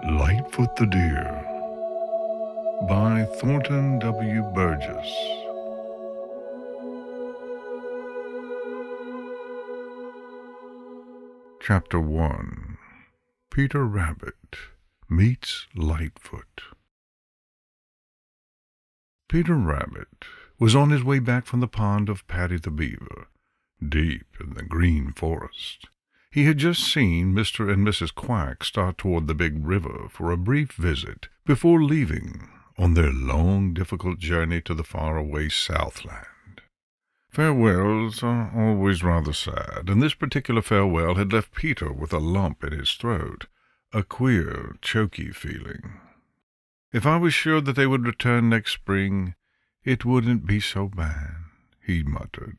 Lightfoot the Deer by Thornton W. Burgess. Chapter 1. Peter Rabbit Meets Lightfoot. Peter Rabbit was on his way back from the pond of Paddy the Beaver, deep in the Green Forest. He had just seen Mr. and Mrs. Quack start toward the big river for a brief visit before leaving on their long, difficult journey to the faraway Southland. Farewells are always rather sad, and this particular farewell had left Peter with a lump in his throat, a queer, choky feeling. If I was sure that they would return next spring, it wouldn't be so bad, he muttered.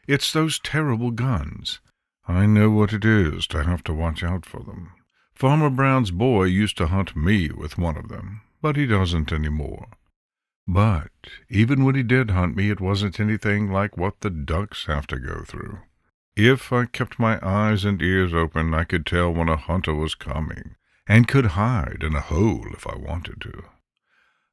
It's those terrible guns. I know what it is to have to watch out for them. Farmer Brown's boy used to hunt me with one of them, but he doesn't any more. But even when he did hunt me, it wasn't anything like what the ducks have to go through. If I kept my eyes and ears open, I could tell when a hunter was coming, and could hide in a hole if I wanted to.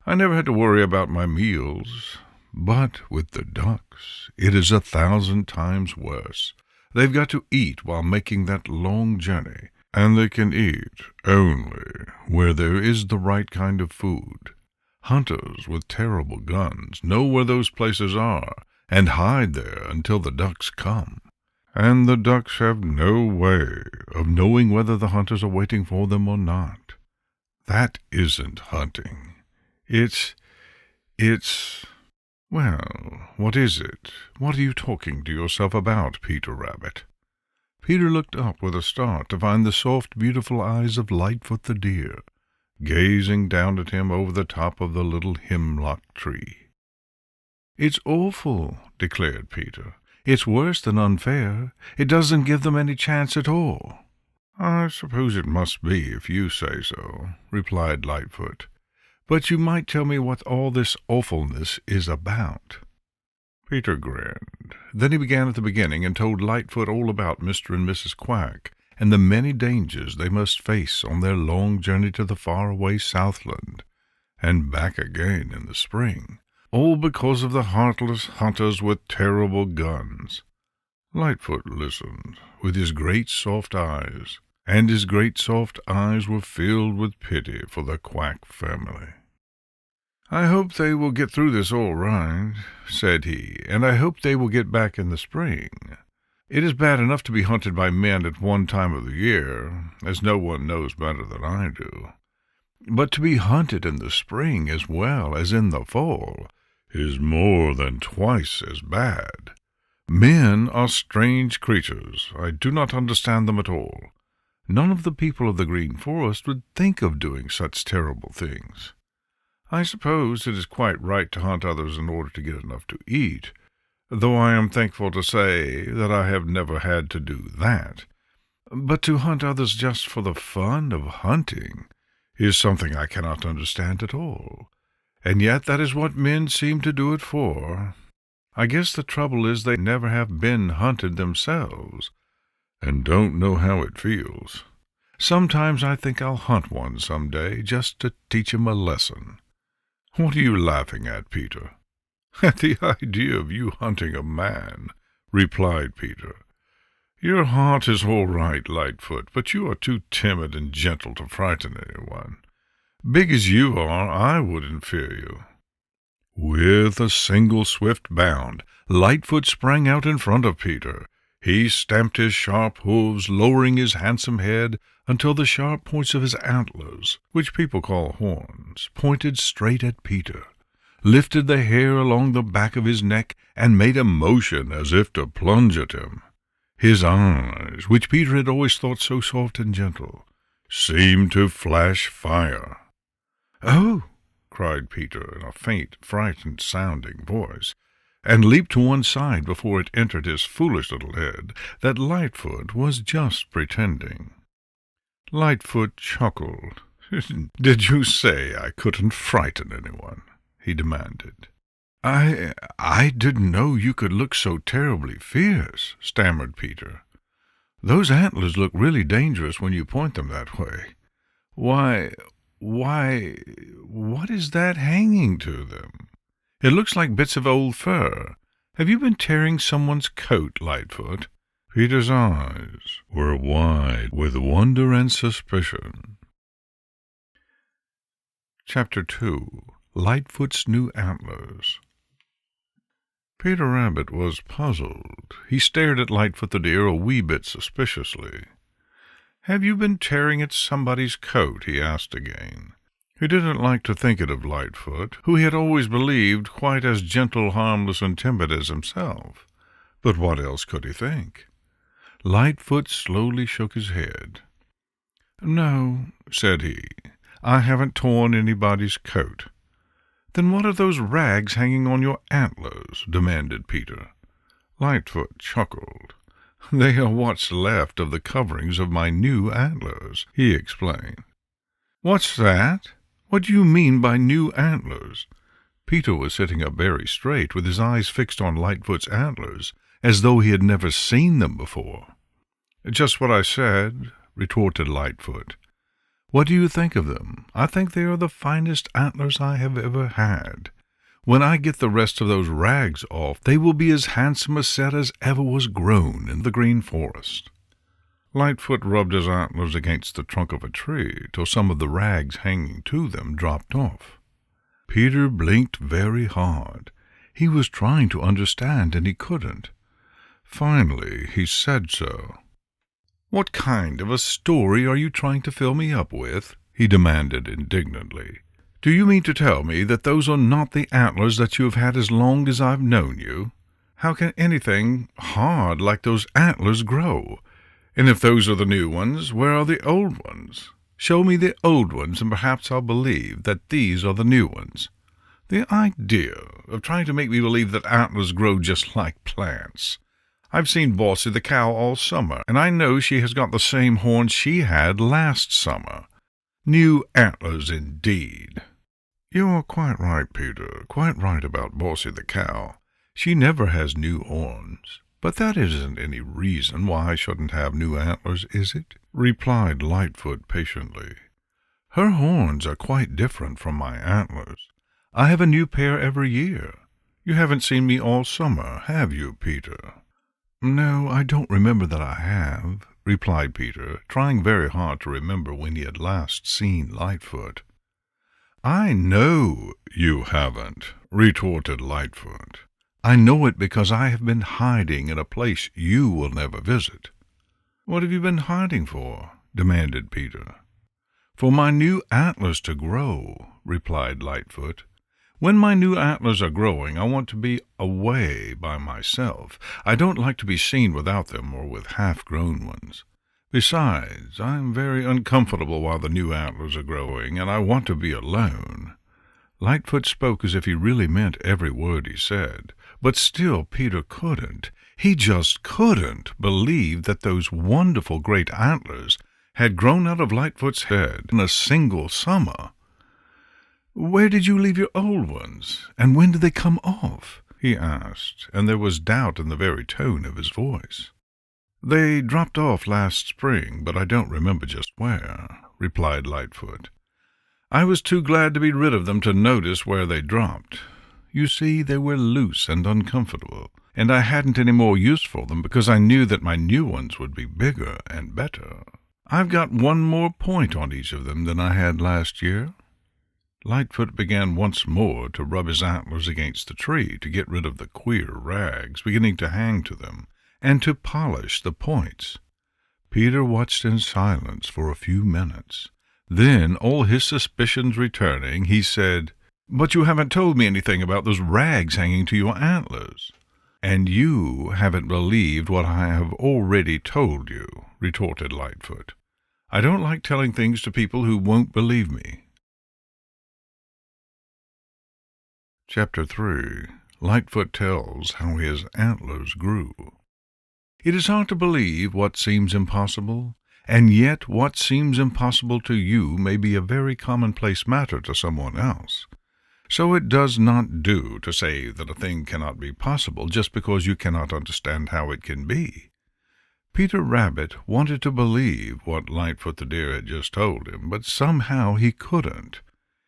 I never had to worry about my meals, but with the ducks, it is 1,000 times worse. They've got to eat while making that long journey, and they can eat only where there is the right kind of food. Hunters with terrible guns know where those places are, and hide there until the ducks come. And the ducks have no way of knowing whether the hunters are waiting for them or not. That isn't hunting. Well, what is it? What are you talking to yourself about, Peter Rabbit? Peter looked up with a start to find the soft, beautiful eyes of Lightfoot the Deer, gazing down at him over the top of the little hemlock tree. It's awful, declared Peter. It's worse than unfair. It doesn't give them any chance at all. I suppose it must be, if you say so, replied Lightfoot. But you might tell me what all this awfulness is about. Peter grinned. Then he began at the beginning and told Lightfoot all about Mr. and Mrs. Quack and the many dangers they must face on their long journey to the faraway Southland, and back again in the spring, all because of the heartless hunters with terrible guns. Lightfoot listened with his great soft eyes, and his great soft eyes were filled with pity for the Quack family. I hope they will get through this all right, said he, and I hope they will get back in the spring. It is bad enough to be hunted by men at one time of the year, as no one knows better than I do. But to be hunted in the spring as well as in the fall is more than twice as bad. Men are strange creatures. I do not understand them at all. None of the people of the Green Forest would think of doing such terrible things. I suppose it is quite right to hunt others in order to get enough to eat, though I am thankful to say that I have never had to do that. But to hunt others just for the fun of hunting is something I cannot understand at all, and yet that is what men seem to do it for. I guess the trouble is they never have been hunted themselves, and don't know how it feels. Sometimes I think I'll hunt one some day, just to teach him a lesson. What are you laughing at, Peter? At the idea of you hunting a man, replied Peter. Your heart is all right, Lightfoot, but you are too timid and gentle to frighten anyone. Big as you are, I wouldn't fear you. With a single swift bound, Lightfoot sprang out in front of Peter. He stamped his sharp hooves, lowering his handsome head until the sharp points of his antlers, which people call horns, pointed straight at Peter, lifted the hair along the back of his neck, and made a motion as if to plunge at him. His eyes, which Peter had always thought so soft and gentle, seemed to flash fire. "Oh!" cried Peter in a faint, frightened-sounding voice, and leaped to one side before it entered his foolish little head that Lightfoot was just pretending. Lightfoot chuckled. "Did you say I couldn't frighten anyone?" he demanded. I didn't know you could look so terribly fierce," stammered Peter. "Those antlers look really dangerous when you point them that way. Why, what is that hanging to them? It looks like bits of old fur. Have you been tearing someone's coat, Lightfoot?" Peter's eyes were wide with wonder and suspicion. Chapter 2. Lightfoot's New Antlers. Peter Rabbit was puzzled. He stared at Lightfoot the Deer a wee bit suspiciously. "Have you been tearing at somebody's coat?" he asked again. He didn't like to think it of Lightfoot, who he had always believed quite as gentle, harmless, and timid as himself. But what else could he think? Lightfoot slowly shook his head. "No," said he, "I haven't torn anybody's coat." "Then what are those rags hanging on your antlers?" demanded Peter. Lightfoot chuckled. "They are what's left of the coverings of my new antlers," he explained. "What's that? What do you mean by new antlers?" Peter was sitting up very straight, with his eyes fixed on Lightfoot's antlers, as though he had never seen them before. "Just what I said," retorted Lightfoot. "What do you think of them? I think they are the finest antlers I have ever had. When I get the rest of those rags off, they will be as handsome a set as ever was grown in the Green Forest." Lightfoot rubbed his antlers against the trunk of a tree till some of the rags hanging to them dropped off. Peter blinked very hard. He was trying to understand, and he couldn't. Finally, he said so. "What kind of a story are you trying to fill me up with?" he demanded indignantly. "Do you mean to tell me that those are not the antlers that you have had as long as I've known you? How can anything hard like those antlers grow? And if those are the new ones, where are the old ones? Show me the old ones, and perhaps I'll believe that these are the new ones. The idea of trying to make me believe that antlers grow just like plants. I've seen Bossy the cow all summer, and I know she has got the same horns she had last summer. New antlers, indeed." "You are quite right, Peter, quite right about Bossy the cow. She never has new horns. But that isn't any reason why I shouldn't have new antlers, is it?" replied Lightfoot patiently. "Her horns are quite different from my antlers. I have a new pair every year. You haven't seen me all summer, have you, Peter?" "No, I don't remember that I have," replied Peter, trying very hard to remember when he had last seen Lightfoot. "I know you haven't," retorted Lightfoot. "I know it because I have been hiding in a place you will never visit." "What have you been hiding for?" demanded Peter. "For my new antlers to grow," replied Lightfoot. "When my new antlers are growing, I want to be away by myself. I don't like to be seen without them or with half-grown ones. Besides, I am very uncomfortable while the new antlers are growing, and I want to be alone." Lightfoot spoke as if he really meant every word he said, but still Peter couldn't. He just couldn't believe that those wonderful great antlers had grown out of Lightfoot's head in a single summer. "Where did you leave your old ones, and when did they come off?" he asked, and there was doubt in the very tone of his voice. "They dropped off last spring, but I don't remember just where," replied Lightfoot. "I was too glad to be rid of them to notice where they dropped. You see, they were loose and uncomfortable, and I hadn't any more use for them because I knew that my new ones would be bigger and better. I've got one more point on each of them than I had last year." Lightfoot began once more to rub his antlers against the tree to get rid of the queer rags beginning to hang to them, and to polish the points. Peter watched in silence for a few minutes. Then, all his suspicions returning, he said, "But you haven't told me anything about those rags hanging to your antlers." "And you haven't believed what I have already told you," retorted Lightfoot. "I don't like telling things to people who won't believe me." Chapter 3. Lightfoot Tells How His Antlers Grew. It is hard to believe what seems impossible, and yet what seems impossible to you may be a very commonplace matter to someone else. So it does not do to say that a thing cannot be possible just because you cannot understand how it can be. Peter Rabbit wanted to believe what Lightfoot the Deer had just told him, but somehow he couldn't.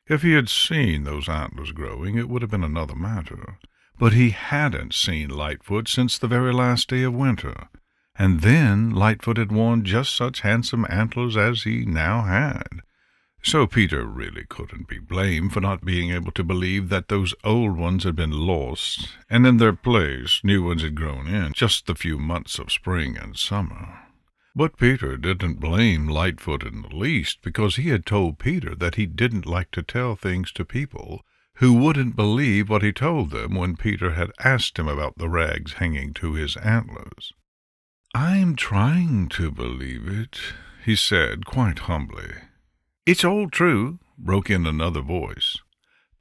If he had seen those antlers growing, it would have been another matter. But he hadn't seen Lightfoot since the very last day of winter, and then Lightfoot had worn just such handsome antlers as he now had. So Peter really couldn't be blamed for not being able to believe that those old ones had been lost, and in their place new ones had grown in just the few months of spring and summer. But Peter didn't blame Lightfoot in the least, because he had told Peter that he didn't like to tell things to people who wouldn't believe what he told them when Peter had asked him about the rags hanging to his antlers. "I'm trying to believe it," he said quite humbly. "It's all true," broke in another voice.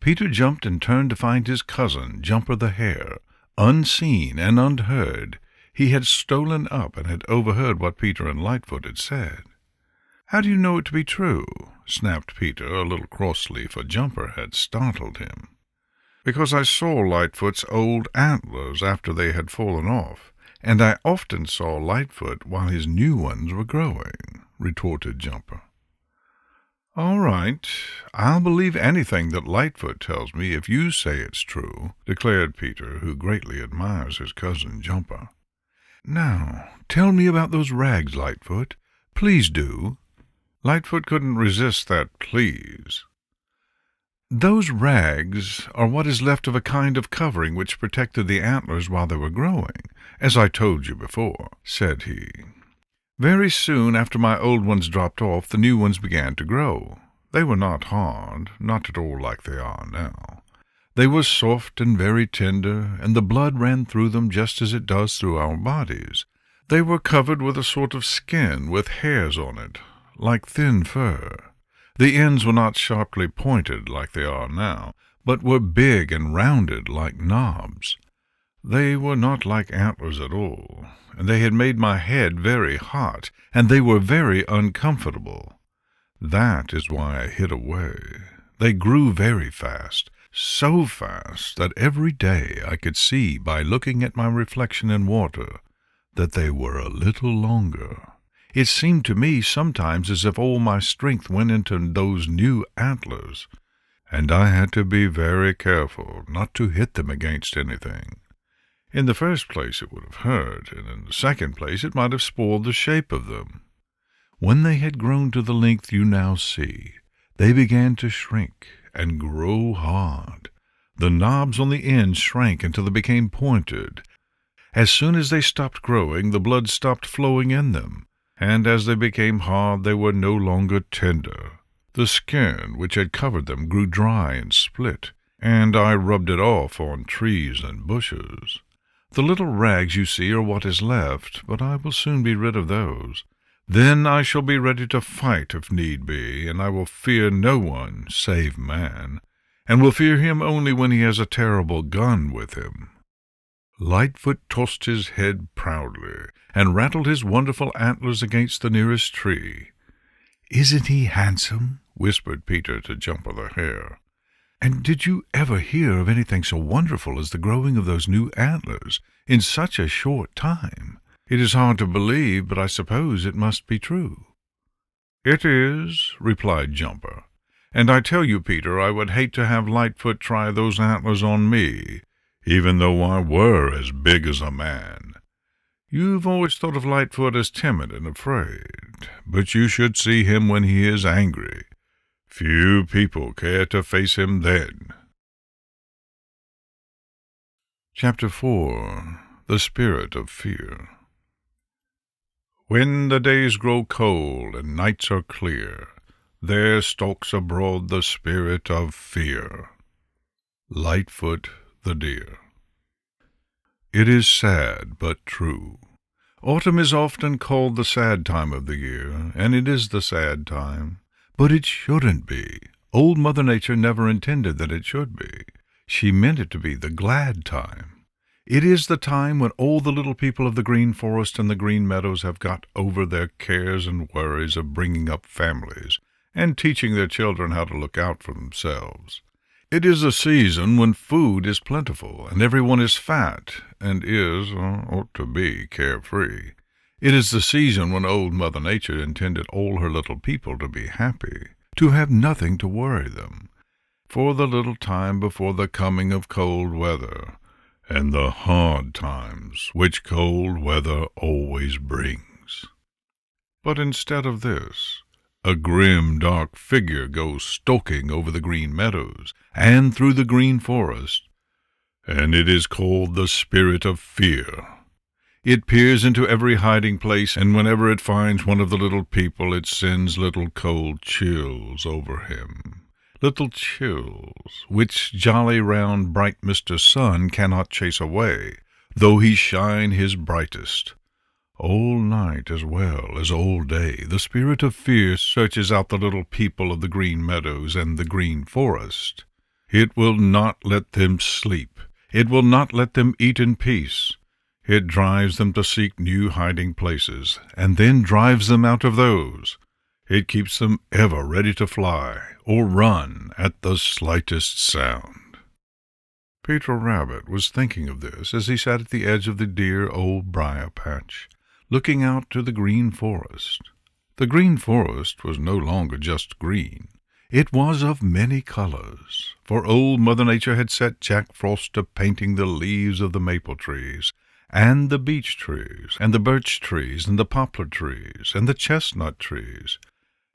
Peter jumped and turned to find his cousin, Jumper the Hare. Unseen and unheard, he had stolen up and had overheard what Peter and Lightfoot had said. "How do you know it to be true?" snapped Peter a little crossly, for Jumper had startled him. "Because I saw Lightfoot's old antlers after they had fallen off, and I often saw Lightfoot while his new ones were growing," retorted Jumper. "All right, I'll believe anything that Lightfoot tells me if you say it's true," declared Peter, who greatly admires his cousin Jumper. "Now, tell me about those rags, Lightfoot. Please do." Lightfoot couldn't resist that please. "Those rags are what is left of a kind of covering which protected the antlers while they were growing, as I told you before," said he. "Very soon after my old ones dropped off, the new ones began to grow. They were not hard, not at all like they are now. They were soft and very tender, and the blood ran through them just as it does through our bodies. They were covered with a sort of skin with hairs on it, like thin fur. The ends were not sharply pointed like they are now, but were big and rounded like knobs. They were not like antlers at all, and they had made my head very hot, and they were very uncomfortable. That is why I hid away. They grew very fast, so fast that every day I could see by looking at my reflection in water that they were a little longer. It seemed to me sometimes as if all my strength went into those new antlers, and I had to be very careful not to hit them against anything. In the first place it would have hurt, and in the second place it might have spoiled the shape of them. When they had grown to the length you now see, they began to shrink and grow hard. The knobs on the ends shrank until they became pointed. As soon as they stopped growing, the blood stopped flowing in them, and as they became hard they were no longer tender. The skin which had covered them grew dry and split, and I rubbed it off on trees and bushes. The little rags you see are what is left, but I will soon be rid of those. Then I shall be ready to fight if need be, and I will fear no one save man, and will fear him only when he has a terrible gun with him." Lightfoot tossed his head proudly, and rattled his wonderful antlers against the nearest tree. "Isn't he handsome?" whispered Peter to Jumper the Hare. "And did you ever hear of anything so wonderful as the growing of those new antlers in such a short time? It is hard to believe, but I suppose it must be true." "It is," replied Jumper. "And I tell you, Peter, I would hate to have Lightfoot try those antlers on me, even though I were as big as a man. You've always thought of Lightfoot as timid and afraid, but you should see him when he is angry. Few people care to face him then." Chapter 4. The Spirit of Fear. When the days grow cold and nights are clear, there stalks abroad the spirit of fear. Lightfoot the Deer. It is sad, but true. Autumn is often called the sad time of the year, and it is the sad time. But it shouldn't be. Old Mother Nature never intended that it should be. She meant it to be the glad time. It is the time when all the little people of the green forest and the green meadows have got over their cares and worries of bringing up families and teaching their children how to look out for themselves. It is a season when food is plentiful and everyone is fat and is, or ought to be, carefree. It is the season when old Mother Nature intended all her little people to be happy, to have nothing to worry them, for the little time before the coming of cold weather, and the hard times which cold weather always brings. But instead of this, a grim, dark figure goes stalking over the green meadows and through the green forest, and it is called the Spirit of Fear. It peers into every hiding place, and whenever it finds one of the little people, it sends little cold chills over him. Little chills, which jolly, round, bright Mr. Sun cannot chase away, though he shine his brightest. All night as well as all day, the Spirit of Fear searches out the little people of the green meadows and the green forest. It will not let them sleep. It will not let them eat in peace. It drives them to seek new hiding places, and then drives them out of those. It keeps them ever ready to fly or run at the slightest sound. Peter Rabbit was thinking of this as he sat at the edge of the dear old briar patch, looking out to the green forest. The green forest was no longer just green. It was of many colors, for old Mother Nature had set Jack Frost to painting the leaves of the maple trees, and the beech trees, and the birch trees, and the poplar trees, and the chestnut trees,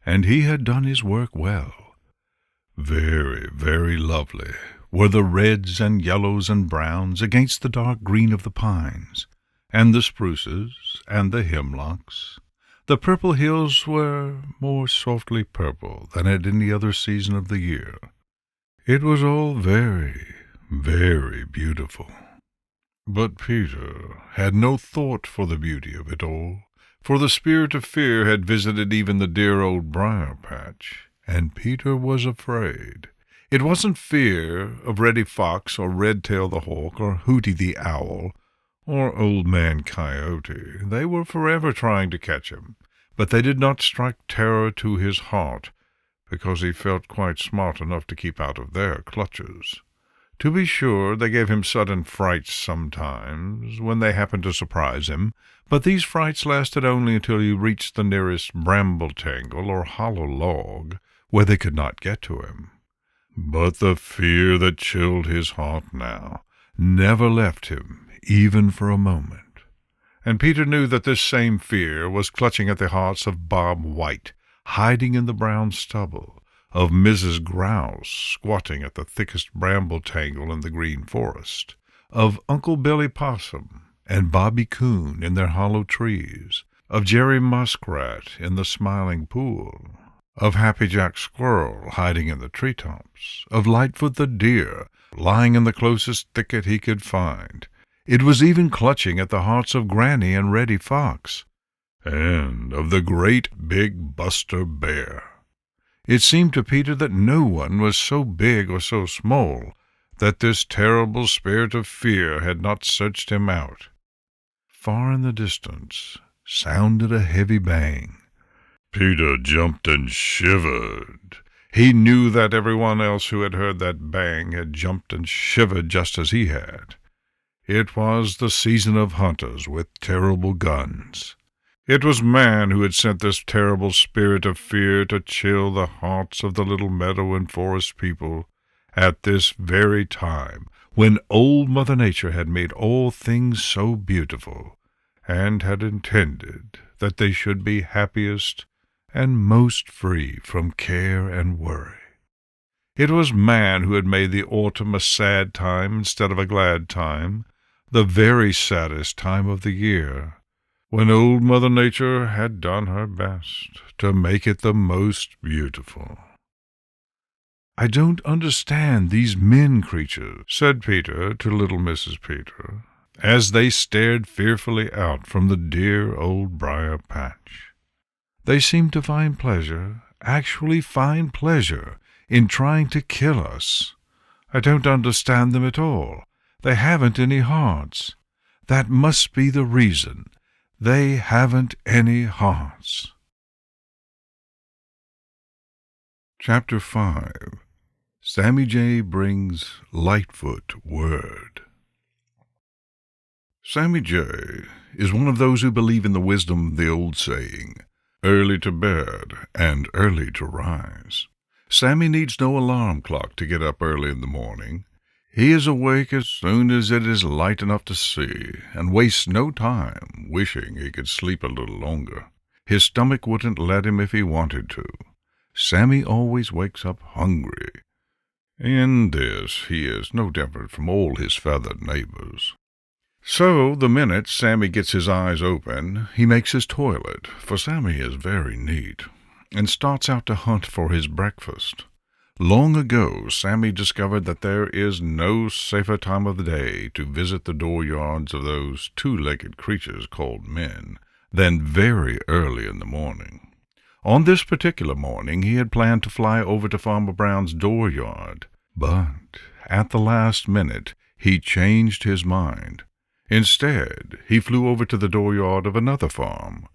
and he had done his work well. Very, very lovely were the reds and yellows and browns against the dark green of the pines, and the spruces, and the hemlocks. The purple hills were more softly purple than at any other season of the year. It was all very, very beautiful. But Peter had no thought for the beauty of it all, for the Spirit of Fear had visited even the dear old briar patch, and Peter was afraid. It wasn't fear of Reddy Fox or Redtail the Hawk or Hooty the Owl or Old Man Coyote. They were forever trying to catch him, but they did not strike terror to his heart, because he felt quite smart enough to keep out of their clutches. To be sure, they gave him sudden frights sometimes, when they happened to surprise him, but these frights lasted only until you reached the nearest bramble-tangle or hollow log, where they could not get to him. But the fear that chilled his heart now never left him, even for a moment. And Peter knew that this same fear was clutching at the hearts of Bob White, hiding in the brown stubble, of Mrs. Grouse squatting at the thickest bramble-tangle in the green forest, of Uncle Billy Possum and Bobby Coon in their hollow trees, of Jerry Muskrat in the Smiling Pool, of Happy Jack Squirrel hiding in the treetops, of Lightfoot the Deer lying in the closest thicket he could find. It was even clutching at the hearts of Granny and Reddy Fox, and of the great big Buster Bear. It seemed to Peter that no one was so big or so small that this terrible Spirit of Fear had not searched him out. Far in the distance sounded a heavy bang. Peter jumped and shivered. He knew that everyone else who had heard that bang had jumped and shivered just as he had. It was the season of hunters with terrible guns. It was man who had sent this terrible Spirit of Fear to chill the hearts of the little meadow and forest people at this very time, when old Mother Nature had made all things so beautiful, and had intended that they should be happiest and most free from care and worry. It was man who had made the autumn a sad time instead of a glad time, the very saddest time of the year, when old Mother Nature had done her best to make it the most beautiful. "I don't understand these men creatures," said Peter to little Mrs. Peter, as they stared fearfully out from the dear old briar patch. "They seem to find pleasure, actually find pleasure, in trying to kill us. I don't understand them at all. They haven't any hearts. That must be the reason. They haven't any hearts." Chapter 5. Sammy Jay brings Lightfoot word. Sammy Jay is one of those who believe in the wisdom of the old saying, early to bed and early to rise. Sammy needs no alarm clock to get up early in the morning. He is awake as soon as it is light enough to see, and wastes no time wishing he could sleep a little longer. His stomach wouldn't let him if he wanted to. Sammy always wakes up hungry. In this he is no different from all his feathered neighbors. So, the minute Sammy gets his eyes open, he makes his toilet, for Sammy is very neat, and starts out to hunt for his breakfast. Long ago, Sammy discovered that there is no safer time of the day to visit the dooryards of those two-legged creatures called men than very early in the morning. On this particular morning, he had planned to fly over to Farmer Brown's dooryard, but at the last minute, he changed his mind. Instead, he flew over to the dooryard of another farm.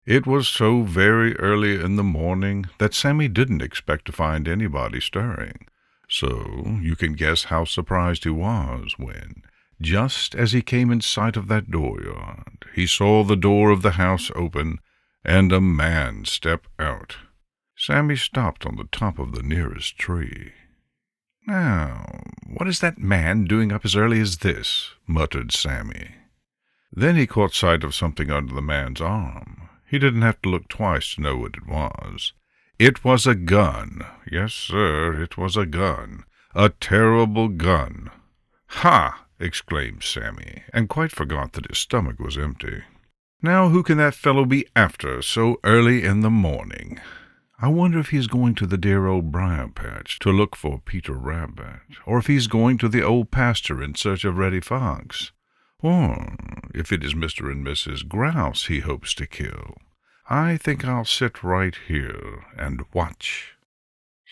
It was so very early in the morning that Sammy didn't expect to find anybody stirring, so you can guess how surprised he was when, just as he came in sight of that dooryard, he saw the door of the house open and a man step out. Sammy stopped on the top of the nearest tree. "Now, what is that man doing up as early as this?" muttered Sammy. Then he caught sight of something under the man's arm. He didn't have to look twice to know what it was. It was a gun. Yes, sir, it was a gun. A terrible gun. "Ha!" exclaimed Sammy, and quite forgot that his stomach was empty. "Now who can that fellow be after so early in the morning? I wonder if he's going to the dear old briar patch to look for Peter Rabbit, or if he's going to the old pasture in search of Reddy Fox, or if it is Mr. and Mrs. Grouse he hopes to kill. I think I'll sit right here and watch."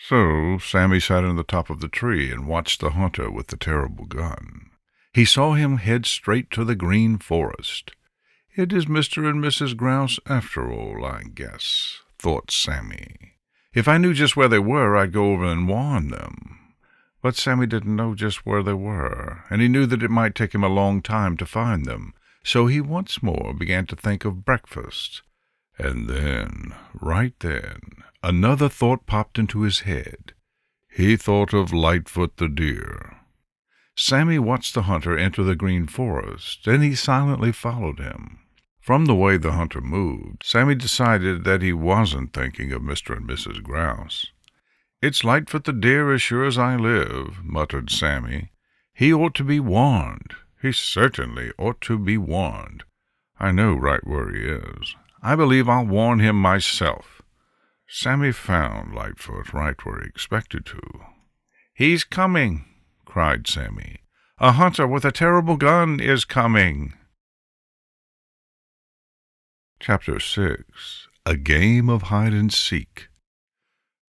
So Sammy sat on the top of the tree and watched the hunter with the terrible gun. He saw him head straight to the Green Forest. "It is Mr. and Mrs. Grouse after all, I guess," thought Sammy. "If I knew just where they were, I'd go over and warn them." But Sammy didn't know just where they were, and he knew that it might take him a long time to find them, so he once more began to think of breakfast. And then, right then, another thought popped into his head. He thought of Lightfoot the Deer. Sammy watched the hunter enter the Green Forest, and he silently followed him. From the way the hunter moved, Sammy decided that he wasn't thinking of Mr. and Mrs. Grouse. "It's Lightfoot the Deer as sure as I live," muttered Sammy. "He ought to be warned. He certainly ought to be warned. I know right where he is. I believe I'll warn him myself." Sammy found Lightfoot right where he expected to. "He's coming!" cried Sammy. "A hunter with a terrible gun is coming!" Chapter 6. A Game of Hide-and-Seek.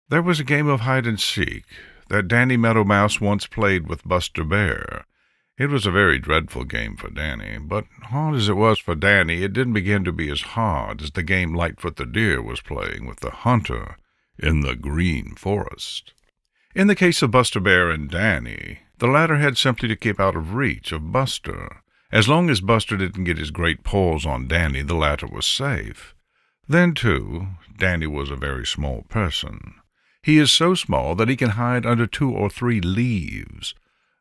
There was a game of hide-and-seek that Danny Meadow Mouse once played with Buster Bear. It was a very dreadful game for Danny, but hard as it was for Danny, it didn't begin to be as hard as the game Lightfoot the Deer was playing with the hunter in the Green Forest. In the case of Buster Bear and Danny, the latter had simply to keep out of reach of Buster. As long as Buster didn't get his great paws on Danny, the latter was safe. Then, too, Danny was a very small person. He is so small that he can hide under 2 or 3 leaves.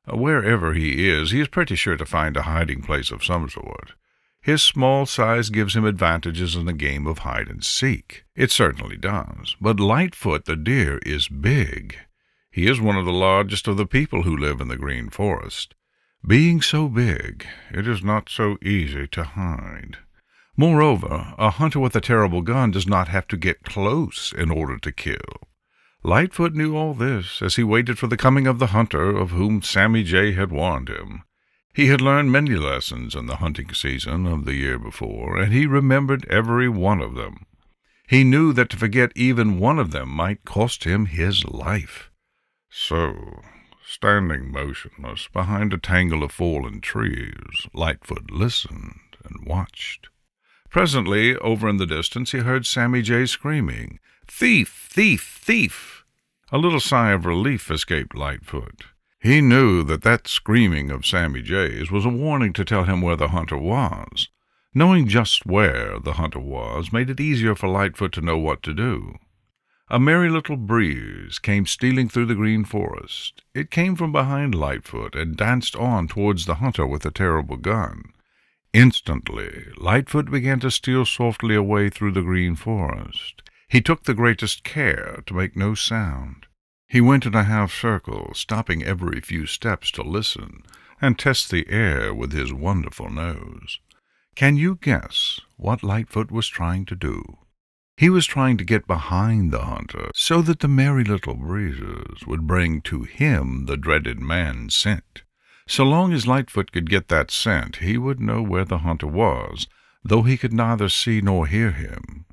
Wherever he is pretty sure to find a hiding place of some sort. His small size gives him advantages in the game of hide-and-seek. It certainly does. But Lightfoot the Deer is big. He is one of the largest of the people who live in the Green Forest. Being so big, it is not so easy to hide. Moreover, a hunter with a terrible gun does not have to get close in order to kill. Lightfoot knew all this as he waited for the coming of the hunter of whom Sammy Jay had warned him. He had learned many lessons in the hunting season of the year before, and he remembered every one of them. He knew that to forget even one of them might cost him his life. So, standing motionless behind a tangle of fallen trees, Lightfoot listened and watched. Presently, over in the distance, he heard Sammy Jay screaming, "Thief! Thief! Thief!" A little sigh of relief escaped Lightfoot. He knew that screaming of Sammy Jay's was a warning to tell him where the hunter was. Knowing just where the hunter was made it easier for Lightfoot to know what to do. A merry little breeze came stealing through the green forest. It came from behind Lightfoot and danced on towards the hunter with the terrible gun. Instantly, Lightfoot began to steal softly away through the green forest. He took the greatest care to make no sound. He went in a half-circle, stopping every few steps to listen and test the air with his wonderful nose. Can you guess what Lightfoot was trying to do? He was trying to get behind the hunter so that the merry little breezes would bring to him the dreaded man's scent. So long as Lightfoot could get that scent, he would know where the hunter was, though he could neither see nor hear him.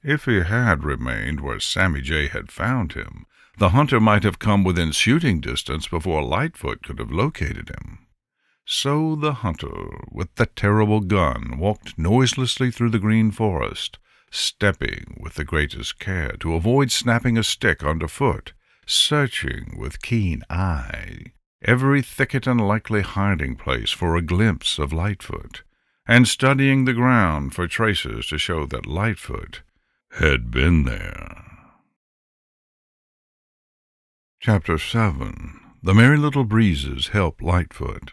If he had remained where Sammy Jay had found him, the hunter might have come within shooting distance before Lightfoot could have located him. So the hunter, with the terrible gun, walked noiselessly through the green forest, stepping with the greatest care to avoid snapping a stick underfoot, searching with keen eye every thicket and likely hiding place for a glimpse of Lightfoot, and studying the ground for traces to show that Lightfoot had been there. Chapter 7. The Merry Little Breezes Help Lightfoot.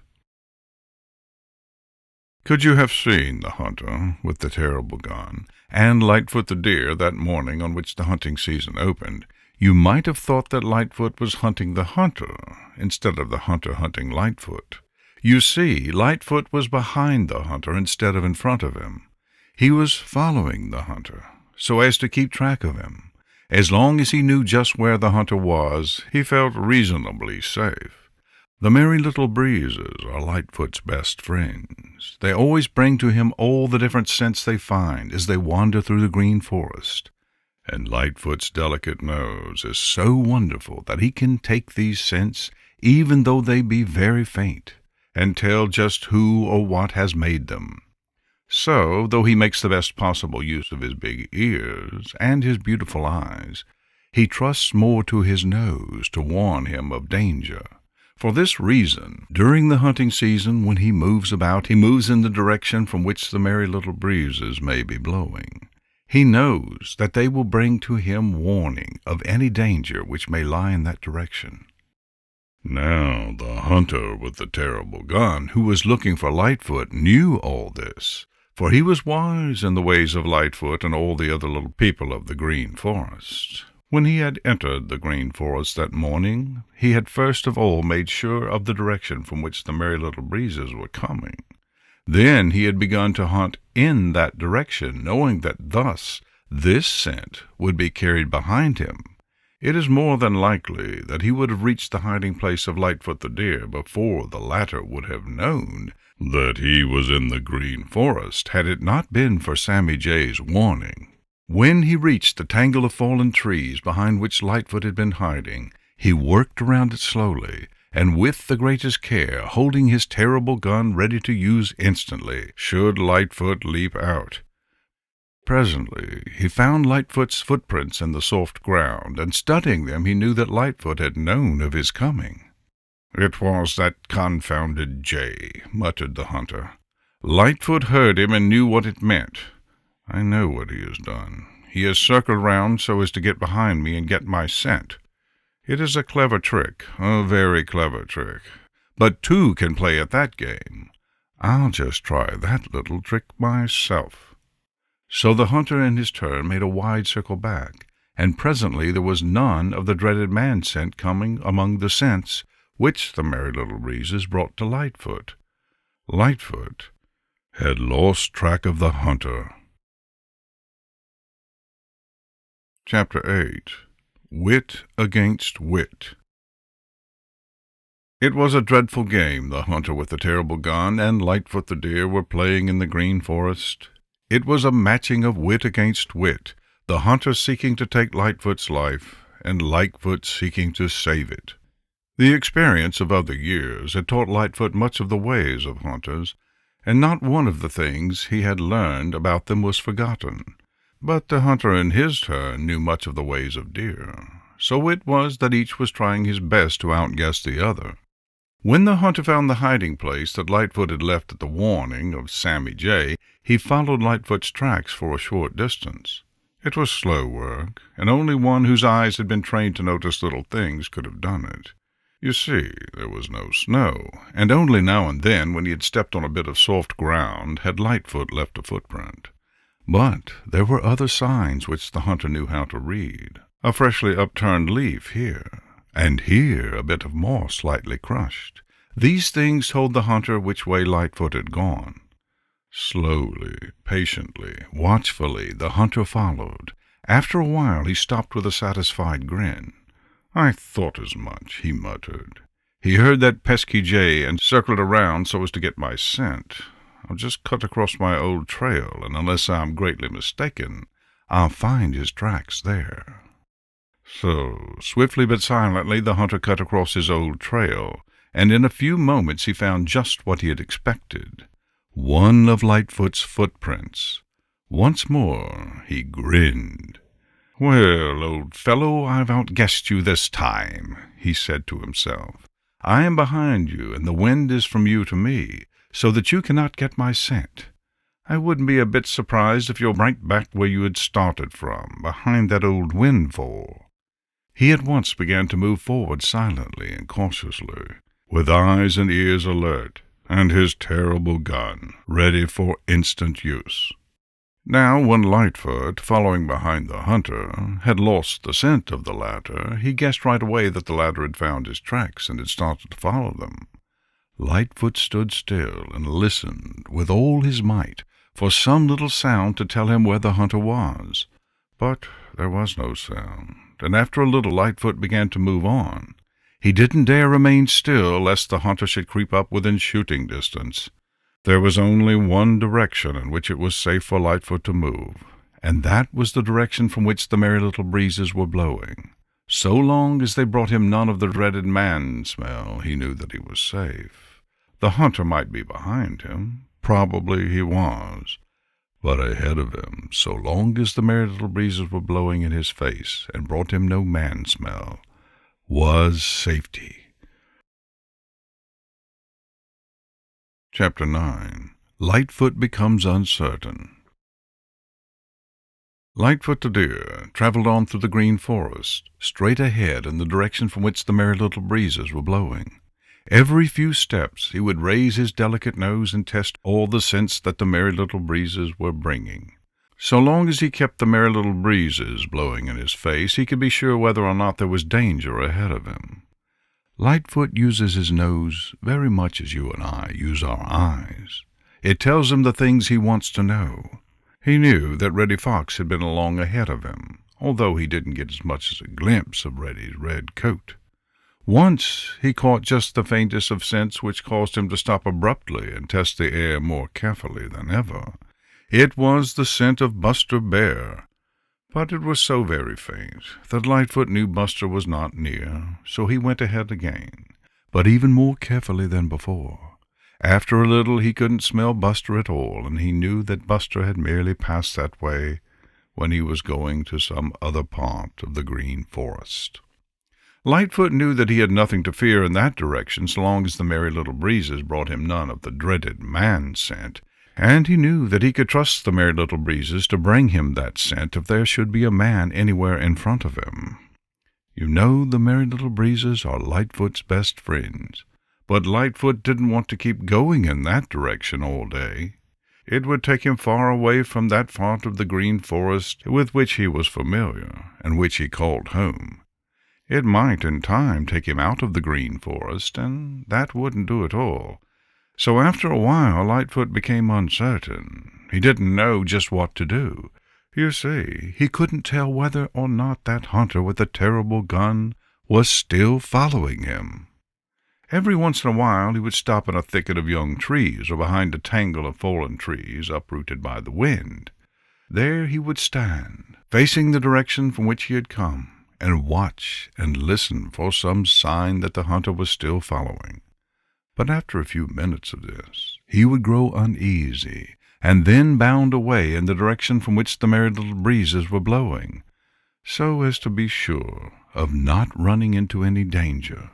Could you have seen the hunter with the terrible gun and Lightfoot the Deer that morning on which the hunting season opened, you might have thought that Lightfoot was hunting the hunter instead of the hunter hunting Lightfoot. You see, Lightfoot was behind the hunter instead of in front of him. He was following the hunter so as to keep track of him. As long as he knew just where the hunter was, he felt reasonably safe. The merry little breezes are Lightfoot's best friends. They always bring to him all the different scents they find as they wander through the green forest. And Lightfoot's delicate nose is so wonderful that he can take these scents, even though they be very faint, and tell just who or what has made them. So, though he makes the best possible use of his big ears and his beautiful eyes, he trusts more to his nose to warn him of danger. For this reason, during the hunting season, when he moves about, he moves in the direction from which the merry little breezes may be blowing. He knows that they will bring to him warning of any danger which may lie in that direction. Now the hunter with the terrible gun, who was looking for Lightfoot, knew all this, for he was wise in the ways of Lightfoot and all the other little people of the green forest. When he had entered the green forest that morning, he had first of all made sure of the direction from which the merry little breezes were coming. Then he had begun to hunt in that direction, knowing that thus this scent would be carried behind him. It is more than likely that he would have reached the hiding place of Lightfoot the Deer before the latter would have known that he was in the green forest, had it not been for Sammy Jay's warning. When he reached the tangle of fallen trees behind which Lightfoot had been hiding, he worked around it slowly, and with the greatest care, holding his terrible gun ready to use instantly, should Lightfoot leap out. Presently he found Lightfoot's footprints in the soft ground, and studying them he knew that Lightfoot had known of his coming. "It was that confounded jay," muttered the hunter. "Lightfoot heard him and knew what it meant. I know what he has done. He has circled round so as to get behind me and get my scent. It is a clever trick, a very clever trick. But two can play at that game. I'll just try that little trick myself." So the hunter in his turn made a wide circle back, and presently there was none of the dreaded man scent coming among the scents which the merry little breezes brought to Lightfoot. Lightfoot had lost track of the hunter. Chapter 8. Wit Against Wit. It was a dreadful game the hunter with the terrible gun and Lightfoot the Deer were playing in the green forest. It was a matching of wit against wit, the hunter seeking to take Lightfoot's life, and Lightfoot seeking to save it. The experience of other years had taught Lightfoot much of the ways of hunters, and not one of the things he had learned about them was forgotten. But the hunter in his turn knew much of the ways of deer, so it was that each was trying his best to outguess the other. When the hunter found the hiding place that Lightfoot had left at the warning of Sammy Jay, he followed Lightfoot's tracks for a short distance. It was slow work, and only one whose eyes had been trained to notice little things could have done it. You see, there was no snow, and only now and then, when he had stepped on a bit of soft ground, had Lightfoot left a footprint. But there were other signs which the hunter knew how to read. A freshly upturned leaf here, and here a bit of moss slightly crushed. These things told the hunter which way Lightfoot had gone. Slowly, patiently, watchfully, the hunter followed. After a while he stopped with a satisfied grin. "I thought as much," he muttered. "He heard that pesky jay and circled around so as to get my scent. I'll just cut across my old trail, and unless I'm greatly mistaken, I'll find his tracks there." So, swiftly but silently, the hunter cut across his old trail, and in a few moments he found just what he had expected. One of Lightfoot's footprints. Once more he grinned. "Well, old fellow, I've outguessed you this time," he said to himself. "I am behind you, and the wind is from you to me, so that you cannot get my scent. I wouldn't be a bit surprised if you're right back where you had started from, behind that old windfall." He at once began to move forward silently and cautiously, with eyes and ears alert, and his terrible gun ready for instant use. Now, when Lightfoot, following behind the hunter, had lost the scent of the latter, he guessed right away that the latter had found his tracks and had started to follow them. Lightfoot stood still and listened with all his might for some little sound to tell him where the hunter was. But there was no sound, and after a little Lightfoot began to move on. He didn't dare remain still, lest the hunter should creep up within shooting distance. There was only one direction in which it was safe for Lightfoot to move, and that was the direction from which the Merry Little Breezes were blowing. So long as they brought him none of the dreaded man smell, he knew that he was safe. The hunter might be behind him. Probably he was. But ahead of him, so long as the Merry Little Breezes were blowing in his face and brought him no man smell, was safety. Chapter 9. Lightfoot Becomes Uncertain. Lightfoot the Deer traveled on through the green forest, straight ahead in the direction from which the Merry Little Breezes were blowing. Every few steps he would raise his delicate nose and test all the scents that the Merry Little Breezes were bringing. So long as he kept the Merry Little Breezes blowing in his face, he could be sure whether or not there was danger ahead of him. Lightfoot uses his nose very much as you and I use our eyes. It tells him the things he wants to know. He knew that Reddy Fox had been along ahead of him, although he didn't get as much as a glimpse of Reddy's red coat. Once he caught just the faintest of scents, which caused him to stop abruptly and test the air more carefully than ever. It was the scent of Buster Bear. But it was so very faint that Lightfoot knew Buster was not near, so he went ahead again, but even more carefully than before. After a little he couldn't smell Buster at all, and he knew that Buster had merely passed that way when he was going to some other part of the green forest. Lightfoot knew that he had nothing to fear in that direction so long as the Merry Little Breezes brought him none of the dreaded man scent, and he knew that he could trust the Merry Little Breezes to bring him that scent if there should be a man anywhere in front of him. You know the Merry Little Breezes are Lightfoot's best friends, but Lightfoot didn't want to keep going in that direction all day. It would take him far away from that part of the green forest with which he was familiar and which he called home. It might in time take him out of the green forest, and that wouldn't do at all. So after a while Lightfoot became uncertain. He didn't know just what to do. You see, he couldn't tell whether or not that hunter with the terrible gun was still following him. Every once in a while he would stop in a thicket of young trees or behind a tangle of fallen trees uprooted by the wind. There he would stand, facing the direction from which he had come, and watch and listen for some sign that the hunter was still following. But after a few minutes of this, he would grow uneasy, and then bound away in the direction from which the Merry Little Breezes were blowing, so as to be sure of not running into any danger.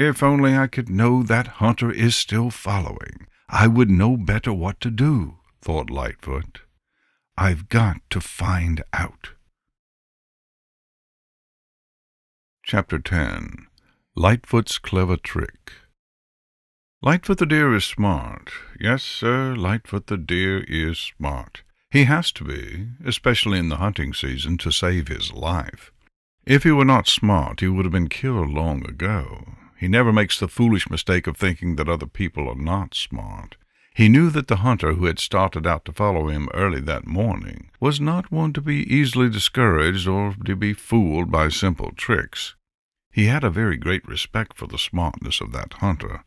If only I could know that hunter is still following, I would know better what to do, thought Lightfoot. I've got to find out. Chapter 10. Lightfoot's Clever Trick. Lightfoot the Deer is smart. Yes, sir, Lightfoot the Deer is smart. He has to be, especially in the hunting season, to save his life. If he were not smart, he would have been killed long ago. He never makes the foolish mistake of thinking that other people are not smart. He knew that the hunter who had started out to follow him early that morning was not one to be easily discouraged or to be fooled by simple tricks. He had a very great respect for the smartness of that hunter.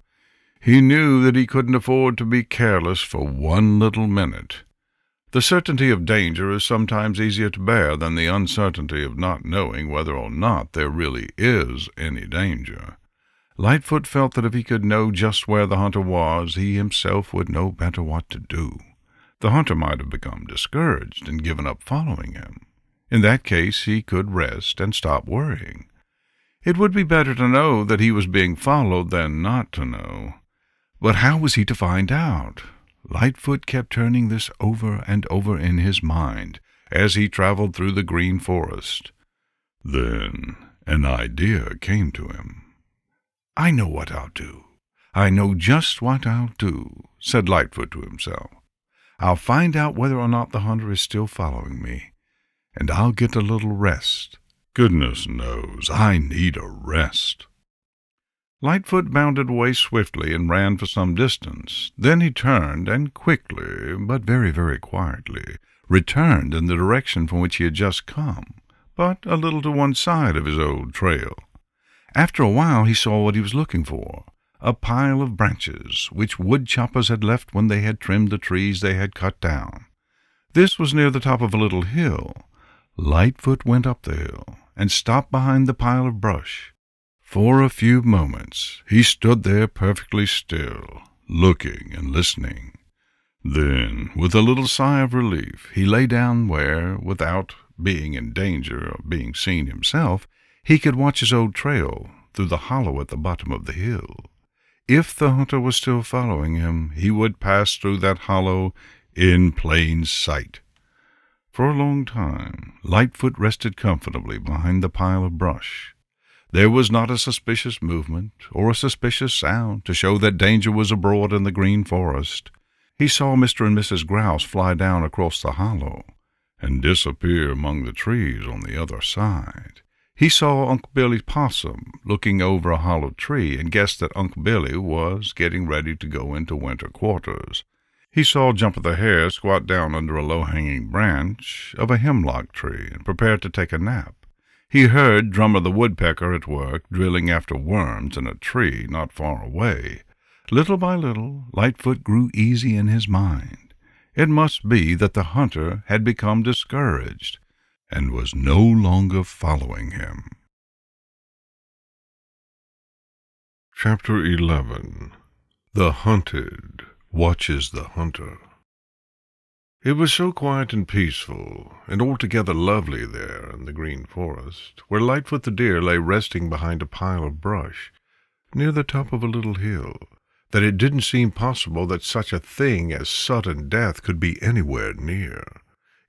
He knew that he couldn't afford to be careless for one little minute. The certainty of danger is sometimes easier to bear than the uncertainty of not knowing whether or not there really is any danger. Lightfoot felt that if he could know just where the hunter was, he himself would know better what to do. The hunter might have become discouraged and given up following him. In that case, he could rest and stop worrying. It would be better to know that he was being followed than not to know. But how was he to find out? Lightfoot kept turning this over and over in his mind as he traveled through the green forest. Then an idea came to him. "I know what I'll do. I know just what I'll do," said Lightfoot to himself. "I'll find out whether or not the hunter is still following me, and I'll get a little rest. Goodness knows, I need a rest." Lightfoot bounded away swiftly and ran for some distance. Then he turned and quickly, but very, very quietly, returned in the direction from which he had just come, but a little to one side of his old trail. After a while he saw what he was looking for, a pile of branches which woodchoppers had left when they had trimmed the trees they had cut down. This was near the top of a little hill. Lightfoot went up the hill and stopped behind the pile of brush. For a few moments he stood there perfectly still, looking and listening. Then, with a little sigh of relief, he lay down where, without being in danger of being seen himself, he could watch his old trail through the hollow at the bottom of the hill. If the hunter was still following him, he would pass through that hollow in plain sight. For a long time, Lightfoot rested comfortably behind the pile of brush. There was not a suspicious movement or a suspicious sound to show that danger was abroad in the green forest. He saw Mr. and Mrs. Grouse fly down across the hollow and disappear among the trees on the other side. He saw Unc' Billy Possum looking over a hollow tree and guessed that Unc' Billy was getting ready to go into winter quarters. He saw Jumper the Hare squat down under a low-hanging branch of a hemlock tree and prepare to take a nap. He heard Drummer the Woodpecker at work drilling after worms in a tree not far away. Little by little, Lightfoot grew easy in his mind. It must be that the hunter had become discouraged and was no longer following him. Chapter 11. The Hunted Watches the Hunter. It was so quiet and peaceful, and altogether lovely there in the green forest, where Lightfoot the Deer lay resting behind a pile of brush, near the top of a little hill, that it didn't seem possible that such a thing as sudden death could be anywhere near.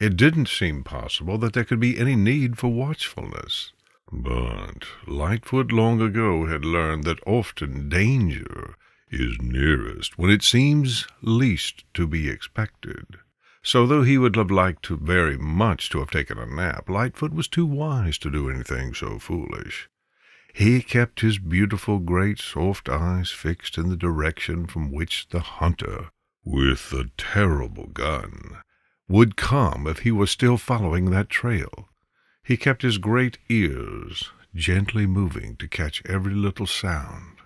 It didn't seem possible that there could be any need for watchfulness. But Lightfoot long ago had learned that often danger is nearest when it seems least to be expected. So though he would have liked very much to have taken a nap, Lightfoot was too wise to do anything so foolish. He kept his beautiful, great, soft eyes fixed in the direction from which the hunter, with the terrible gun, would come if he was still following that trail. He kept his great ears gently moving to catch every little sound.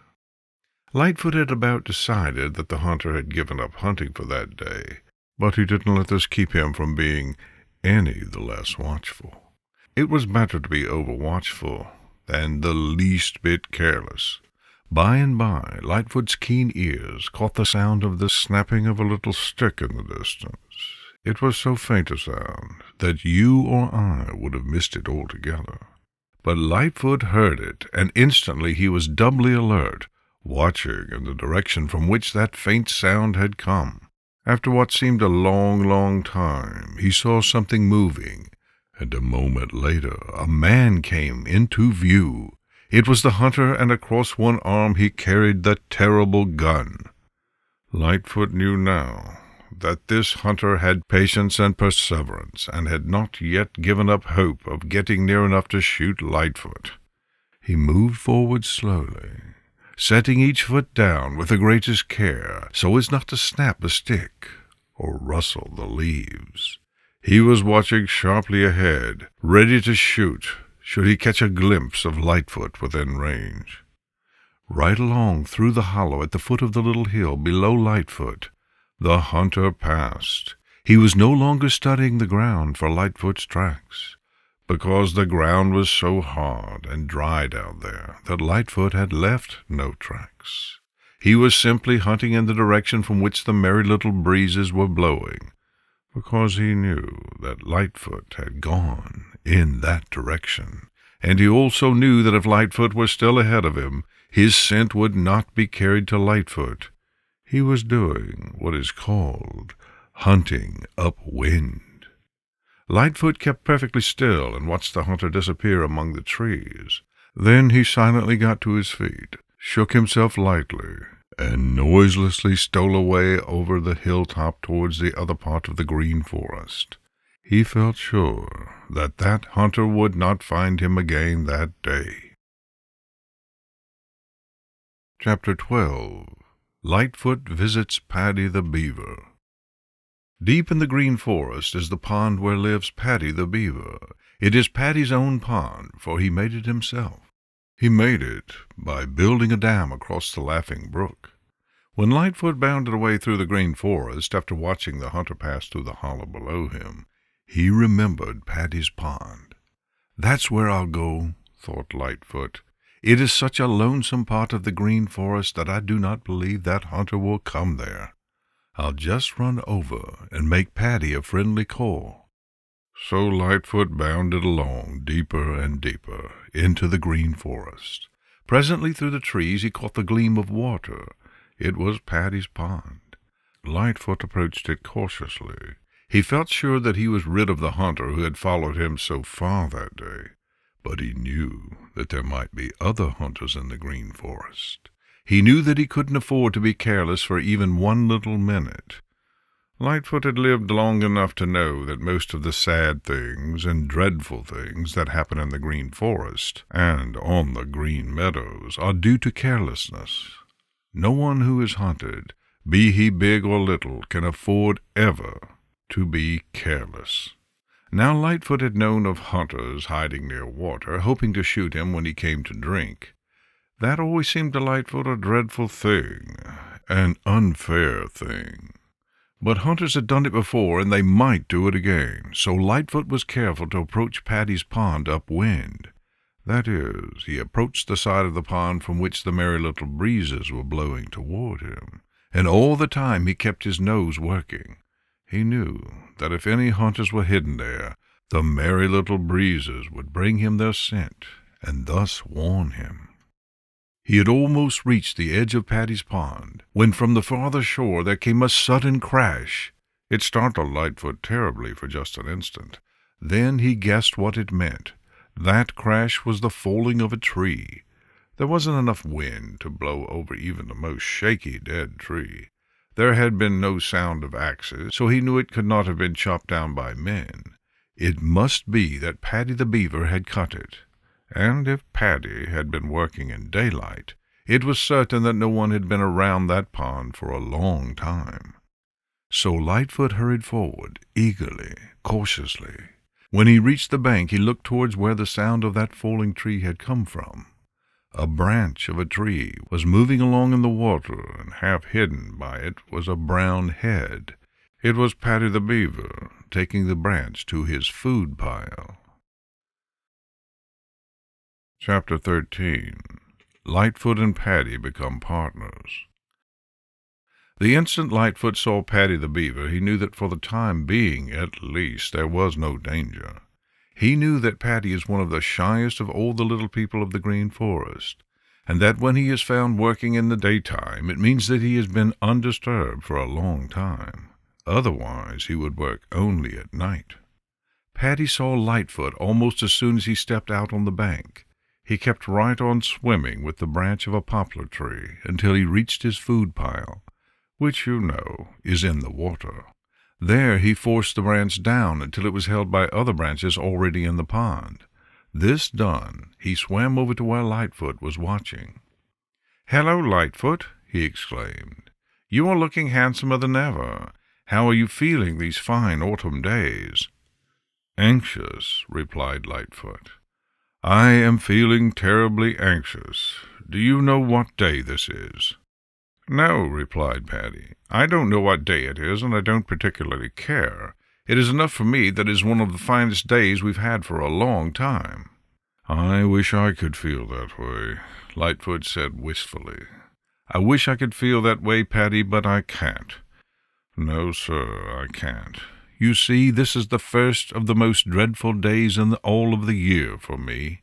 Lightfoot had about decided that the hunter had given up hunting for that day, but he didn't let this keep him from being any the less watchful. It was better to be over-watchful than the least bit careless. By and by, Lightfoot's keen ears caught the sound of the snapping of a little stick in the distance. It was so faint a sound that you or I would have missed it altogether. But Lightfoot heard it, and instantly he was doubly alert, watching in the direction from which that faint sound had come. After what seemed a long, long time, he saw something moving, and a moment later a man came into view. It was the hunter, and across one arm he carried the terrible gun. Lightfoot knew now that this hunter had patience and perseverance, and had not yet given up hope of getting near enough to shoot Lightfoot. He moved forward slowly, setting each foot down with the greatest care, so as not to snap a stick or rustle the leaves. He was watching sharply ahead, ready to shoot should he catch a glimpse of Lightfoot within range. Right along through the hollow at the foot of the little hill below Lightfoot, the hunter passed. He was no longer studying the ground for Lightfoot's tracks, because the ground was so hard and dry down there that Lightfoot had left no tracks. He was simply hunting in the direction from which the merry little breezes were blowing, because he knew that Lightfoot had gone in that direction, and he also knew that if Lightfoot were still ahead of him, his scent would not be carried to Lightfoot. He was doing what is called hunting upwind. Lightfoot kept perfectly still and watched the hunter disappear among the trees. Then he silently got to his feet, shook himself lightly, and noiselessly stole away over the hilltop towards the other part of the green forest. He felt sure that that hunter would not find him again that day. Chapter 12. Lightfoot Visits Paddy the Beaver. Deep in the green forest is the pond where lives Paddy the Beaver. It is Paddy's own pond, for he made it himself. He made it by building a dam across the Laughing Brook. When Lightfoot bounded away through the green forest after watching the hunter pass through the hollow below him, he remembered Paddy's pond. "That's where I'll go," thought Lightfoot. "It is such a lonesome part of the green forest that I do not believe that hunter will come there. I'll just run over and make Paddy a friendly call." So Lightfoot bounded along deeper and deeper into the green forest. Presently through the trees he caught the gleam of water. It was Paddy's pond. Lightfoot approached it cautiously. He felt sure that he was rid of the hunter who had followed him so far that day. But he knew that there might be other hunters in the green forest. He knew that he couldn't afford to be careless for even one little minute. Lightfoot had lived long enough to know that most of the sad things and dreadful things that happen in the green forest and on the green meadows are due to carelessness. No one who is hunted, be he big or little, can afford ever to be careless. Now Lightfoot had known of hunters hiding near water, hoping to shoot him when he came to drink. That always seemed to Lightfoot a dreadful thing, an unfair thing. But hunters had done it before, and they might do it again, so Lightfoot was careful to approach Paddy's pond upwind. That is, he approached the side of the pond from which the merry little breezes were blowing toward him, and all the time he kept his nose working. He knew that if any hunters were hidden there, the merry little breezes would bring him their scent, and thus warn him. He had almost reached the edge of Paddy's pond, when from the farther shore there came a sudden crash. It startled Lightfoot terribly for just an instant. Then he guessed what it meant. That crash was the falling of a tree. There wasn't enough wind to blow over even the most shaky dead tree. There had been no sound of axes, so he knew it could not have been chopped down by men. It must be that Paddy the Beaver had cut it. And if Paddy had been working in daylight, it was certain that no one had been around that pond for a long time. So Lightfoot hurried forward, eagerly, cautiously. When he reached the bank, he looked towards where the sound of that falling tree had come from. A branch of a tree was moving along in the water, and half hidden by it was a brown head. It was Paddy the Beaver, taking the branch to his food pile. Chapter 13. Lightfoot and Paddy become partners. The instant Lightfoot saw Paddy the Beaver, he knew that for the time being, at least, there was no danger. He knew that Paddy is one of the shyest of all the little people of the Green Forest, and that when he is found working in the daytime, it means that he has been undisturbed for a long time. Otherwise, he would work only at night. Paddy saw Lightfoot almost as soon as he stepped out on the bank. He kept right on swimming with the branch of a poplar tree until he reached his food pile, which, you know, is in the water. There he forced the branch down until it was held by other branches already in the pond. This done, he swam over to where Lightfoot was watching. "Hello, Lightfoot," he exclaimed. "You are looking handsomer than ever. How are you feeling these fine autumn days?" "Anxious," replied Lightfoot. "I am feeling terribly anxious. Do you know what day this is?" "No," replied Paddy. "I don't know what day it is, and I don't particularly care. It is enough for me that it is one of the finest days we've had for a long time." "I wish I could feel that way," Lightfoot said wistfully. "I wish I could feel that way, Paddy, but I can't. No, sir, I can't. You see, this is the first of the most dreadful days in all of the year for me.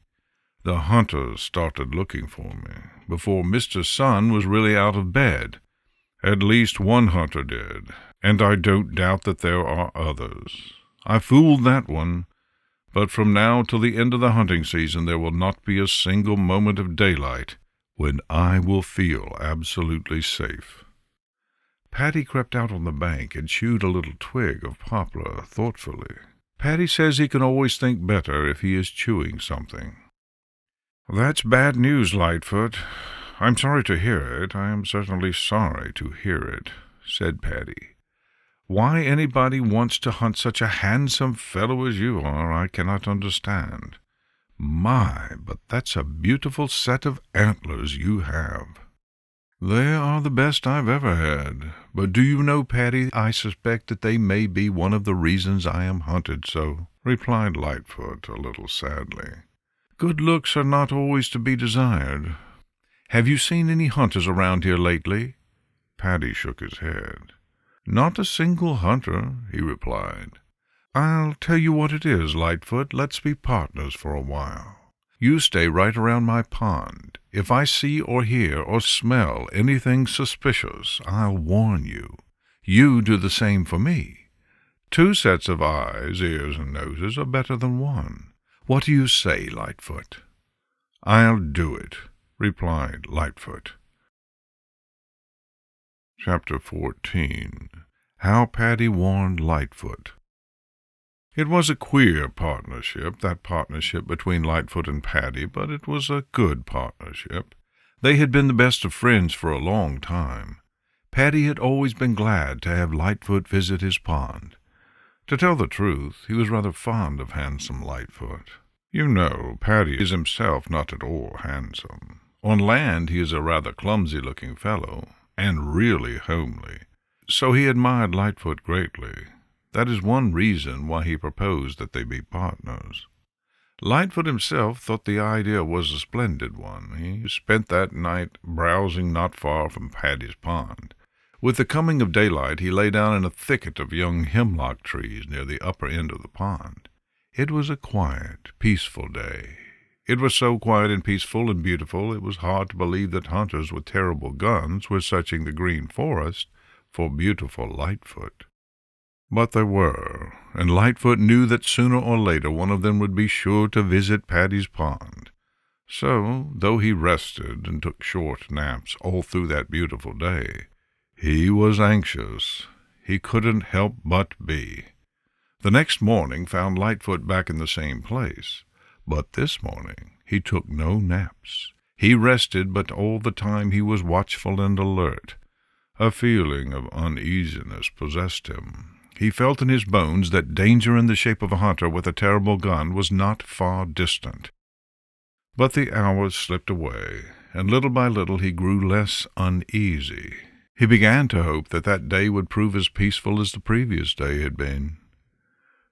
The hunters started looking for me before Mr. Sun was really out of bed. At least one hunter did, and I don't doubt that there are others. I fooled that one, but from now till the end of the hunting season there will not be a single moment of daylight when I will feel absolutely safe." Paddy crept out on the bank and chewed a little twig of poplar thoughtfully. Paddy says he can always think better if he is chewing something. "That's bad news, Lightfoot. I'm sorry to hear it. I am certainly sorry to hear it," said Paddy. "Why anybody wants to hunt such a handsome fellow as you are, I cannot understand. My, but that's a beautiful set of antlers you have." "They are the best I've ever had. But do you know, Paddy, I suspect that they may be one of the reasons I am hunted so," replied Lightfoot a little sadly. "Good looks are not always to be desired. Have you seen any hunters around here lately?" Paddy shook his head. "Not a single hunter," he replied. "I'll tell you what it is, Lightfoot. Let's be partners for a while. You stay right around my pond. If I see or hear or smell anything suspicious, I'll warn you. You do the same for me. 2 sets of eyes, ears, and noses are better than one. What do you say, Lightfoot?" "I'll do it," replied Lightfoot. Chapter 14. How Paddy Warned Lightfoot. It was a queer partnership, that partnership between Lightfoot and Paddy, but it was a good partnership. They had been the best of friends for a long time. Paddy had always been glad to have Lightfoot visit his pond. To tell the truth, he was rather fond of handsome Lightfoot. You know, Paddy is himself not at all handsome. On land he is a rather clumsy-looking fellow, and really homely. So he admired Lightfoot greatly. That is one reason why he proposed that they be partners. Lightfoot himself thought the idea was a splendid one. He spent that night browsing not far from Paddy's pond. With the coming of daylight, he lay down in a thicket of young hemlock trees near the upper end of the pond. It was a quiet, peaceful day. It was so quiet and peaceful and beautiful it was hard to believe that hunters with terrible guns were searching the Green Forest for beautiful Lightfoot. But they were, and Lightfoot knew that sooner or later one of them would be sure to visit Paddy's pond. So, though he rested and took short naps all through that beautiful day, he was anxious. He couldn't help but be. The next morning found Lightfoot back in the same place, but this morning he took no naps. He rested, but all the time he was watchful and alert. A feeling of uneasiness possessed him. He felt in his bones that danger in the shape of a hunter with a terrible gun was not far distant. But the hours slipped away, and little by little he grew less uneasy. He began to hope that that day would prove as peaceful as the previous day had been.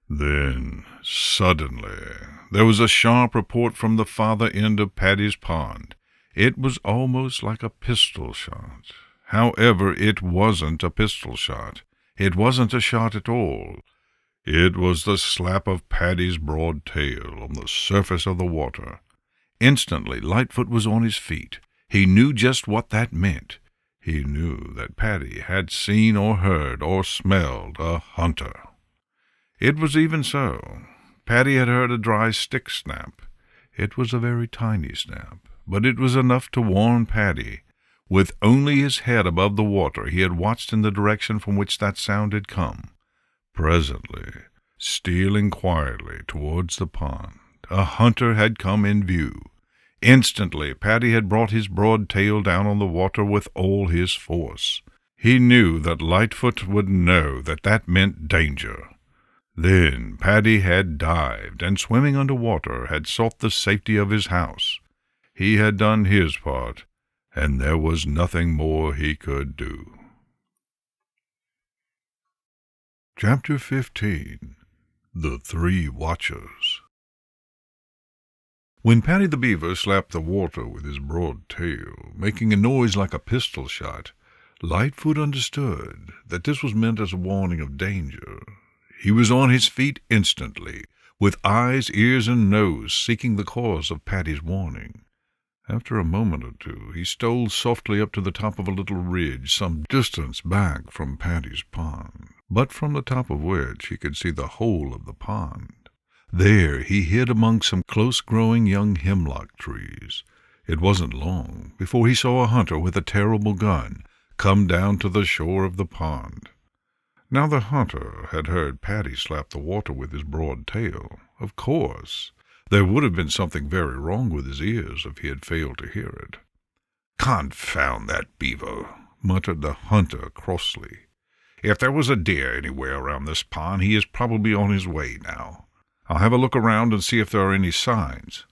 Then, suddenly, there was a sharp report from the farther end of Paddy's pond. It was almost like a pistol shot. However, it wasn't a pistol shot. It wasn't a shot at all. It was the slap of Paddy's broad tail on the surface of the water. Instantly, Lightfoot was on his feet. He knew just what that meant. He knew that Paddy had seen or heard or smelled a hunter. It was even so. Paddy had heard a dry stick snap. It was a very tiny snap, but it was enough to warn Paddy. With only his head above the water, he had watched in the direction from which that sound had come. Presently, stealing quietly towards the pond, a hunter had come in view. Instantly, Paddy had brought his broad tail down on the water with all his force. He knew that Lightfoot would know that meant danger. Then Paddy had dived, and swimming under water, had sought the safety of his house. He had done his part, and there was nothing more he could do. Chapter 15. The Three Watchers. When Paddy the Beaver slapped the water with his broad tail, making a noise like a pistol shot, Lightfoot understood that this was meant as a warning of danger. He was on his feet instantly, with eyes, ears, and nose seeking the cause of Paddy's warning. After a moment or two, he stole softly up to the top of a little ridge some distance back from Paddy's pond, but from the top of which he could see the whole of the pond. There he hid among some close-growing young hemlock trees. It wasn't long before he saw a hunter with a terrible gun come down to the shore of the pond. Now the hunter had heard Paddy slap the water with his broad tail. Of course, there would have been something very wrong with his ears if he had failed to hear it. "Confound that beaver," muttered the hunter crossly. "If there was a deer anywhere around this pond, he is probably on his way now. I'll have a look around and see if there are any signs."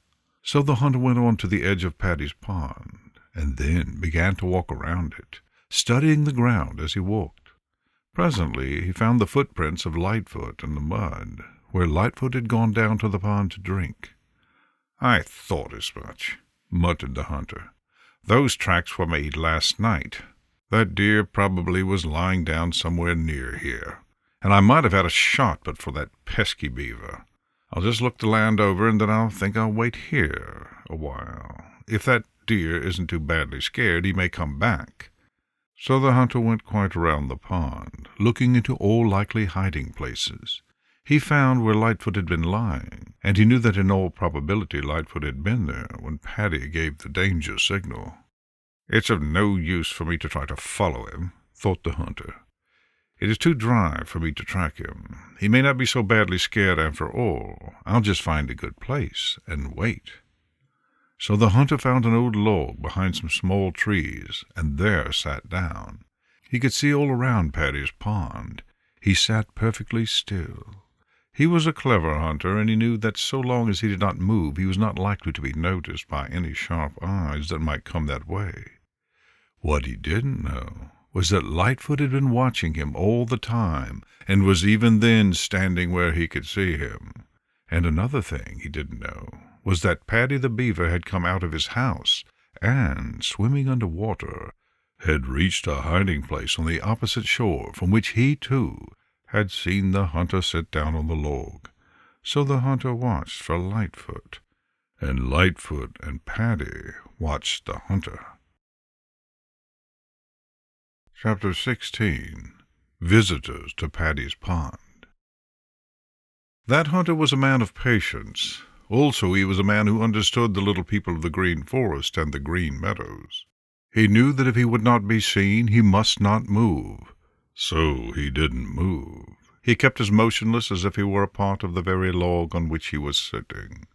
So the hunter went on to the edge of Paddy's pond, and then began to walk around it, studying the ground as he walked. Presently he found the footprints of Lightfoot in the mud, where Lightfoot had gone down to the pond to drink. "I thought as much," muttered the hunter. "Those tracks were made last night. That deer probably was lying down somewhere near here, and I might have had a shot but for that pesky beaver. I'll just look the land over, and then I'll wait here a while. If that deer isn't too badly scared, he may come back." So the hunter went quite around the pond, looking into all likely hiding places. He found where Lightfoot had been lying, and he knew that in all probability Lightfoot had been there when Paddy gave the danger signal. "It's of no use for me to try to follow him," thought the hunter. "It is too dry for me to track him. He may not be so badly scared after all. I'll just find a good place and wait." So the hunter found an old log behind some small trees, and there sat down. He could see all around Paddy's pond. He sat perfectly still. He was a clever hunter, and he knew that so long as he did not move, he was not likely to be noticed by any sharp eyes that might come that way. What he didn't know was that Lightfoot had been watching him all the time, and was even then standing where he could see him. And another thing he didn't know was that Paddy the Beaver had come out of his house, and, swimming under water, had reached a hiding place on the opposite shore from which he, too, had seen the hunter sit down on the log. So the hunter watched for Lightfoot, and Lightfoot and Paddy watched the hunter. Chapter 16. Visitors to Paddy's pond. That hunter was a man of patience. Also, he was a man who understood the little people of the green forest and the green meadows. He knew that if he would not be seen, he must not move. So he didn't move. He kept as motionless as if he were a part of the very log on which he was sitting.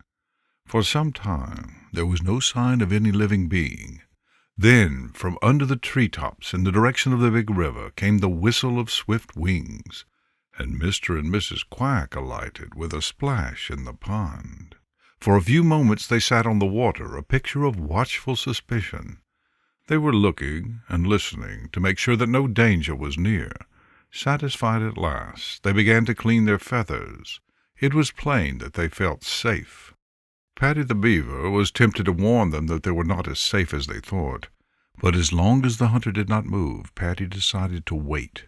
For some time there was no sign of any living being. Then, from under the tree-tops in the direction of the big river, came the whistle of swift wings, and Mr. and Mrs. Quack alighted with a splash in the pond. For a few moments they sat on the water, a picture of watchful suspicion. They were looking and listening to make sure that no danger was near. Satisfied at last, they began to clean their feathers. It was plain that they felt safe. Paddy the Beaver was tempted to warn them that they were not as safe as they thought, but as long as the hunter did not move, Paddy decided to wait.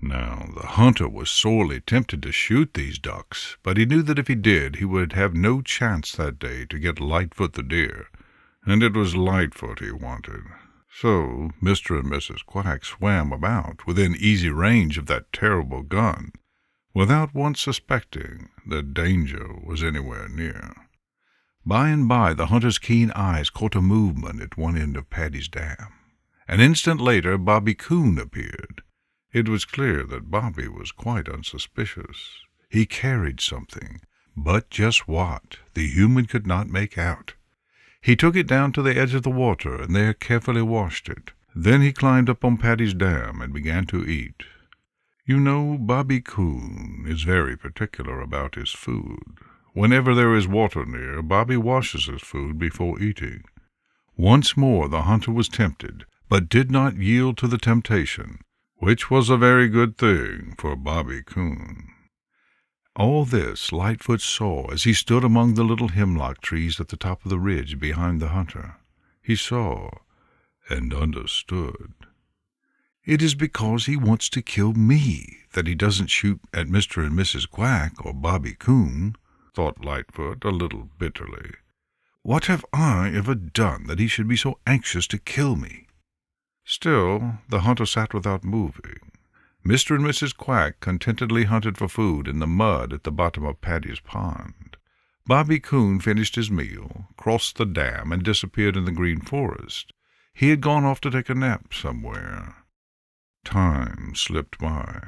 Now, the hunter was sorely tempted to shoot these ducks, but he knew that if he did, he would have no chance that day to get Lightfoot the Deer, and it was Lightfoot he wanted. So Mr. and Mrs. Quack swam about within easy range of that terrible gun, without once suspecting that danger was anywhere near. By and by the hunter's keen eyes caught a movement at one end of Paddy's dam. An instant later Bobby Coon appeared. It was clear that Bobby was quite unsuspicious. He carried something, but just what, the human could not make out. He took it down to the edge of the water and there carefully washed it. Then he climbed up on Paddy's dam and began to eat. You know, Bobby Coon is very particular about his food. Whenever there is water near, Bobby washes his food before eating. Once more the hunter was tempted, but did not yield to the temptation, which was a very good thing for Bobby Coon. All this Lightfoot saw as he stood among the little hemlock trees at the top of the ridge behind the hunter. He saw and understood. It is because he wants to kill me that he doesn't shoot at Mr. and Mrs. Quack or Bobby Coon, thought Lightfoot a little bitterly. What have I ever done that he should be so anxious to kill me? Still, the hunter sat without moving. Mr. and Mrs. Quack contentedly hunted for food in the mud at the bottom of Paddy's pond. Bobby Coon finished his meal, crossed the dam, and disappeared in the green forest. He had gone off to take a nap somewhere. Time slipped by.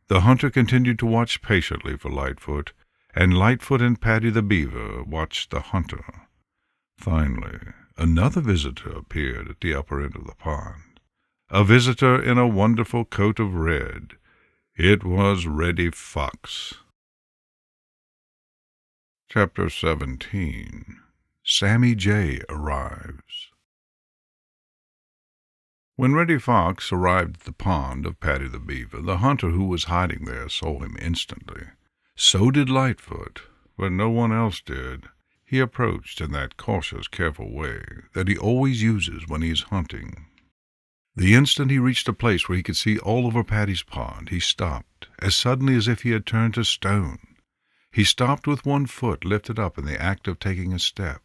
The hunter continued to watch patiently for Lightfoot, and Lightfoot and Paddy the Beaver watched the hunter. Finally, another visitor appeared at the upper end of the pond. A visitor in a wonderful coat of red. It was Reddy Fox. Chapter 17. Sammy Jay Arrives. When Reddy Fox arrived at the pond of Paddy the Beaver, the hunter who was hiding there saw him instantly. So did Lightfoot, but no one else did. He approached in that cautious, careful way that he always uses when he is hunting. The instant he reached a place where he could see all over Paddy's pond, he stopped, as suddenly as if he had turned to stone. He stopped with one foot lifted up in the act of taking a step.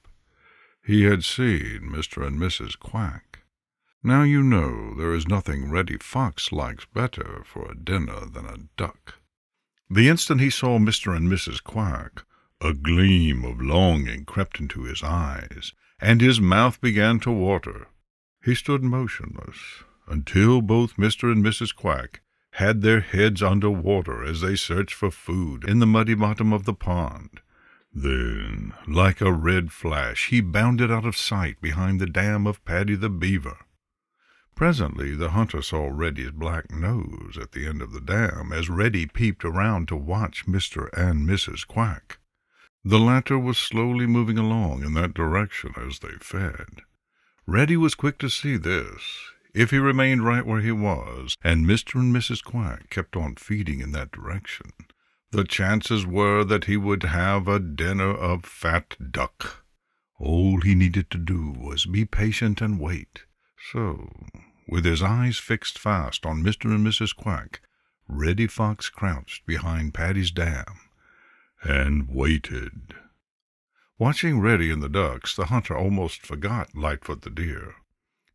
He had seen Mr. and Mrs. Quack. Now you know there is nothing Reddy Fox likes better for a dinner than a duck. The instant he saw Mr. and Mrs. Quack, a gleam of longing crept into his eyes, and his mouth began to water. He stood motionless until both Mr. and Mrs. Quack had their heads under water as they searched for food in the muddy bottom of the pond. Then, like a red flash, he bounded out of sight behind the dam of Paddy the Beaver. Presently the hunter saw Reddy's black nose at the end of the dam as Reddy peeped around to watch Mr. and Mrs. Quack. The latter was slowly moving along in that direction as they fed. Reddy was quick to see this. If he remained right where he was, and Mr. and Mrs. Quack kept on feeding in that direction, the chances were that he would have a dinner of fat duck. All he needed to do was be patient and wait. So, with his eyes fixed fast on Mr. and Mrs. Quack, Reddy Fox crouched behind Paddy's dam and waited. Watching Reddy and the ducks, the hunter almost forgot Lightfoot the Deer.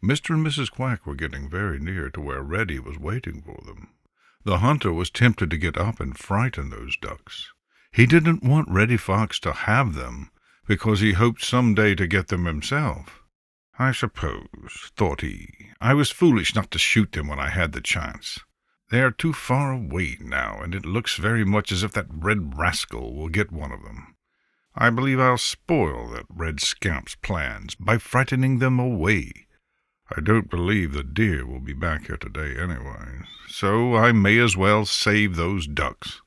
Mr. and Mrs. Quack were getting very near to where Reddy was waiting for them. The hunter was tempted to get up and frighten those ducks. He didn't want Reddy Fox to have them, because he hoped some day to get them himself. I suppose, thought he, I was foolish not to shoot them when I had the chance. They are too far away now, and it looks very much as if that red rascal will get one of them. I believe I'll spoil that red scamp's plans by frightening them away. I don't believe the deer will be back here today anyway, so I may as well save those ducks.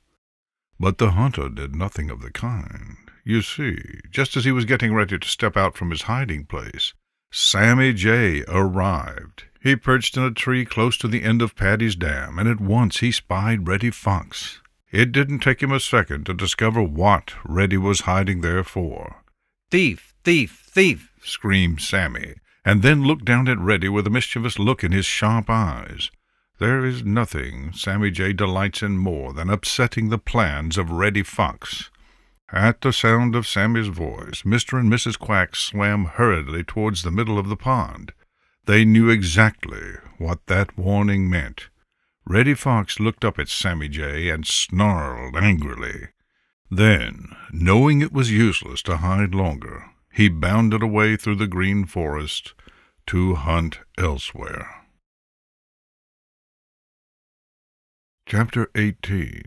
But the hunter did nothing of the kind. You see, just as he was getting ready to step out from his hiding place, Sammy Jay arrived. He perched in a tree close to the end of Paddy's dam, and at once he spied Reddy Fox. It didn't take him a second to discover what Reddy was hiding there for. "Thief! Thief! Thief!" screamed Sammy, and then looked down at Reddy with a mischievous look in his sharp eyes. There is nothing Sammy Jay delights in more than upsetting the plans of Reddy Fox. At the sound of Sammy's voice, Mr. and Mrs. Quack swam hurriedly towards the middle of the pond. They knew exactly what that warning meant. Reddy Fox looked up at Sammy Jay and snarled angrily. Then, knowing it was useless to hide longer, he bounded away through the green forest to hunt elsewhere. Chapter 18.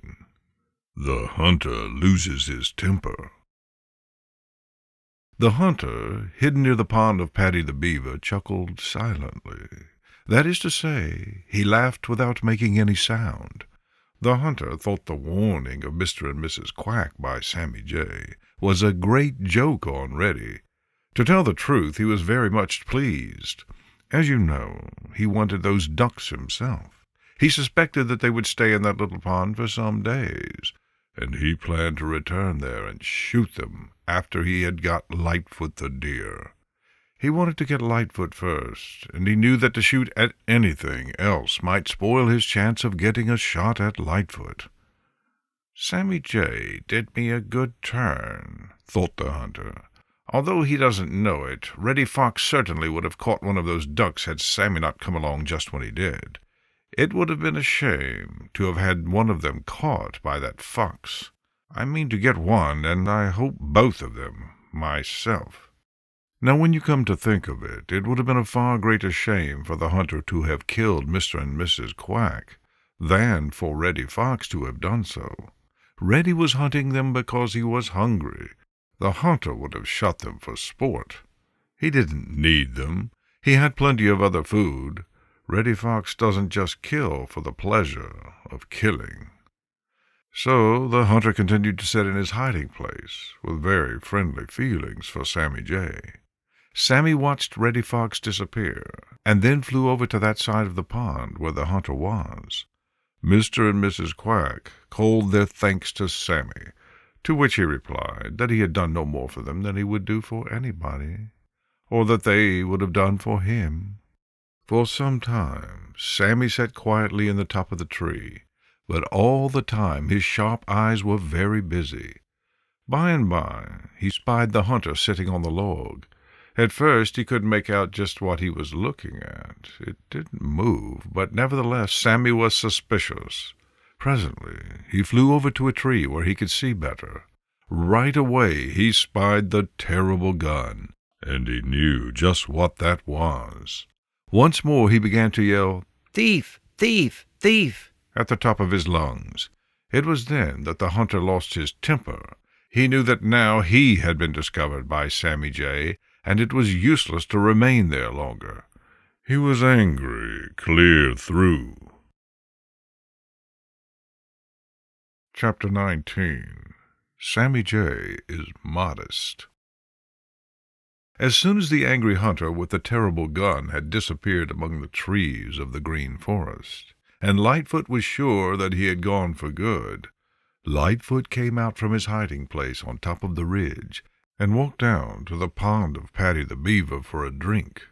The Hunter Loses His Temper. The hunter, hidden near the pond of Paddy the Beaver, chuckled silently. That is to say, he laughed without making any sound. The hunter thought the warning of Mr. and Mrs. Quack by Sammy Jay was a great joke on Reddy. To tell the truth, he was very much pleased. As you know, he wanted those ducks himself. He suspected that they would stay in that little pond for some days, and he planned to return there and shoot them after he had got Lightfoot the Deer. He wanted to get Lightfoot first, and he knew that to shoot at anything else might spoil his chance of getting a shot at Lightfoot. Sammy Jay did me a good turn, thought the hunter. Although he doesn't know it, Reddy Fox certainly would have caught one of those ducks had Sammy not come along just when he did. It would have been a shame to have had one of them caught by that fox. I mean to get one, and I hope both of them, myself. Now, when you come to think of it, it would have been a far greater shame for the hunter to have killed Mr. and Mrs. Quack than for Reddy Fox to have done so. Reddy was hunting them because he was hungry. The hunter would have shot them for sport. He didn't need them. He had plenty of other food. Reddy Fox doesn't just kill for the pleasure of killing. So the hunter continued to sit in his hiding place, with very friendly feelings for Sammy Jay. Sammy watched Reddy Fox disappear, and then flew over to that side of the pond where the hunter was. Mr. and Mrs. Quack called their thanks to Sammy, to which he replied that he had done no more for them than he would do for anybody, or that they would have done for him. For some time Sammy sat quietly in the top of the tree, but all the time his sharp eyes were very busy. By and by he spied the hunter sitting on the log. At first he couldn't make out just what he was looking at. It didn't move, but nevertheless Sammy was suspicious. Presently he flew over to a tree where he could see better. Right away he spied the terrible gun, and he knew just what that was. Once more he began to yell, "Thief! Thief! Thief!" at the top of his lungs. It was then that the hunter lost his temper. He knew that now he had been discovered by Sammy Jay, and it was useless to remain there longer. He was angry clear through. Chapter 19. Sammy Jay is Modest. As soon as the angry hunter with the terrible gun had disappeared among the trees of the green forest, and Lightfoot was sure that he had gone for good, Lightfoot came out from his hiding place on top of the ridge and walked down to the pond of Paddy the Beaver for a drink.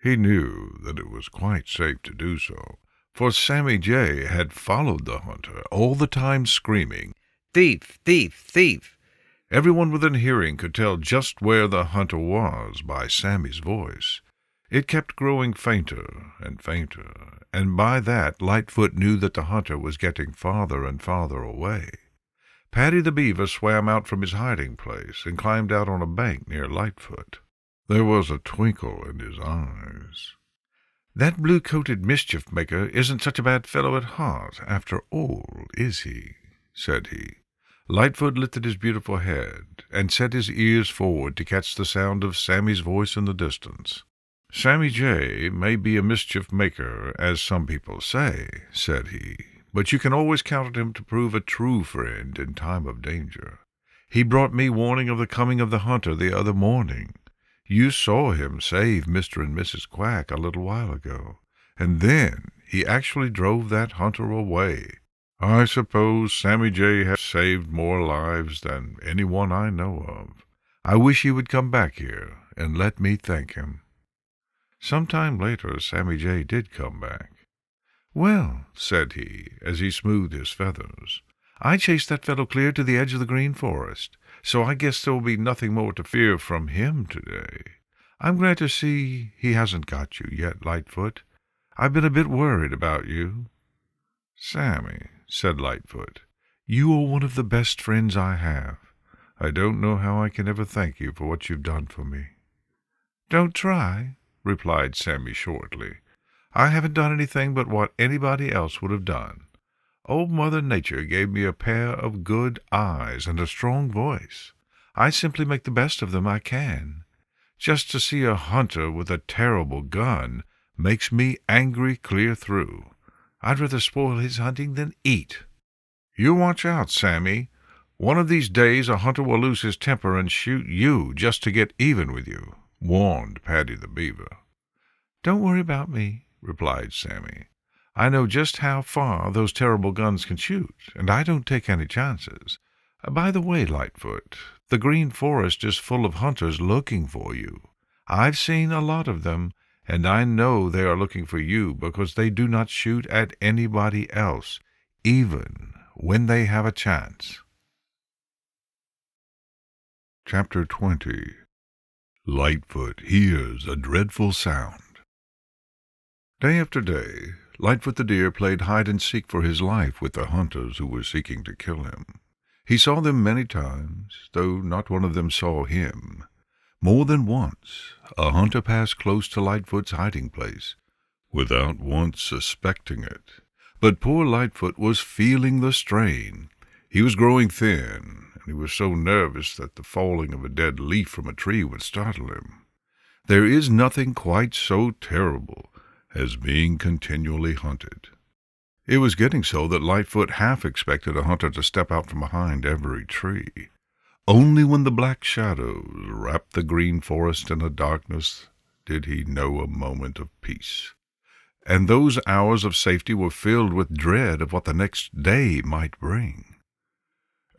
He knew that it was quite safe to do so, for Sammy Jay had followed the hunter, all the time screaming, "Thief! Thief! Thief!" Everyone within hearing could tell just where the hunter was by Sammy's voice. It kept growing fainter and fainter, and by that Lightfoot knew that the hunter was getting farther and farther away. Paddy the Beaver swam out from his hiding place and climbed out on a bank near Lightfoot. There was a twinkle in his eyes. "That blue-coated mischief-maker isn't such a bad fellow at heart, after all, is he?" said he. Lightfoot lifted his beautiful head and set his ears forward to catch the sound of Sammy's voice in the distance. "Sammy Jay may be a mischief-maker, as some people say," said he, "but you can always count on him to prove a true friend in time of danger. He brought me warning of the coming of the hunter the other morning. You saw him save Mr. and Mrs. Quack a little while ago, and then he actually drove that hunter away. I suppose Sammy Jay has saved more lives than anyone I know of. I wish he would come back here and let me thank him." Some time later Sammy Jay did come back. "Well," said he, as he smoothed his feathers, "I chased that fellow clear to the edge of the green forest, so I guess there will be nothing more to fear from him today. I'm glad to see he hasn't got you yet, Lightfoot. I've been a bit worried about you." "Sammy," said Lightfoot, "you are one of the best friends I have. I don't know how I can ever thank you for what you've done for me." "Don't try," replied Sammy shortly. "I haven't done anything but what anybody else would have done. Old Mother Nature gave me a pair of good eyes and a strong voice. I simply make the best of them I can. Just to see a hunter with a terrible gun makes me angry clear through. I'd rather spoil his hunting than eat." "You watch out, Sammy. One of these days a hunter will lose his temper and shoot you just to get even with you," warned Paddy the Beaver. "Don't worry about me," replied Sammy. "I know just how far those terrible guns can shoot, and I don't take any chances. By the way, Lightfoot, the Green Forest is full of hunters looking for you. I've seen a lot of them, and I know they are looking for you because they do not shoot at anybody else, even when they have a chance." Chapter 20. Lightfoot Hears a Dreadful Sound. Day after day, Lightfoot the Deer played hide-and-seek for his life with the hunters who were seeking to kill him. He saw them many times, though not one of them saw him. More than once, a hunter passed close to Lightfoot's hiding place, without once suspecting it. But poor Lightfoot was feeling the strain. He was growing thin, and he was so nervous that the falling of a dead leaf from a tree would startle him. There is nothing quite so terrible as being continually hunted. It was getting so that Lightfoot half expected a hunter to step out from behind every tree. Only when the black shadows wrapped the green forest in a darkness did he know a moment of peace. And those hours of safety were filled with dread of what the next day might bring.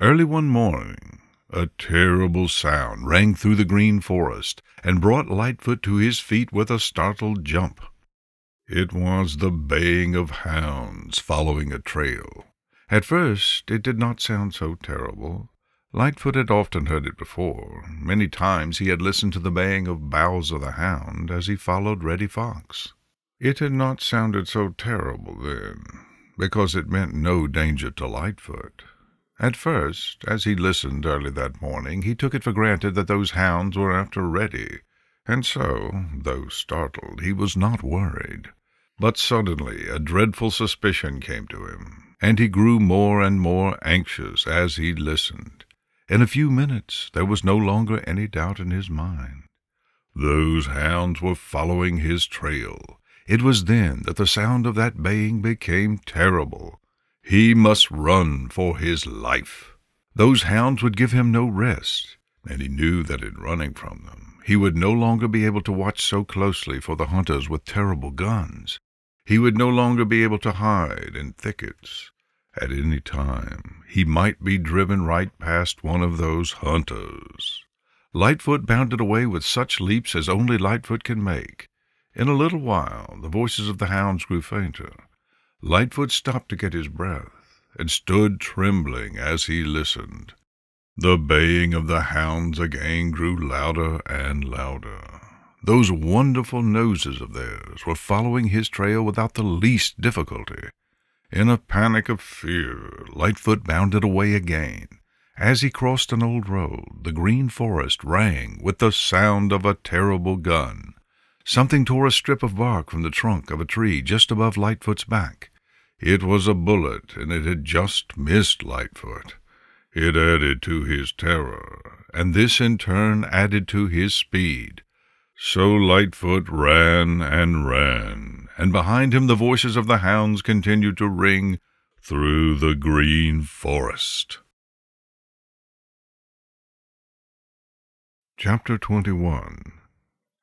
Early one morning, a terrible sound rang through the green forest and brought Lightfoot to his feet with a startled jump. It was the baying of hounds following a trail. At first it did not sound so terrible. Lightfoot had often heard it before. Many times he had listened to the baying of Bowser the Hound as he followed Reddy Fox. It had not sounded so terrible then, because it meant no danger to Lightfoot. At first, as he listened early that morning, he took it for granted that those hounds were after Reddy, and so, though startled, he was not worried. But suddenly a dreadful suspicion came to him, and he grew more and more anxious as he listened. In a few minutes there was no longer any doubt in his mind. Those hounds were following his trail. It was then that the sound of that baying became terrible. He must run for his life. Those hounds would give him no rest, and he knew that in running from them he would no longer be able to watch so closely for the hunters with terrible guns. He would no longer be able to hide in thickets. At any time he might be driven right past one of those hunters. Lightfoot bounded away with such leaps as only Lightfoot can make. In a little while the voices of the hounds grew fainter. Lightfoot stopped to get his breath, and stood trembling as he listened. The baying of the hounds again grew louder and louder. Those wonderful noses of theirs were following his trail without the least difficulty. In a panic of fear, Lightfoot bounded away again. As he crossed an old road, the green forest rang with the sound of a terrible gun. Something tore a strip of bark from the trunk of a tree just above Lightfoot's back. It was a bullet, and it had just missed Lightfoot. It added to his terror, and this in turn added to his speed. So Lightfoot ran, and behind him the voices of the hounds continued to ring through the green forest. Chapter 21.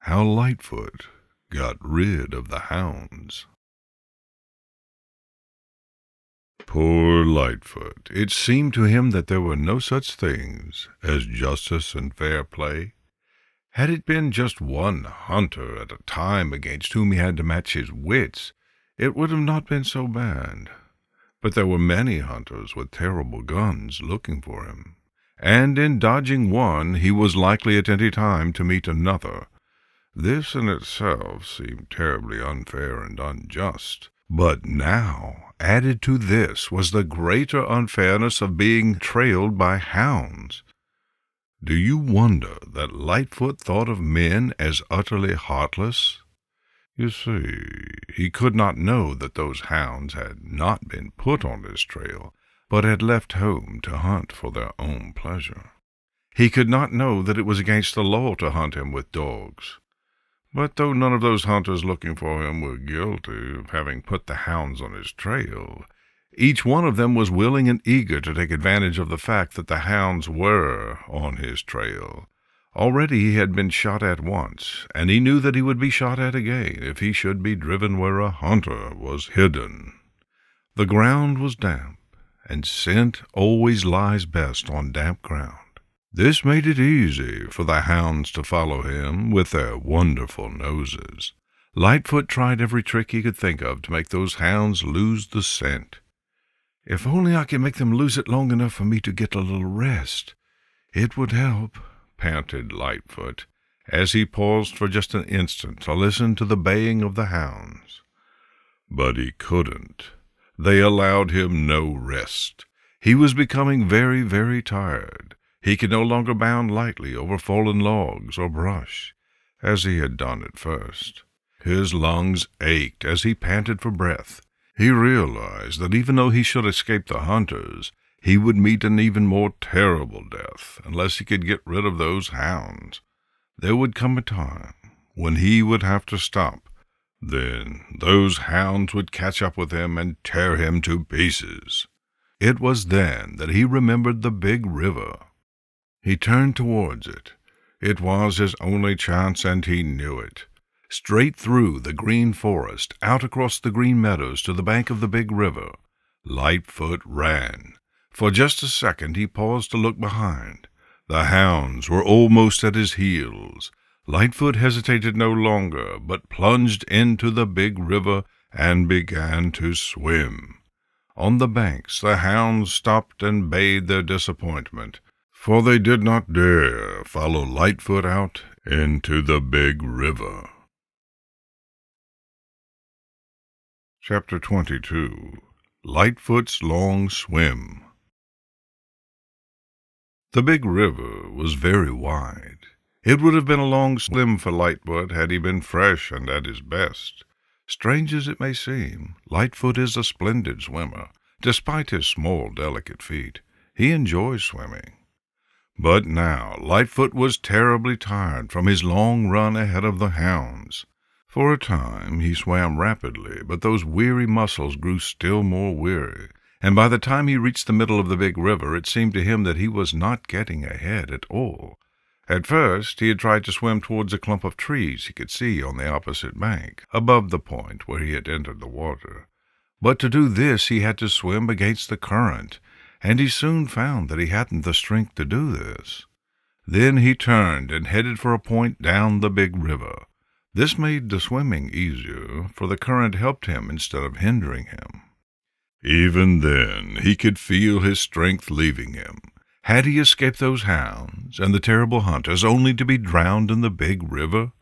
How Lightfoot Got Rid of the Hounds. Poor Lightfoot! It seemed to him that there were no such things as justice and fair play. Had it been just one hunter at a time against whom he had to match his wits, it would have not been so bad. But there were many hunters with terrible guns looking for him, and in dodging one he was likely at any time to meet another. This in itself seemed terribly unfair and unjust. But now, added to this, was the greater unfairness of being trailed by hounds. Do you wonder that Lightfoot thought of men as utterly heartless? You see, he could not know that those hounds had not been put on his trail, but had left home to hunt for their own pleasure. He could not know that it was against the law to hunt him with dogs. But though none of those hunters looking for him were guilty of having put the hounds on his trail, each one of them was willing and eager to take advantage of the fact that the hounds were on his trail. Already he had been shot at once, and he knew that he would be shot at again if he should be driven where a hunter was hidden. The ground was damp, and scent always lies best on damp ground. This made it easy for the hounds to follow him with their wonderful noses. Lightfoot tried every trick he could think of to make those hounds lose the scent. "If only I could make them lose it long enough for me to get a little rest, it would help," panted Lightfoot, as he paused for just an instant to listen to the baying of the hounds. But he couldn't. They allowed him no rest. He was becoming very, very tired. He could no longer bound lightly over fallen logs or brush, as he had done at first. His lungs ached as he panted for breath. He realized that even though he should escape the hunters, he would meet an even more terrible death unless he could get rid of those hounds. There would come a time when he would have to stop. Then those hounds would catch up with him and tear him to pieces. It was then that he remembered the big river. He turned towards it. It was his only chance, and he knew it. Straight through the green forest, out across the green meadows to the bank of the big river, Lightfoot ran. For just a second he paused to look behind. The hounds were almost at his heels. Lightfoot hesitated no longer, but plunged into the big river and began to swim. On the banks the hounds stopped and bayed their disappointment, for they did not dare follow Lightfoot out into the big river. Chapter 22. Lightfoot's Long Swim. The big river was very wide. It would have been a long swim for Lightfoot had he been fresh and at his best. Strange as it may seem, Lightfoot is a splendid swimmer. Despite his small, delicate feet, he enjoys swimming. But now Lightfoot was terribly tired from his long run ahead of the hounds. For a time he swam rapidly, but those weary muscles grew still more weary, and by the time he reached the middle of the big river it seemed to him that he was not getting ahead at all. At first he had tried to swim towards a clump of trees he could see on the opposite bank, above the point where he had entered the water. But to do this he had to swim against the current, and he soon found that he hadn't the strength to do this. Then he turned and headed for a point down the big river. This made the swimming easier, for the current helped him instead of hindering him. Even then he could feel his strength leaving him. Had he escaped those hounds and the terrible hunters only to be drowned in the big river?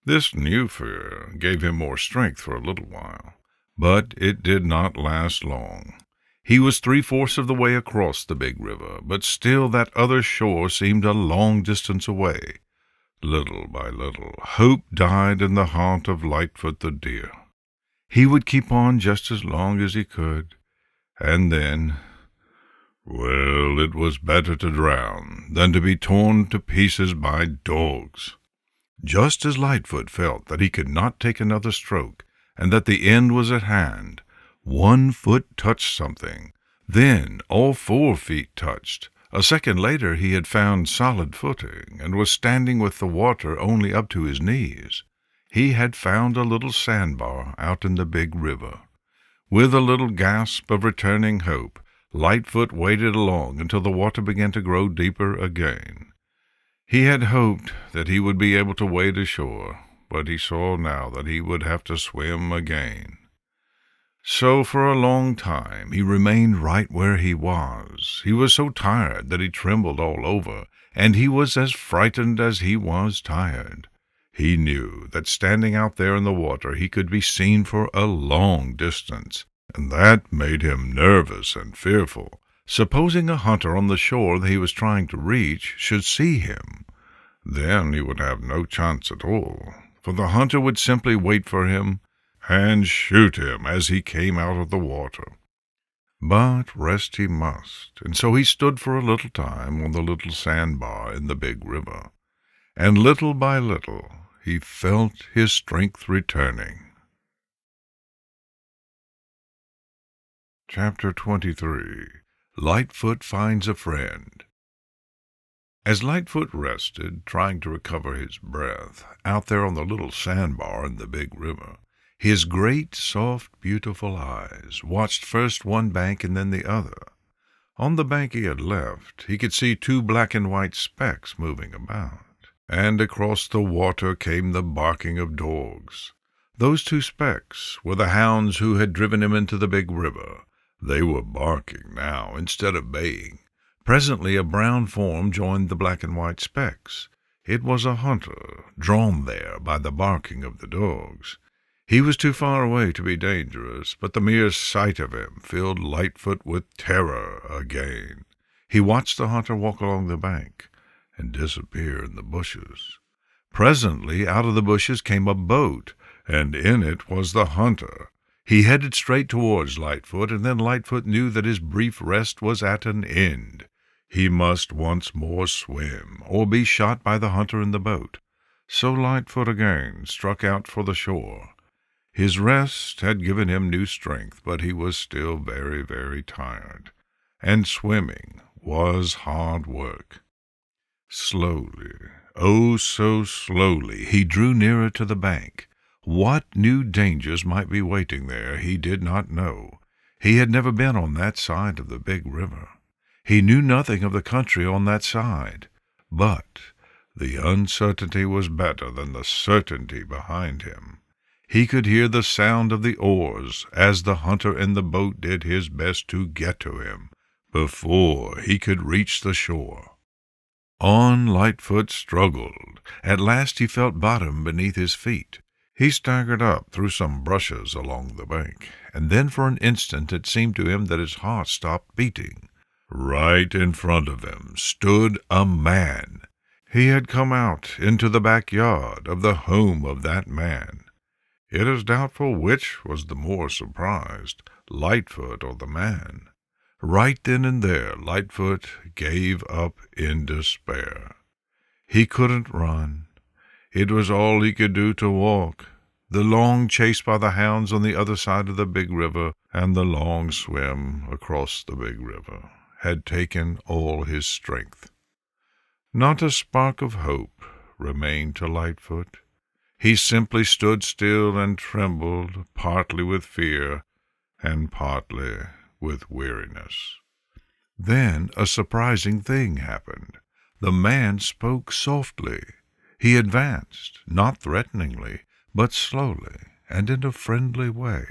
This new fear gave him more strength for a little while, but it did not last long. He was 3/4 of the way across the big river, but still that other shore seemed a long distance away. Little by little, hope died in the heart of Lightfoot the Deer. He would keep on just as long as he could, and then, well, it was better to drown than to be torn to pieces by dogs. Just as Lightfoot felt that he could not take another stroke, and that the end was at hand, one foot touched something. Then all 4 feet touched. A second later he had found solid footing, and was standing with the water only up to his knees. He had found a little sandbar out in the big river. With a little gasp of returning hope, Lightfoot waded along until the water began to grow deeper again. He had hoped that he would be able to wade ashore, but he saw now that he would have to swim again. So for a long time he remained right where he was. He was so tired that he trembled all over, and he was as frightened as he was tired. He knew that standing out there in the water he could be seen for a long distance, and that made him nervous and fearful. Supposing a hunter on the shore that he was trying to reach should see him, then he would have no chance at all, for the hunter would simply wait for him and shoot him as he came out of the water. But rest he must, and so he stood for a little time on the little sandbar in the big river, and little by little he felt his strength returning. Chapter 23. Lightfoot Finds a Friend. As Lightfoot rested, trying to recover his breath, out there on the little sandbar in the big river, his great, soft, beautiful eyes watched first one bank and then the other. On the bank he had left, he could see two black and white specks moving about, and across the water came the barking of dogs. Those two specks were the hounds who had driven him into the big river. They were barking now instead of baying. Presently a brown form joined the black and white specks. It was a hunter, drawn there by the barking of the dogs. He was too far away to be dangerous, but the mere sight of him filled Lightfoot with terror again. He watched the hunter walk along the bank and disappear in the bushes. Presently out of the bushes came a boat, and in it was the hunter. He headed straight towards Lightfoot, and then Lightfoot knew that his brief rest was at an end. He must once more swim, or be shot by the hunter in the boat. So Lightfoot again struck out for the shore. His rest had given him new strength, but he was still very, very tired, and swimming was hard work. Slowly, oh so slowly, he drew nearer to the bank. What new dangers might be waiting there he did not know. He had never been on that side of the big river. He knew nothing of the country on that side, but the uncertainty was better than the certainty behind him. He could hear the sound of the oars as the hunter in the boat did his best to get to him before he could reach the shore. On Lightfoot struggled. At last he felt bottom beneath his feet. He staggered up through some brushes along the bank, and then for an instant it seemed to him that his heart stopped beating. Right in front of him stood a man. He had come out into the backyard of the home of that man. It is doubtful which was the more surprised, Lightfoot or the man. Right then and there Lightfoot gave up in despair. He couldn't run. It was all he could do to walk. The long chase by the hounds on the other side of the big river and the long swim across the big river had taken all his strength. Not a spark of hope remained to Lightfoot. He simply stood still and trembled, partly with fear and partly with weariness. Then a surprising thing happened. The man spoke softly. He advanced, not threateningly, but slowly and in a friendly way.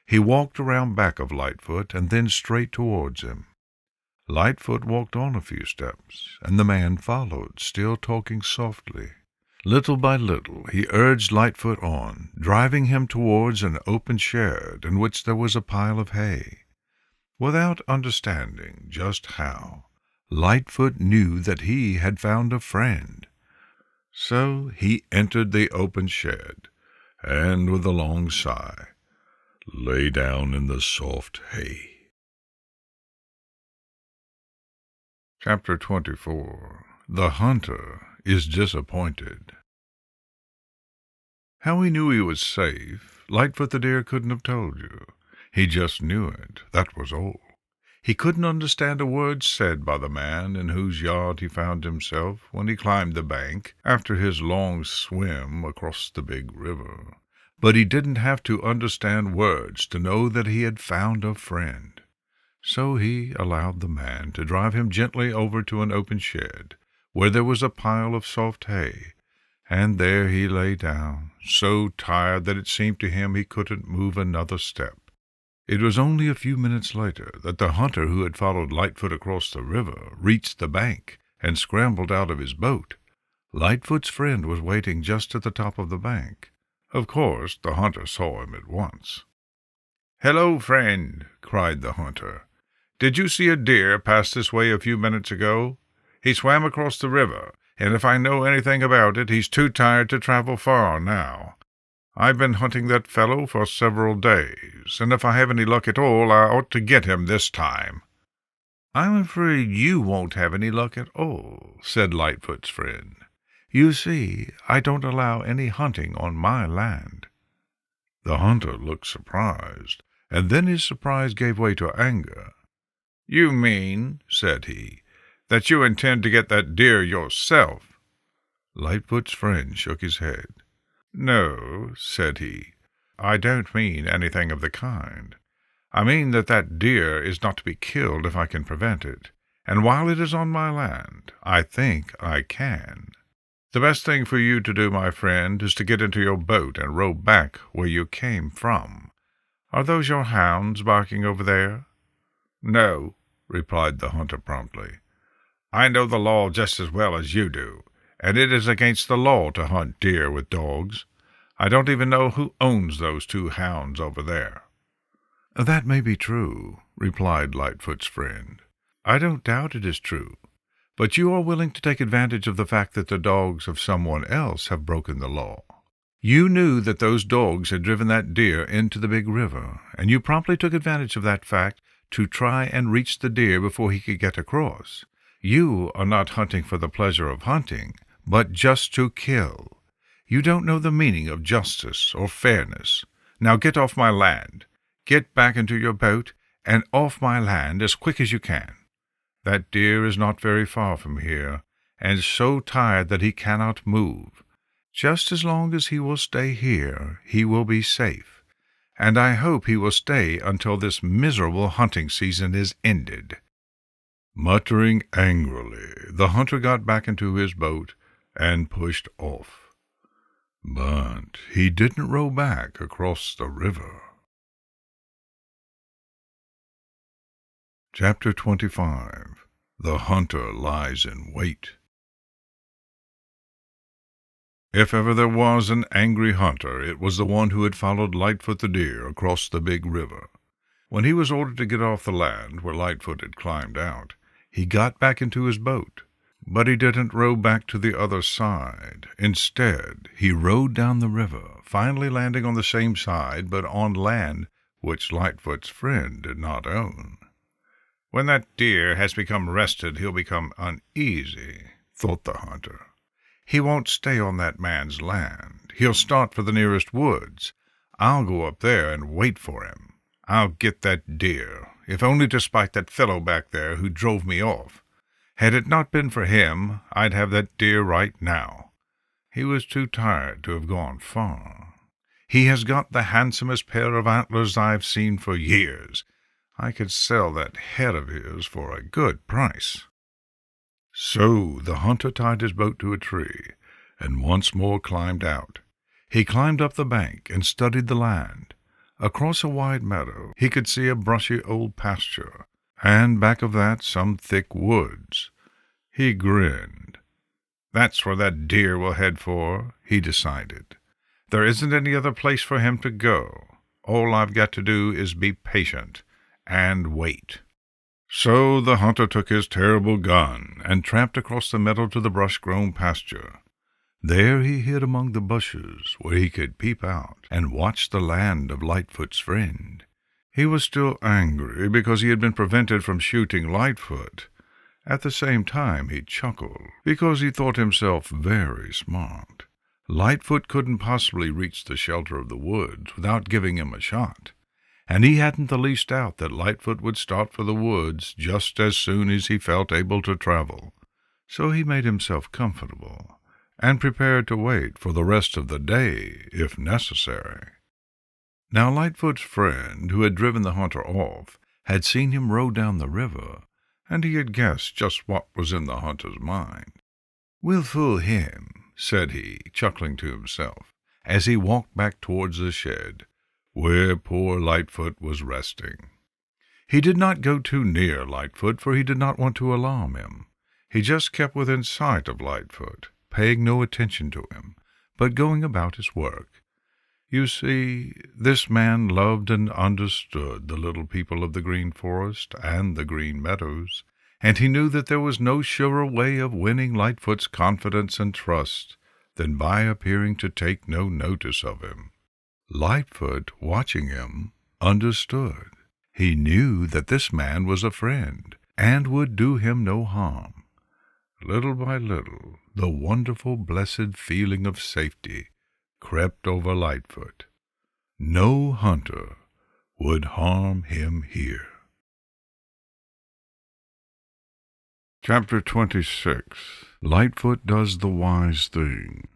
He walked around back of Lightfoot and then straight towards him. Lightfoot walked on a few steps, and the man followed, still talking softly. Little by little he urged Lightfoot on, driving him towards an open shed in which there was a pile of hay. Without understanding just how, Lightfoot knew that he had found a friend. So he entered the open shed, and with a long sigh, lay down in the soft hay. Chapter 24. The Hunter is Disappointed. How he knew he was safe, Lightfoot the Deer couldn't have told you. He just knew it, that was all. He couldn't understand a word said by the man in whose yard he found himself when he climbed the bank after his long swim across the big river. But he didn't have to understand words to know that he had found a friend. So he allowed the man to drive him gently over to an open shed, where there was a pile of soft hay, and there he lay down, so tired that it seemed to him he couldn't move another step. It was only a few minutes later that the hunter who had followed Lightfoot across the river reached the bank and scrambled out of his boat. Lightfoot's friend was waiting just at the top of the bank. Of course, the hunter saw him at once. "Hello, friend," cried the hunter. "Did you see a deer pass this way a few minutes ago? He swam across the river, and if I know anything about it, he's too tired to travel far now. I've been hunting that fellow for several days, and if I have any luck at all, I ought to get him this time." "I'm afraid you won't have any luck at all," said Lightfoot's friend. "You see, I don't allow any hunting on my land." The hunter looked surprised, and then his surprise gave way to anger. "You mean," said he, "that you intend to get that deer yourself?" Lightfoot's friend shook his head. "No," said he, "I don't mean anything of the kind. I mean that deer is not to be killed if I can prevent it, and while it is on my land, I think I can. The best thing for you to do, my friend, is to get into your boat and row back where you came from. Are those your hounds barking over there?" "No," replied the hunter promptly. "I know the law just as well as you do, and it is against the law to hunt deer with dogs. I don't even know who owns those 2 hounds over there." "That may be true," replied Lightfoot's friend. "I don't doubt it is true. But you are willing to take advantage of the fact that the dogs of someone else have broken the law. You knew that those dogs had driven that deer into the big river, and you promptly took advantage of that fact to try and reach the deer before he could get across. You are not hunting for the pleasure of hunting, but just to kill. You don't know the meaning of justice or fairness. Now get off my land. Get back into your boat, and off my land as quick as you can. That deer is not very far from here, and so tired that he cannot move. Just as long as he will stay here, he will be safe, and I hope he will stay until this miserable hunting season is ended." Muttering angrily, the hunter got back into his boat and pushed off. But he didn't row back across the river. Chapter 25. The Hunter Lies in Wait. If ever there was an angry hunter, it was the one who had followed Lightfoot the Deer across the big river. When he was ordered to get off the land where Lightfoot had climbed out, he got back into his boat. But he didn't row back to the other side. Instead, he rowed down the river, finally landing on the same side, but on land which Lightfoot's friend did not own. "When that deer has become rested, he'll become uneasy," thought the hunter. "He won't stay on that man's land. He'll start for the nearest woods. I'll go up there and wait for him. I'll get that deer, if only to spite that fellow back there who drove me off. Had it not been for him, I'd have that deer right now. He was too tired to have gone far. He has got the handsomest pair of antlers I've seen for years. I could sell that head of his for a good price." So the hunter tied his boat to a tree and once more climbed out. He climbed up the bank and studied the land. Across a wide meadow he could see a brushy old pasture, and back of that some thick woods. He grinned. "That's where that deer will head for," he decided. "There isn't any other place for him to go. All I've got to do is be patient and wait." So the hunter took his terrible gun and tramped across the meadow to the brush-grown pasture. There he hid among the bushes, where he could peep out and watch the land of Lightfoot's friend. He was still angry because he had been prevented from shooting Lightfoot. At the same time he chuckled, because he thought himself very smart. Lightfoot couldn't possibly reach the shelter of the woods without giving him a shot, and he hadn't the least doubt that Lightfoot would start for the woods just as soon as he felt able to travel. So he made himself comfortable, and prepared to wait for the rest of the day, if necessary. Now Lightfoot's friend, who had driven the hunter off, had seen him row down the river, and he had guessed just what was in the hunter's mind. "We'll fool him," said he, chuckling to himself, as he walked back towards the shed. where poor Lightfoot was resting. He did not go too near Lightfoot, for he did not want to alarm him. He just kept within sight of Lightfoot, paying no attention to him, but going about his work. You see, this man loved and understood the little people of the Green Forest and the Green Meadows, and he knew that there was no surer way of winning Lightfoot's confidence and trust than by appearing to take no notice of him. Lightfoot, watching him, understood. He knew that this man was a friend, and would do him no harm. Little by little, the wonderful, blessed feeling of safety crept over Lightfoot. No hunter would harm him here. Chapter 26. Lightfoot Does the Wise Thing.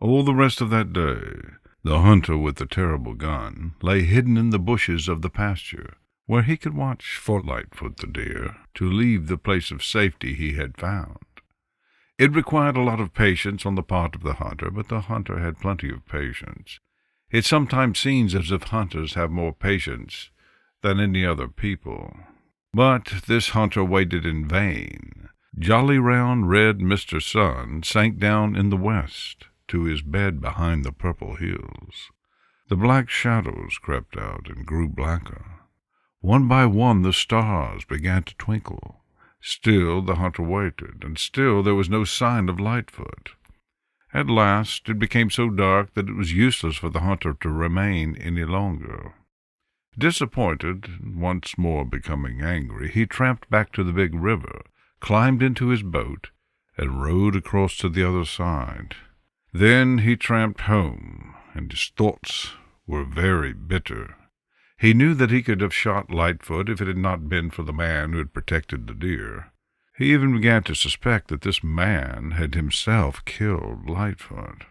All the rest of that day, the hunter with the terrible gun lay hidden in the bushes of the pasture, where he could watch for Lightfoot the Deer to leave the place of safety he had found. It required a lot of patience on the part of the hunter, but the hunter had plenty of patience. It sometimes seems as if hunters have more patience than any other people. But this hunter waited in vain. Jolly round red Mr. Sun sank down in the west to his bed behind the purple hills. The black shadows crept out and grew blacker. One by one the stars began to twinkle. Still the hunter waited, and still there was no sign of Lightfoot. At last it became so dark that it was useless for the hunter to remain any longer. Disappointed, and once more becoming angry, he tramped back to the big river, climbed into his boat, and rowed across to the other side. Then he tramped home, and his thoughts were very bitter. He knew that he could have shot Lightfoot if it had not been for the man who had protected the deer. He even began to suspect that this man had himself killed Lightfoot,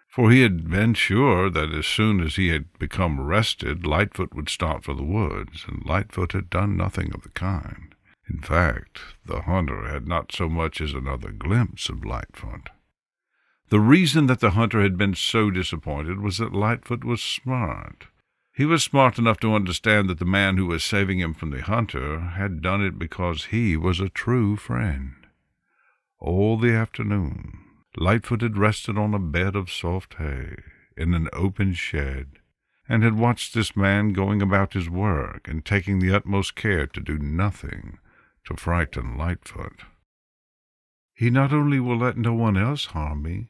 for he had been sure that as soon as he had become rested, Lightfoot would start for the woods, and Lightfoot had done nothing of the kind. In fact, the hunter had not so much as another glimpse of Lightfoot. The reason that the hunter had been so disappointed was that Lightfoot was smart. He was smart enough to understand that the man who was saving him from the hunter had done it because he was a true friend. All the afternoon, Lightfoot had rested on a bed of soft hay in an open shed, and had watched this man going about his work and taking the utmost care to do nothing to frighten Lightfoot. "He not only will let no one else harm me,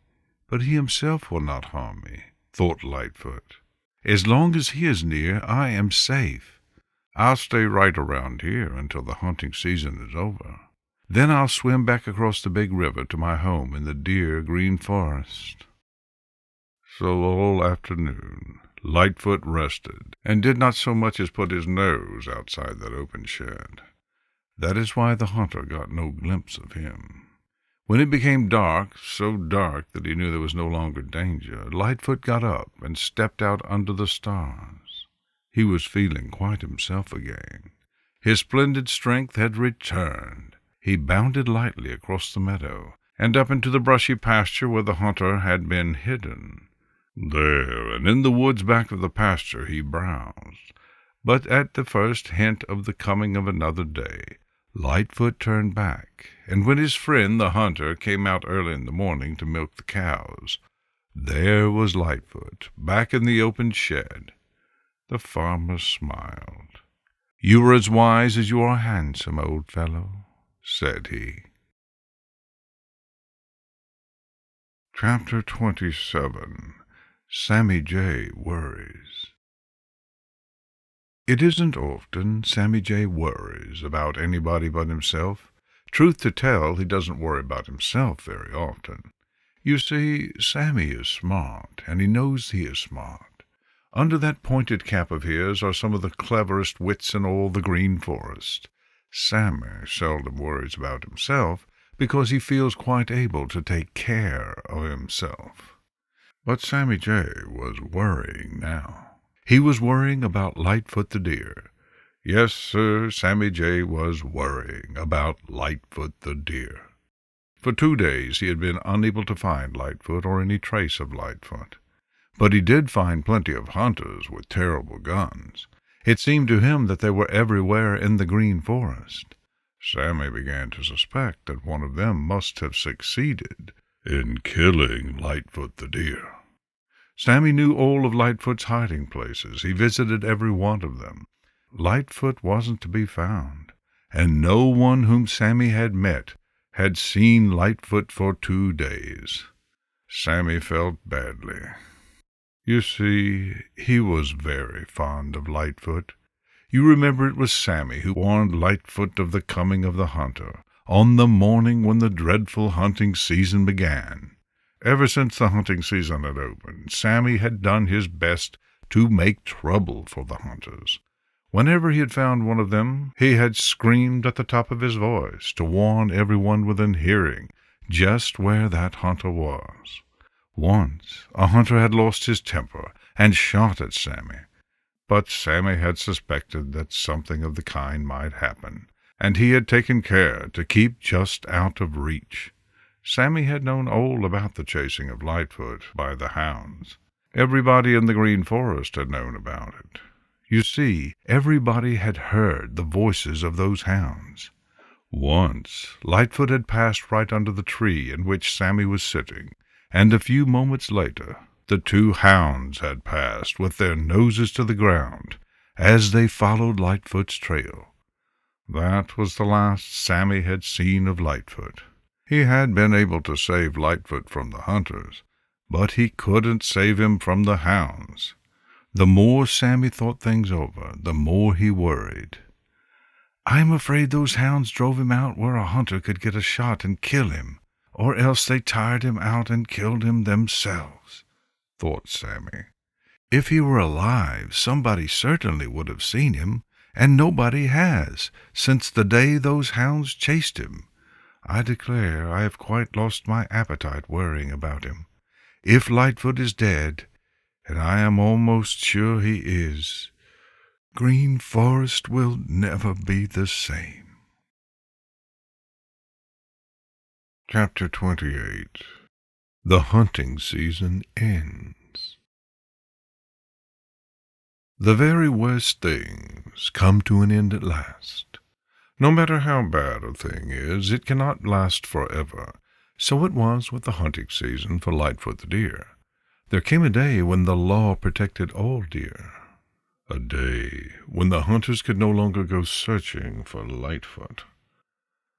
but he himself will not harm me," thought Lightfoot. "As long as he is near, I am safe. I'll stay right around here until the hunting season is over. Then I'll swim back across the big river to my home in the dear Green Forest." So all afternoon Lightfoot rested, and did not so much as put his nose outside that open shed. That is why the hunter got no glimpse of him. When it became dark, so dark that he knew there was no longer danger, Lightfoot got up and stepped out under the stars. He was feeling quite himself again. His splendid strength had returned. He bounded lightly across the meadow, and up into the brushy pasture where the hunter had been hidden. There, and in the woods back of the pasture, he browsed. But at the first hint of the coming of another day, Lightfoot turned back, and when his friend the hunter came out early in the morning to milk the cows, there was Lightfoot, back in the open shed. The farmer smiled. "You are as wise as you are handsome, old fellow," said he. Chapter 27. Sammy Jay Worries. It isn't often Sammy Jay worries about anybody but himself. Truth to tell, he doesn't worry about himself very often. You see, Sammy is smart, and he knows he is smart. Under that pointed cap of his are some of the cleverest wits in all the Green Forest. Sammy seldom worries about himself, because he feels quite able to take care of himself. But Sammy Jay was worrying now. He was worrying about Lightfoot the Deer. Yes, sir, Sammy Jay was worrying about Lightfoot the Deer. For 2 days he had been unable to find Lightfoot or any trace of Lightfoot. But he did find plenty of hunters with terrible guns. It seemed to him that they were everywhere in the Green Forest. Sammy began to suspect that one of them must have succeeded in killing Lightfoot the Deer. Sammy knew all of Lightfoot's hiding places. He visited every one of them. Lightfoot wasn't to be found, and no one whom Sammy had met had seen Lightfoot for 2 days. Sammy felt badly. You see, he was very fond of Lightfoot. You remember it was Sammy who warned Lightfoot of the coming of the hunter, on the morning when the dreadful hunting season began. Ever since the hunting season had opened, Sammy had done his best to make trouble for the hunters. Whenever he had found one of them, he had screamed at the top of his voice to warn everyone within hearing just where that hunter was. Once a hunter had lost his temper and shot at Sammy, but Sammy had suspected that something of the kind might happen, and he had taken care to keep just out of reach. Sammy had known all about the chasing of Lightfoot by the hounds. Everybody in the Green Forest had known about it. You see, everybody had heard the voices of those hounds. Once, Lightfoot had passed right under the tree in which Sammy was sitting, and a few moments later, the 2 hounds had passed with their noses to the ground as they followed Lightfoot's trail. That was the last Sammy had seen of Lightfoot. He had been able to save Lightfoot from the hunters, but he couldn't save him from the hounds. The more Sammy thought things over, the more he worried. "I'm afraid those hounds drove him out where a hunter could get a shot and kill him, or else they tired him out and killed him themselves," thought Sammy. "If he were alive, somebody certainly would have seen him, and nobody has, since the day those hounds chased him. I declare I have quite lost my appetite worrying about him. If Lightfoot is dead, and I am almost sure he is, Green Forest will never be the same." Chapter 28. The hunting season ends. The very worst things come to an end at last. No matter how bad a thing is, it cannot last forever. So it was with the hunting season for Lightfoot the Deer. There came a day when the law protected all deer. A day when the hunters could no longer go searching for Lightfoot.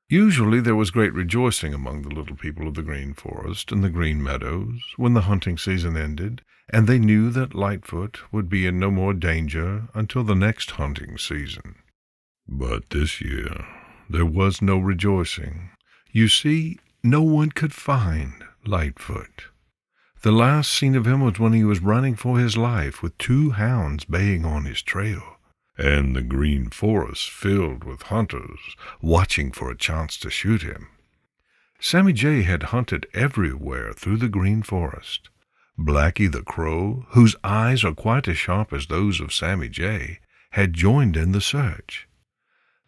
Usually there was great rejoicing among the little people of the Green Forest and the Green Meadows when the hunting season ended, and they knew that Lightfoot would be in no more danger until the next hunting season. But this year there was no rejoicing. You see, no one could find Lightfoot. The last seen of him was when he was running for his life with 2 hounds baying on his trail, and the Green Forest filled with hunters watching for a chance to shoot him. Sammy Jay had hunted everywhere through the Green Forest. Blacky the Crow, whose eyes are quite as sharp as those of Sammy Jay, had joined in the search.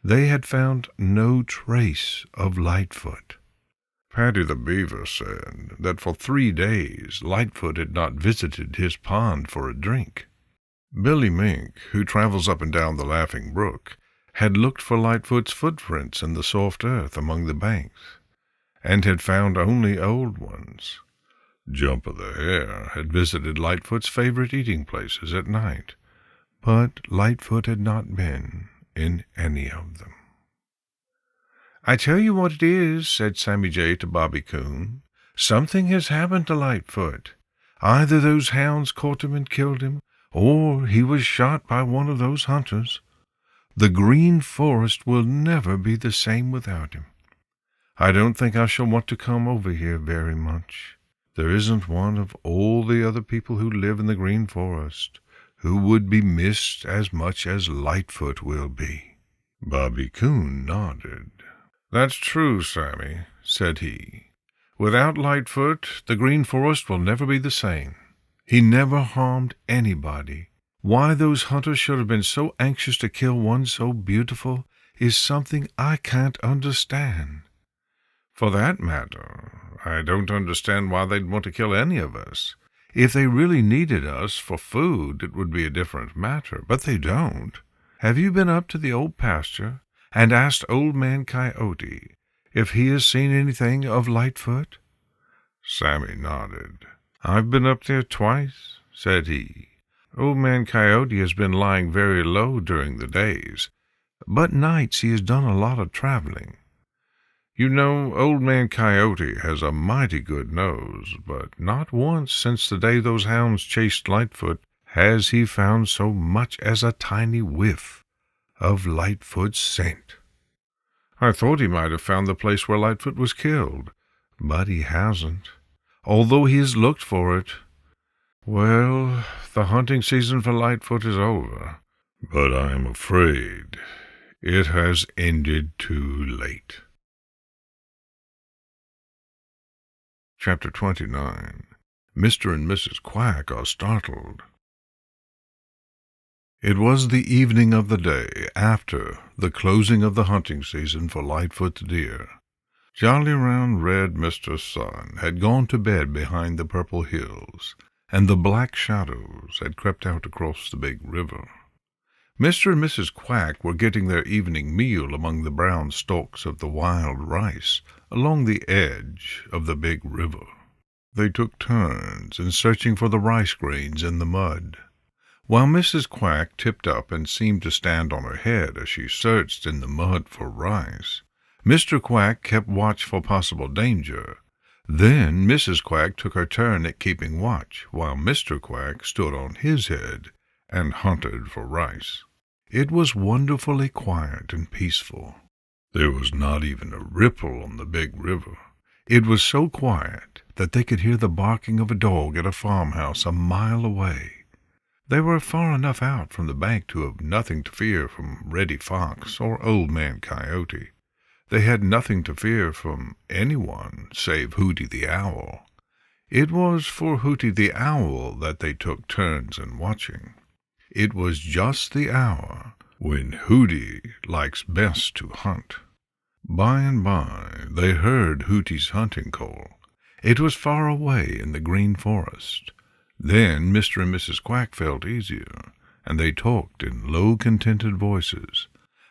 They had found no trace of Lightfoot. Paddy the Beaver said that for 3 days Lightfoot had not visited his pond for a drink. Billy Mink, who travels up and down the Laughing Brook, had looked for Lightfoot's footprints in the soft earth among the banks, and had found only old ones. Jumper the Hare had visited Lightfoot's favorite eating places at night, but Lightfoot had not been in any of them. "I tell you what it is," said Sammy Jay to Bobby Coon. "Something has happened to Lightfoot. Either those hounds caught him and killed him, or he was shot by one of those hunters. The Green Forest will never be the same without him. I don't think I shall want to come over here very much. There isn't one of all the other people who live in the Green Forest who would be missed as much as Lightfoot will be." Bobby Coon nodded. "That's true, Sammy," said he. "Without Lightfoot, the Green Forest will never be the same. He never harmed anybody. Why those hunters should have been so anxious to kill one so beautiful is something I can't understand. For that matter, I don't understand why they'd want to kill any of us. If they really needed us for food, it would be a different matter, but they don't. Have you been up to the old pasture and asked Old Man Coyote if he has seen anything of Lightfoot?" Sammy nodded. "I've been up there twice," said he. "Old Man Coyote has been lying very low during the days, but nights he has done a lot of traveling. You know, Old Man Coyote has a mighty good nose, but not once since the day those hounds chased Lightfoot has he found so much as a tiny whiff of Lightfoot's scent. I thought he might have found the place where Lightfoot was killed, but he hasn't, although he has looked for it. Well, the hunting season for Lightfoot is over, but I am afraid it has ended too late." Chapter 29. Mr. and Mrs. Quack Are Startled. It was the evening of the day after the closing of the hunting season for Lightfoot the Deer. Jolly round red Mr. Sun had gone to bed behind the purple hills, and the black shadows had crept out across the big river. Mr. and Mrs. Quack were getting their evening meal among the brown stalks of the wild rice along the edge of the big river. They took turns in searching for the rice grains in the mud. While Mrs. Quack tipped up and seemed to stand on her head as she searched in the mud for rice, Mr. Quack kept watch for possible danger. Then Mrs. Quack took her turn at keeping watch, while Mr. Quack stood on his head and hunted for rice. It was wonderfully quiet and peaceful. There was not even a ripple on the big river. It was so quiet that they could hear the barking of a dog at a farmhouse a mile away. They were far enough out from the bank to have nothing to fear from Reddy Fox or Old Man Coyote. They had nothing to fear from anyone save Hooty the Owl. It was for Hooty the Owl that they took turns in watching. It was just the hour when Hooty likes best to hunt. By and by they heard Hooty's hunting call. It was far away in the Green Forest. Then Mr. and Mrs. Quack felt easier, and they talked in low, contented voices.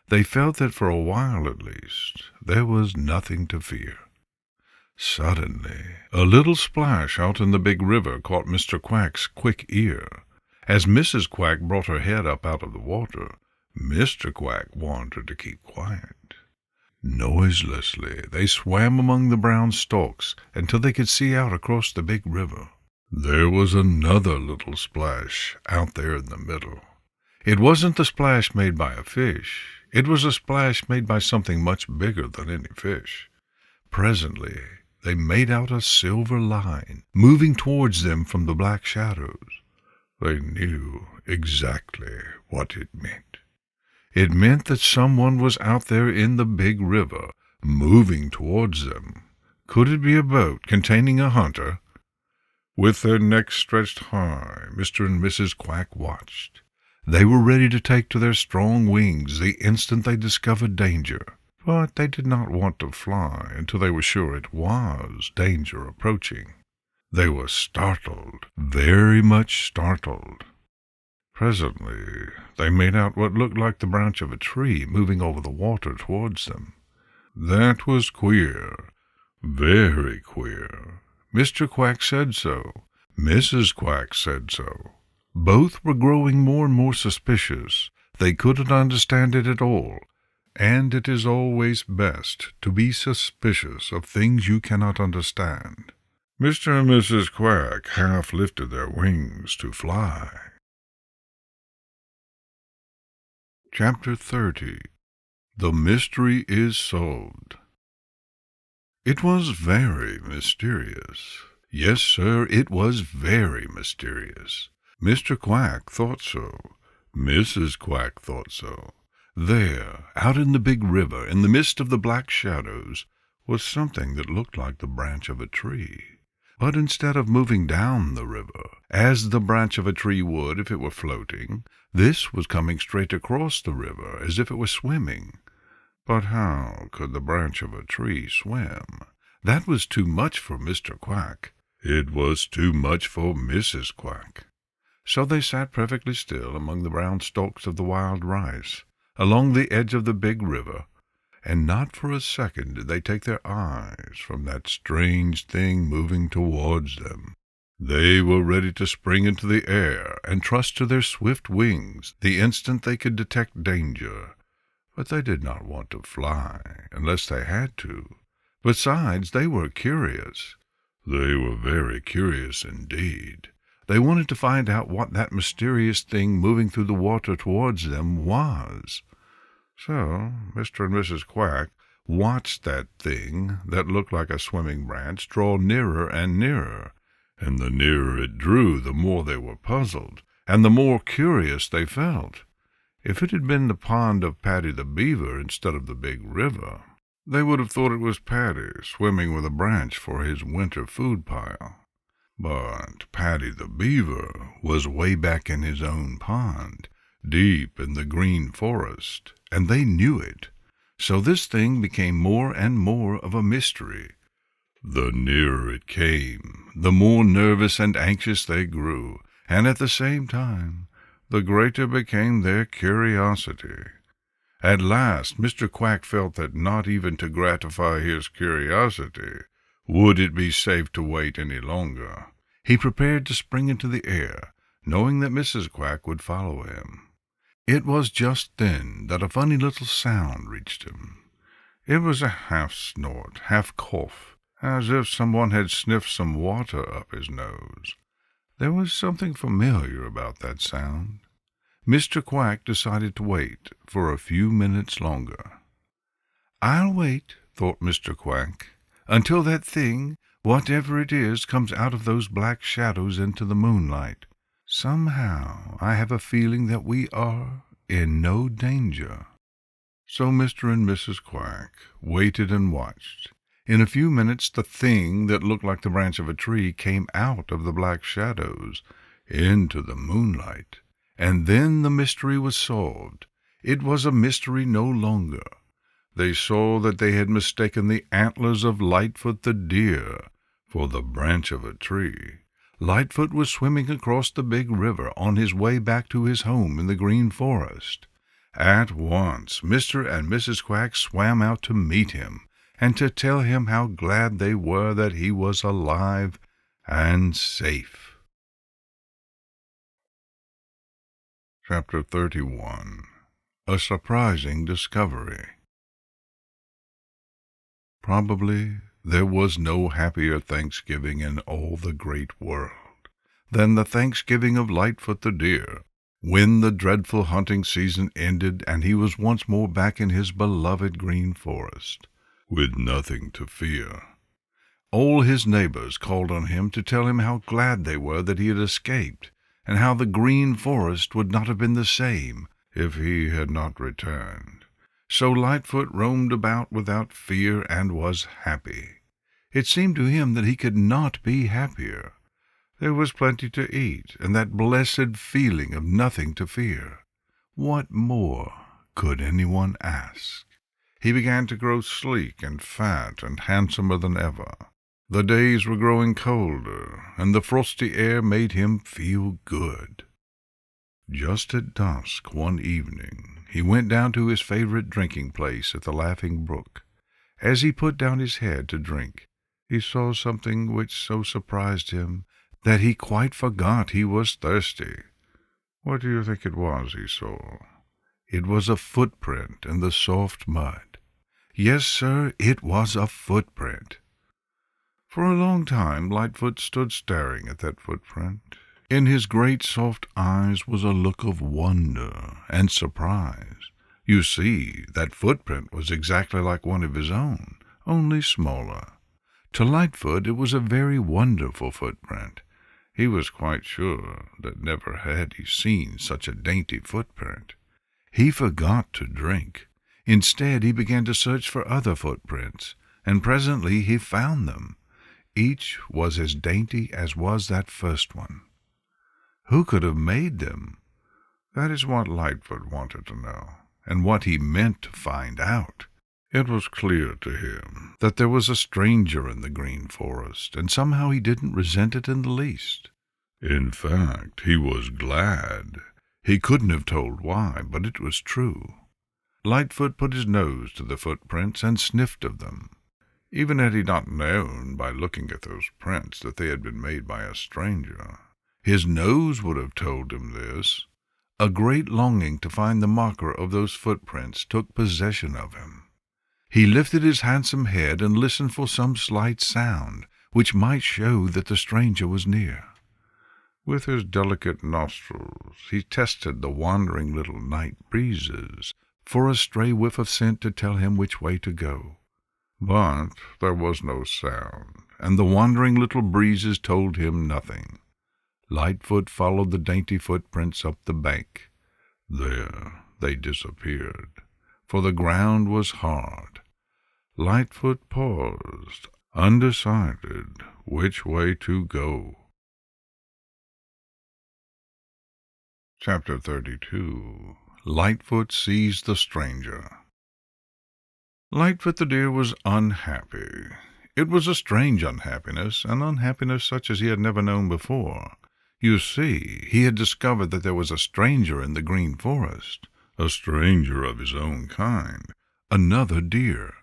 They felt that for a while at least there was nothing to fear. Suddenly a little splash out in the big river caught Mr. Quack's quick ear. As Mrs. Quack brought her head up out of the water, Mr. Quack warned her to keep quiet. Noiselessly they swam among the brown stalks until they could see out across the big river. There was another little splash out there in the middle. It wasn't the splash made by a fish. It was a splash made by something much bigger than any fish. Presently they made out a silver line moving towards them from the black shadows. They knew exactly what it meant. It meant that someone was out there in the big river, moving towards them. Could it be a boat containing a hunter? With their necks stretched high, Mr. and Mrs. Quack watched. They were ready to take to their strong wings the instant they discovered danger, but they did not want to fly until they were sure it was danger approaching. They were startled, very much startled. Presently they made out what looked like the branch of a tree moving over the water towards them. That was queer, very queer. Mr. Quack said so. Mrs. Quack said so. Both were growing more and more suspicious. They couldn't understand it at all, and it is always best to be suspicious of things you cannot understand. Mr. and Mrs. Quack half lifted their wings to fly. Chapter 30. The Mystery is Solved. It was very mysterious. Yes, sir, it was very mysterious. Mr. Quack thought so. Mrs. Quack thought so. There, out in the big river, in the midst of the black shadows, was something that looked like the branch of a tree. But instead of moving down the river, as the branch of a tree would if it were floating, this was coming straight across the river as if it were swimming. But how could the branch of a tree swim? That was too much for Mr. Quack. It was too much for Mrs. Quack. So they sat perfectly still among the brown stalks of the wild rice, along the edge of the big river, and not for a second did they take their eyes from that strange thing moving towards them. They were ready to spring into the air and trust to their swift wings the instant they could detect danger, but they did not want to fly unless they had to. Besides, they were curious. They were very curious indeed. They wanted to find out what that mysterious thing moving through the water towards them was. So Mr. and Mrs. Quack watched that thing that looked like a swimming branch draw nearer and nearer, and the nearer it drew, the more they were puzzled, and the more curious they felt. If it had been the pond of Paddy the Beaver instead of the big river, they would have thought it was Paddy swimming with a branch for his winter food pile. But Paddy the Beaver was way back in his own pond, deep in the green forest, and they knew it. So this thing became more and more of a mystery. The nearer it came, the more nervous and anxious they grew, and at the same time, the greater became their curiosity. At last Mr. Quack felt that not even to gratify his curiosity would it be safe to wait any longer. He prepared to spring into the air, knowing that Mrs. Quack would follow him. It was just then that a funny little sound reached him. It was a half-snort, half-cough, as if someone had sniffed some water up his nose. There was something familiar about that sound. Mr. Quack decided to wait for a few minutes longer. "I'll wait," thought Mr. Quack, "until that thing, whatever it is, comes out of those black shadows into the moonlight. Somehow I have a feeling that we are in no danger." So Mr. and Mrs. Quack waited and watched. In a few minutes the thing that looked like the branch of a tree came out of the black shadows into the moonlight. And then the mystery was solved. It was a mystery no longer. They saw that they had mistaken the antlers of Lightfoot the Deer for the branch of a tree. Lightfoot was swimming across the big river on his way back to his home in the green forest. At once Mr. and Mrs. Quack swam out to meet him and to tell him how glad they were that he was alive and safe. Chapter 31. A Surprising Discovery. Probably there was no happier Thanksgiving in all the great world than the Thanksgiving of Lightfoot the Deer, when the dreadful hunting season ended and he was once more back in his beloved green forest, with nothing to fear. All his neighbors called on him to tell him how glad they were that he had escaped, and how the green forest would not have been the same if he had not returned. So Lightfoot roamed about without fear and was happy. It seemed to him that he could not be happier. There was plenty to eat, and that blessed feeling of nothing to fear. What more could anyone ask? He began to grow sleek and fat and handsomer than ever. The days were growing colder, and the frosty air made him feel good. Just at dusk one evening he went down to his favorite drinking place at the Laughing Brook. As he put down his head to drink, he saw something which so surprised him that he quite forgot he was thirsty. What do you think it was he saw? It was a footprint in the soft mud. Yes, sir, it was a footprint. For a long time Lightfoot stood staring at that footprint. In his great soft eyes was a look of wonder and surprise. You see, that footprint was exactly like one of his own, only smaller. To Lightfoot it was a very wonderful footprint. He was quite sure that never had he seen such a dainty footprint. He forgot to drink. Instead, he began to search for other footprints, and presently he found them. Each was as dainty as was that first one. Who could have made them? That is what Lightfoot wanted to know, and what he meant to find out. It was clear to him that there was a stranger in the green forest, and somehow he didn't resent it in the least. In fact, he was glad. He couldn't have told why, but it was true. Lightfoot put his nose to the footprints and sniffed of them. Even had he not known by looking at those prints that they had been made by a stranger, his nose would have told him this. A great longing to find the marker of those footprints took possession of him. He lifted his handsome head and listened for some slight sound which might show that the stranger was near. With his delicate nostrils he tested the wandering little night breezes for a stray whiff of scent to tell him which way to go. But there was no sound, and the wandering little breezes told him nothing. Lightfoot followed the dainty footprints up the bank. There they disappeared, for the ground was hard. Lightfoot paused, undecided which way to go. Chapter 32. Lightfoot Sees the Stranger. Lightfoot the Deer was unhappy. It was a strange unhappiness, an unhappiness such as he had never known before. You see, he had discovered that there was a stranger in the green forest, a stranger of his own kind, another deer.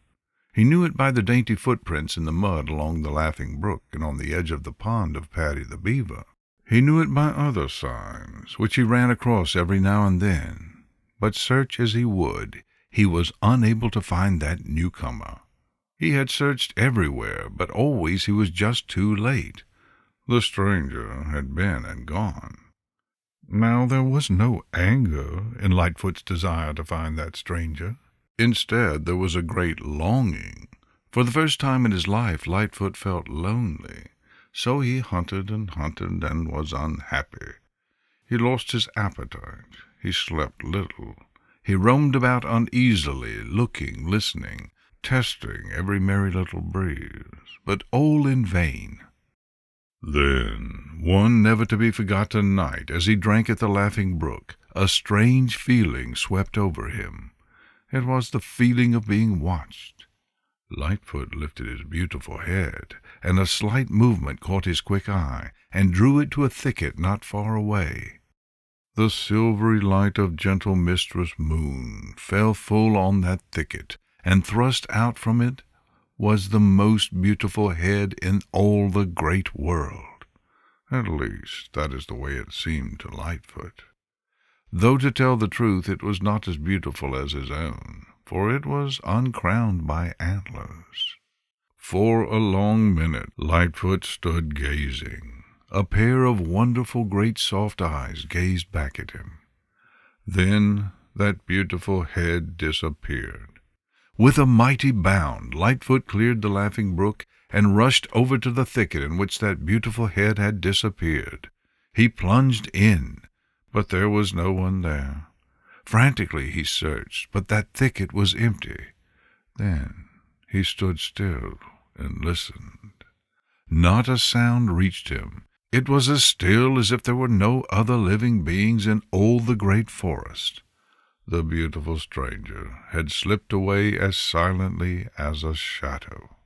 He knew it by the dainty footprints in the mud along the Laughing Brook and on the edge of the pond of Paddy the Beaver. He knew it by other signs, which he ran across every now and then. But search as he would, he was unable to find that newcomer. He had searched everywhere, but always he was just too late. The stranger had been and gone. Now there was no anger in Lightfoot's desire to find that stranger. Instead, there was a great longing. For the first time in his life, Lightfoot felt lonely. So he hunted and was unhappy. He lost his appetite. He slept little. He roamed about uneasily, looking, listening, testing every merry little breeze, but all in vain. Then, one never-to-be-forgotten night, as he drank at the Laughing Brook, a strange feeling swept over him. It was the feeling of being watched. Lightfoot lifted his beautiful head, and a slight movement caught his quick eye, and drew it to a thicket not far away. The silvery light of gentle Mistress Moon fell full on that thicket, and thrust out from it was the most beautiful head in all the great world. At least, that is the way it seemed to Lightfoot. Though, to tell the truth, it was not as beautiful as his own, for it was uncrowned by antlers. For a long minute Lightfoot stood gazing. A pair of wonderful great soft eyes gazed back at him. Then that beautiful head disappeared. With a mighty bound, Lightfoot cleared the Laughing Brook and rushed over to the thicket in which that beautiful head had disappeared. He plunged in, but there was no one there. Frantically he searched, but that thicket was empty. Then he stood still and listened. Not a sound reached him. It was as still as if there were no other living beings in all the great forest. The beautiful stranger had slipped away as silently as a shadow.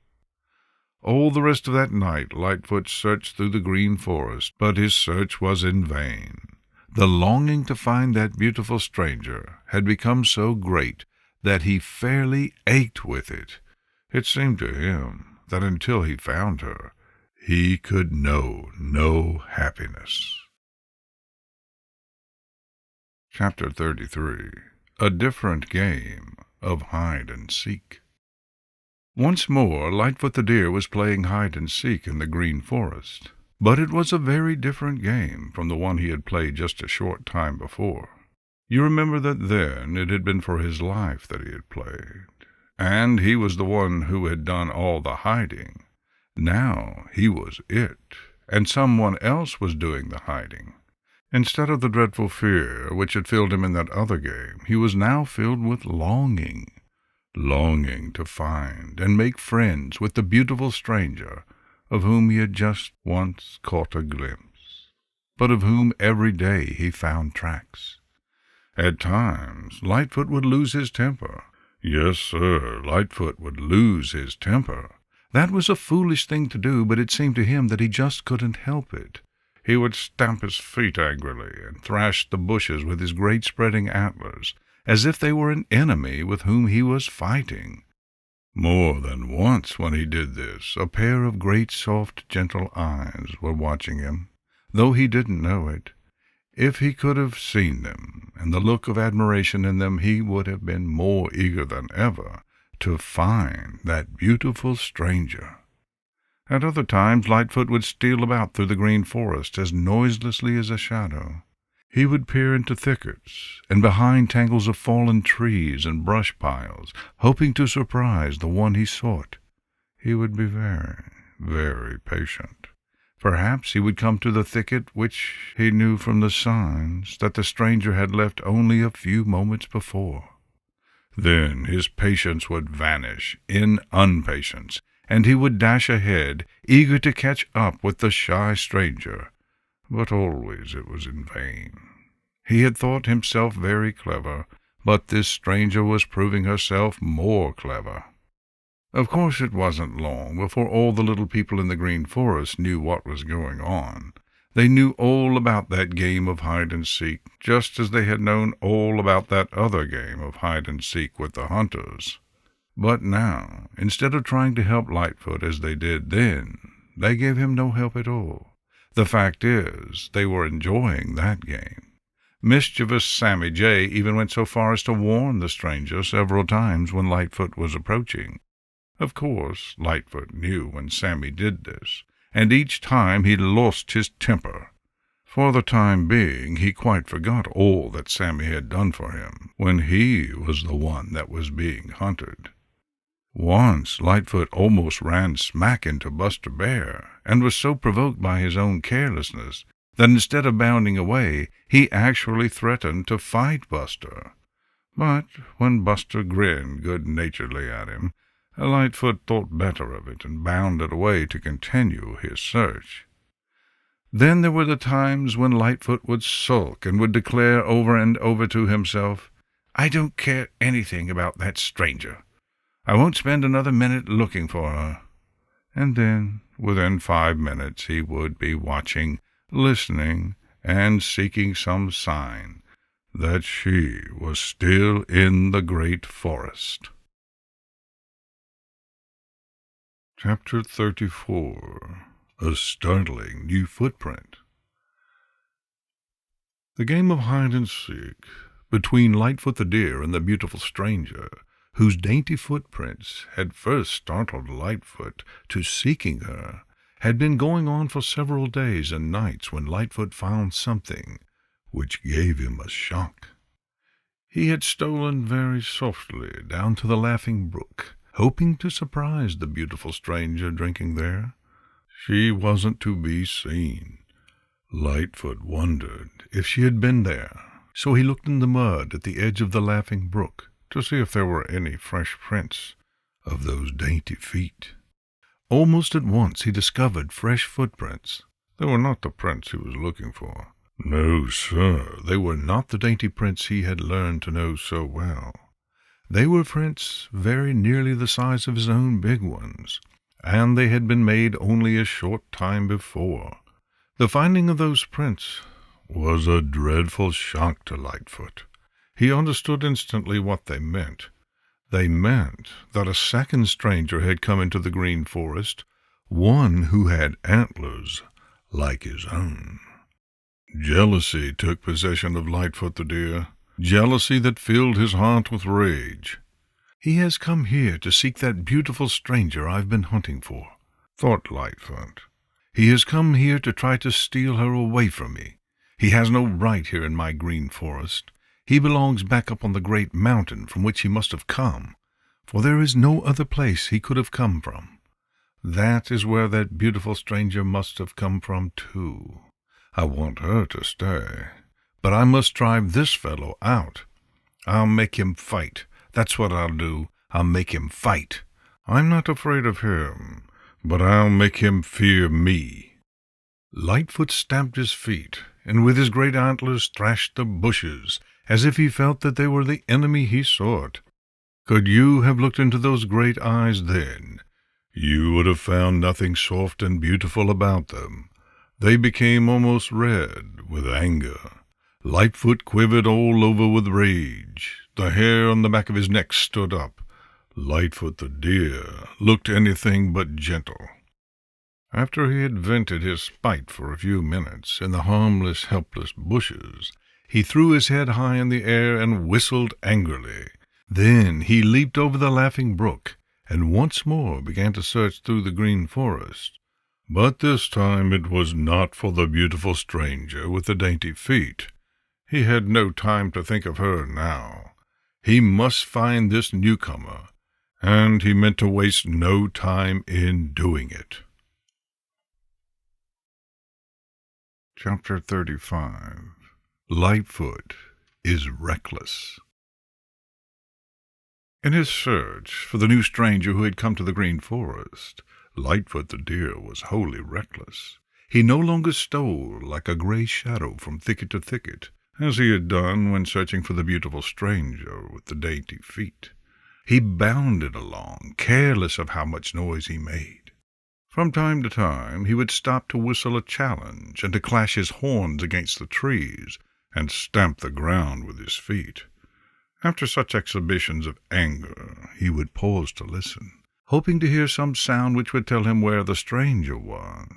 All the rest of that night Lightfoot searched through the green forest, but his search was in vain. The longing to find that beautiful stranger had become so great that he fairly ached with it. It seemed to him that until he found her, he could know no happiness. Chapter 33. A Different Game of Hide and Seek. Once more Lightfoot the Deer was playing hide and seek in the green forest. But it was a very different game from the one he had played just a short time before. You remember that then it had been for his life that he had played, and he was the one who had done all the hiding. Now he was it, and someone else was doing the hiding. Instead of the dreadful fear which had filled him in that other game, he was now filled with longing to find and make friends with the beautiful stranger of whom he had just once caught a glimpse, but of whom every day he found tracks. At times Lightfoot would lose his temper. Yes, sir, Lightfoot would lose his temper. That was a foolish thing to do, but it seemed to him that he just couldn't help it. He would stamp his feet angrily and thrash the bushes with his great spreading antlers, as if they were an enemy with whom he was fighting. More than once when he did this, a pair of great soft, gentle eyes were watching him, though he didn't know it. If he could have seen them, and the look of admiration in them, he would have been more eager than ever to find that beautiful stranger. At other times Lightfoot would steal about through the green forest as noiselessly as a shadow. He would peer into thickets and behind tangles of fallen trees and brush piles, hoping to surprise the one he sought. He would be very, very patient. Perhaps he would come to the thicket which he knew from the signs that the stranger had left only a few moments before. Then his patience would vanish in impatience, and he would dash ahead, eager to catch up with the shy stranger. But always it was in vain. He had thought himself very clever, but this stranger was proving herself more clever. Of course it wasn't long before all the little people in the Green Forest knew what was going on. They knew all about that game of hide-and-seek, just as they had known all about that other game of hide-and-seek with the hunters. But now, instead of trying to help Lightfoot as they did then, they gave him no help at all. The fact is, they were enjoying that game. Mischievous Sammy Jay even went so far as to warn the stranger several times when Lightfoot was approaching. Of course, Lightfoot knew when Sammy did this, and each time he lost his temper. For the time being, he quite forgot all that Sammy had done for him when he was the one that was being hunted. Once Lightfoot almost ran smack into Buster Bear, and was so provoked by his own carelessness that instead of bounding away, he actually threatened to fight Buster. But when Buster grinned good-naturedly at him, Lightfoot thought better of it and bounded away to continue his search. Then there were the times when Lightfoot would sulk and would declare over and over to himself, "I don't care anything about that stranger. I won't spend another minute looking for her." And then, within 5 minutes, he would be watching, listening, and seeking some sign that she was still in the great forest. Chapter 34. A Startling New Footprint. The game of hide-and-seek between Lightfoot the Deer and the beautiful stranger, whose dainty footprints had first startled Lightfoot to seeking her, had been going on for several days and nights when Lightfoot found something which gave him a shock. He had stolen very softly down to the Laughing Brook, hoping to surprise the beautiful stranger drinking there. She wasn't to be seen. Lightfoot wondered if she had been there, so he looked in the mud at the edge of the Laughing Brook to see if there were any fresh prints of those dainty feet. Almost at once he discovered fresh footprints. They were not the prints he was looking for. No, sir, they were not the dainty prints he had learned to know so well. They were prints very nearly the size of his own big ones, and they had been made only a short time before. The finding of those prints was a dreadful shock to Lightfoot. He understood instantly what they meant. They meant that a second stranger had come into the Green Forest, one who had antlers like his own. Jealousy took possession of Lightfoot the Deer, jealousy that filled his heart with rage. "He has come here to seek that beautiful stranger I've been hunting for," thought Lightfoot. "He has come here to try to steal her away from me. He has no right here in my Green Forest. He belongs back up on the great mountain from which he must have come, for there is no other place he could have come from. That is where that beautiful stranger must have come from, too. I want her to stay, but I must drive this fellow out. I'll make him fight. That's what I'll do. I'll make him fight. I'm not afraid of him, but I'll make him fear me." Lightfoot stamped his feet, and with his great antlers thrashed the bushes, as if he felt that they were the enemy he sought. Could you have looked into those great eyes then, you would have found nothing soft and beautiful about them. They became almost red with anger. Lightfoot quivered all over with rage. The hair on the back of his neck stood up. Lightfoot the Deer looked anything but gentle. After he had vented his spite for a few minutes in the harmless, helpless bushes, he threw his head high in the air and whistled angrily. Then he leaped over the Laughing Brook and once more began to search through the green forest. But this time it was not for the beautiful stranger with the dainty feet. He had no time to think of her now. He must find this newcomer, and he meant to waste no time in doing it. Chapter 35. Lightfoot is Reckless. In his search for the new stranger who had come to the green forest, Lightfoot the Deer was wholly reckless. He no longer stole like a gray shadow from thicket to thicket, as he had done when searching for the beautiful stranger with the dainty feet. He bounded along, careless of how much noise he made. From time to time he would stop to whistle a challenge and to clash his horns against the trees and stamp the ground with his feet. After such exhibitions of anger, he would pause to listen, hoping to hear some sound which would tell him where the stranger was.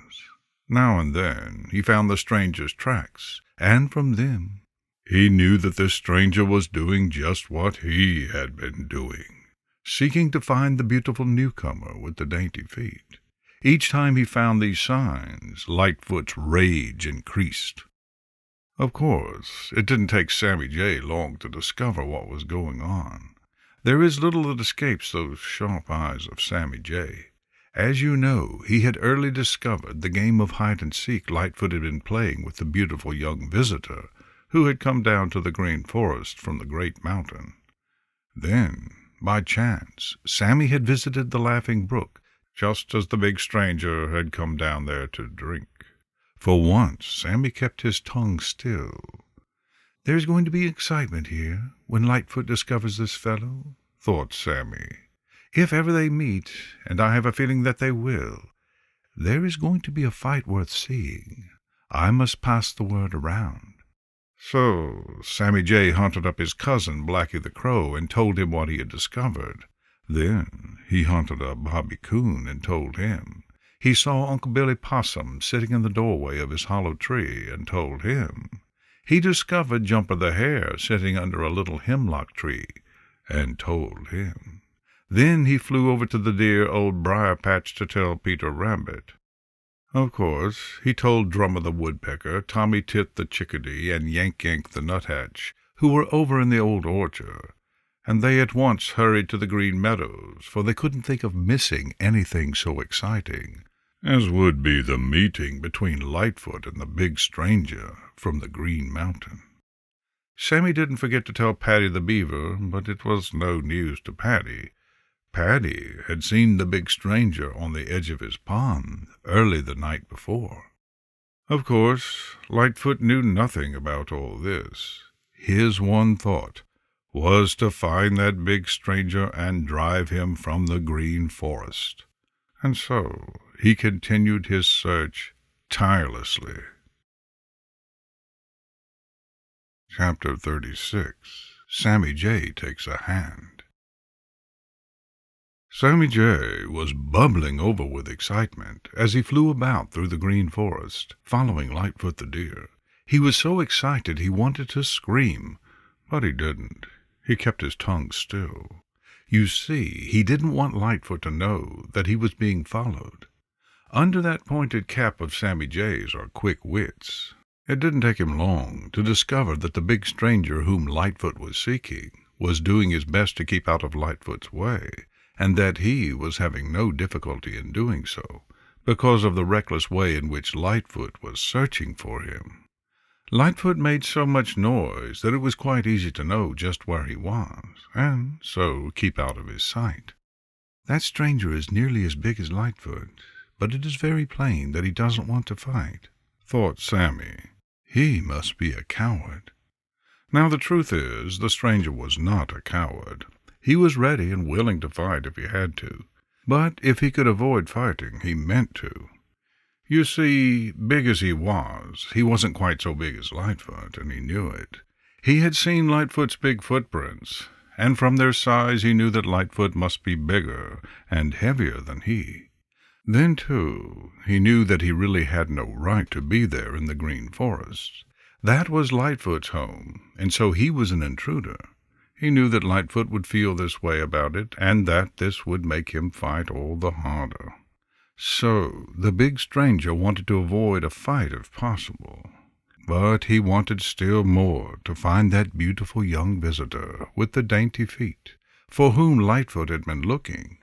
Now and then he found the stranger's tracks, and from them he knew that this stranger was doing just what he had been doing, seeking to find the beautiful newcomer with the dainty feet. Each time he found these signs, Lightfoot's rage increased. Of course, it didn't take Sammy Jay long to discover what was going on. There is little that escapes those sharp eyes of Sammy Jay. As you know, he had early discovered the game of hide-and-seek Lightfoot had been playing with the beautiful young visitor who had come down to the green forest from the great mountain. Then, by chance, Sammy had visited the Laughing Brook, just as the big stranger had come down there to drink. For once, Sammy kept his tongue still. "There's going to be excitement here when Lightfoot discovers this fellow," thought Sammy. "If ever they meet, and I have a feeling that they will, there is going to be a fight worth seeing. I must pass the word around." So Sammy Jay hunted up his cousin Blacky the Crow and told him what he had discovered. Then he hunted up Bobby Coon and told him. He saw Uncle Billy Possum sitting in the doorway of his hollow tree and told him. He discovered Jumper the Hare sitting under a little hemlock tree and told him. Then he flew over to the dear Old Briar patch to tell Peter Rabbit. Of course, he told Drummer the Woodpecker, Tommy Tit the Chickadee, and Yank Yank the Nuthatch, who were over in the old orchard, and they at once hurried to the Green Meadows, for they couldn't think of missing anything so exciting as would be the meeting between Lightfoot and the big stranger from the Green Mountain. Sammy didn't forget to tell Paddy the Beaver, but it was no news to Paddy. Paddy had seen the big stranger on the edge of his pond early the night before. Of course, Lightfoot knew nothing about all this. His one thought was to find that big stranger and drive him from the green forest. And so he continued his search tirelessly. Chapter 36. Sammy Jay Takes a Hand. Sammy Jay was bubbling over with excitement as he flew about through the green forest, following Lightfoot the Deer. He was so excited he wanted to scream, but he didn't. He kept his tongue still. You see, he didn't want Lightfoot to know that he was being followed. Under that pointed cap of Sammy Jay's are quick wits. It didn't take him long to discover that the big stranger whom Lightfoot was seeking was doing his best to keep out of Lightfoot's way, and that he was having no difficulty in doing so, because of the reckless way in which Lightfoot was searching for him. Lightfoot made so much noise that it was quite easy to know just where he was, and so keep out of his sight. That stranger is nearly as big as Lightfoot, but it is very plain that he doesn't want to fight, thought Sammy. He must be a coward. Now the truth is, the stranger was not a coward. He was ready and willing to fight if he had to, but if he could avoid fighting, he meant to. You see, big as he wasn't quite so big as Lightfoot, and he knew it. He had seen Lightfoot's big footprints, and from their size he knew that Lightfoot must be bigger and heavier than he. Then, too, he knew that he really had no right to be there in the Green Forest. That was Lightfoot's home, and so he was an intruder. He knew that Lightfoot would feel this way about it, and that this would make him fight all the harder. So the big stranger wanted to avoid a fight if possible. But he wanted still more to find that beautiful young visitor with the dainty feet, for whom Lightfoot had been looking.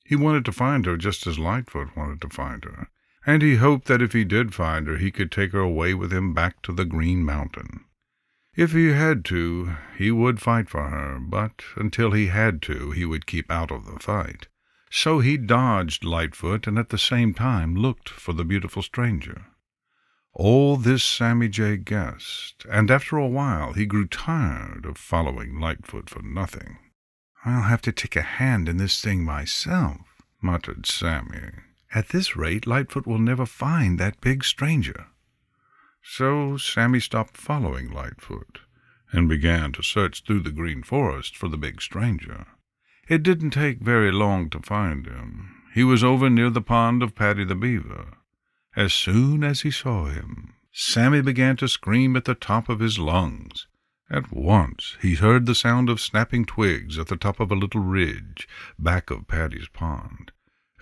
He wanted to find her just as Lightfoot wanted to find her, and he hoped that if he did find her, he could take her away with him back to the Green Mountain. If he had to, he would fight for her, but until he had to, he would keep out of the fight. So he dodged Lightfoot and at the same time looked for the beautiful stranger. All this Sammy Jay guessed, and after a while he grew tired of following Lightfoot for nothing. "I'll have to take a hand in this thing myself," muttered Sammy. "At this rate, Lightfoot will never find that big stranger." So Sammy stopped following Lightfoot and began to search through the Green Forest for the big stranger. It didn't take very long to find him. He was over near the pond of Paddy the Beaver. As soon as he saw him, Sammy began to scream at the top of his lungs. At once he heard the sound of snapping twigs at the top of a little ridge back of Paddy's pond,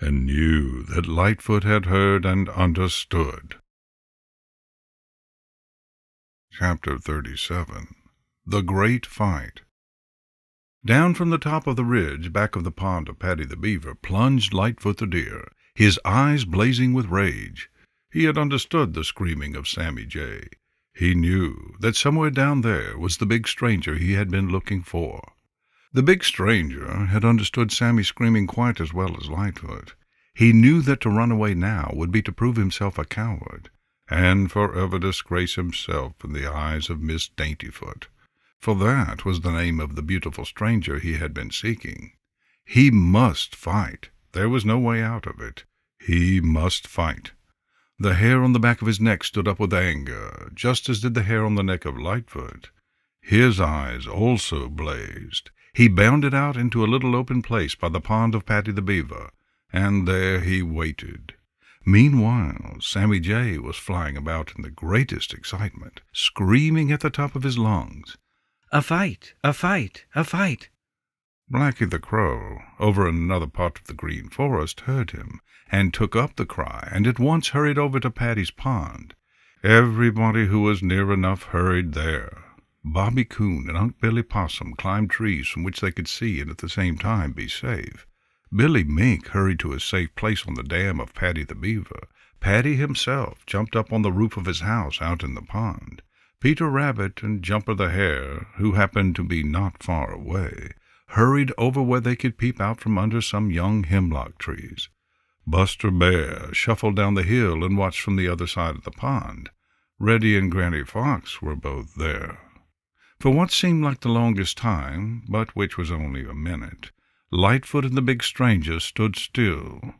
and knew that Lightfoot had heard and understood. Chapter 37. The Great Fight. Down from the top of the ridge back of the pond of Paddy the Beaver plunged Lightfoot the Deer, his eyes blazing with rage. He had understood the screaming of Sammy Jay. He knew that somewhere down there was the big stranger he had been looking for. The big stranger had understood Sammy's screaming quite as well as Lightfoot. He knew that to run away now would be to prove himself a coward, and forever disgrace himself in the eyes of Miss Daintyfoot, for that was the name of the beautiful stranger he had been seeking. He must fight. There was no way out of it. He must fight. The hair on the back of his neck stood up with anger, just as did the hair on the neck of Lightfoot. His eyes also blazed. He bounded out into a little open place by the pond of Paddy the Beaver, and there he waited. Meanwhile, Sammy Jay was flying about in the greatest excitement, screaming at the top of his lungs, "A fight! A fight! A fight!" Blacky the Crow, over in another part of the Green Forest, heard him, and took up the cry, and at once hurried over to Paddy's pond. Everybody who was near enough hurried there. Bobby Coon and Unc' Billy Possum climbed trees from which they could see and at the same time be safe. Billy Mink hurried to a safe place on the dam of Paddy the Beaver. Paddy himself jumped up on the roof of his house out in the pond. Peter Rabbit and Jumper the Hare, who happened to be not far away, hurried over where they could peep out from under some young hemlock trees. Buster Bear shuffled down the hill and watched from the other side of the pond. Reddy and Granny Fox were both there. For what seemed like the longest time, but which was only a minute, Lightfoot and the big stranger stood still,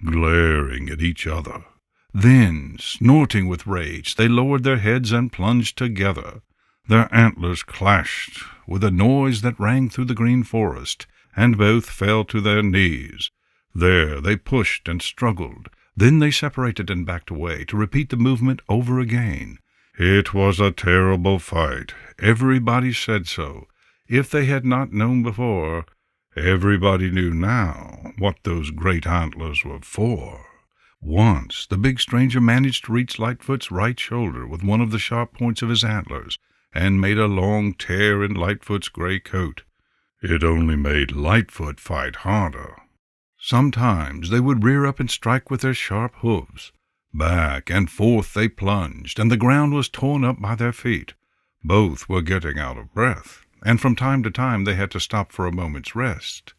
glaring at each other. Then, snorting with rage, they lowered their heads and plunged together. Their antlers clashed with a noise that rang through the Green Forest, and both fell to their knees. There they pushed and struggled. Then they separated and backed away to repeat the movement over again. It was a terrible fight. Everybody said so. If they had not known before, everybody knew now what those great antlers were for. Once the big stranger managed to reach Lightfoot's right shoulder with one of the sharp points of his antlers, and made a long tear in Lightfoot's gray coat. It only made Lightfoot fight harder. Sometimes they would rear up and strike with their sharp hooves. Back and forth they plunged, and the ground was torn up by their feet. Both were getting out of breath, and from time to time they had to stop for a moment's rest.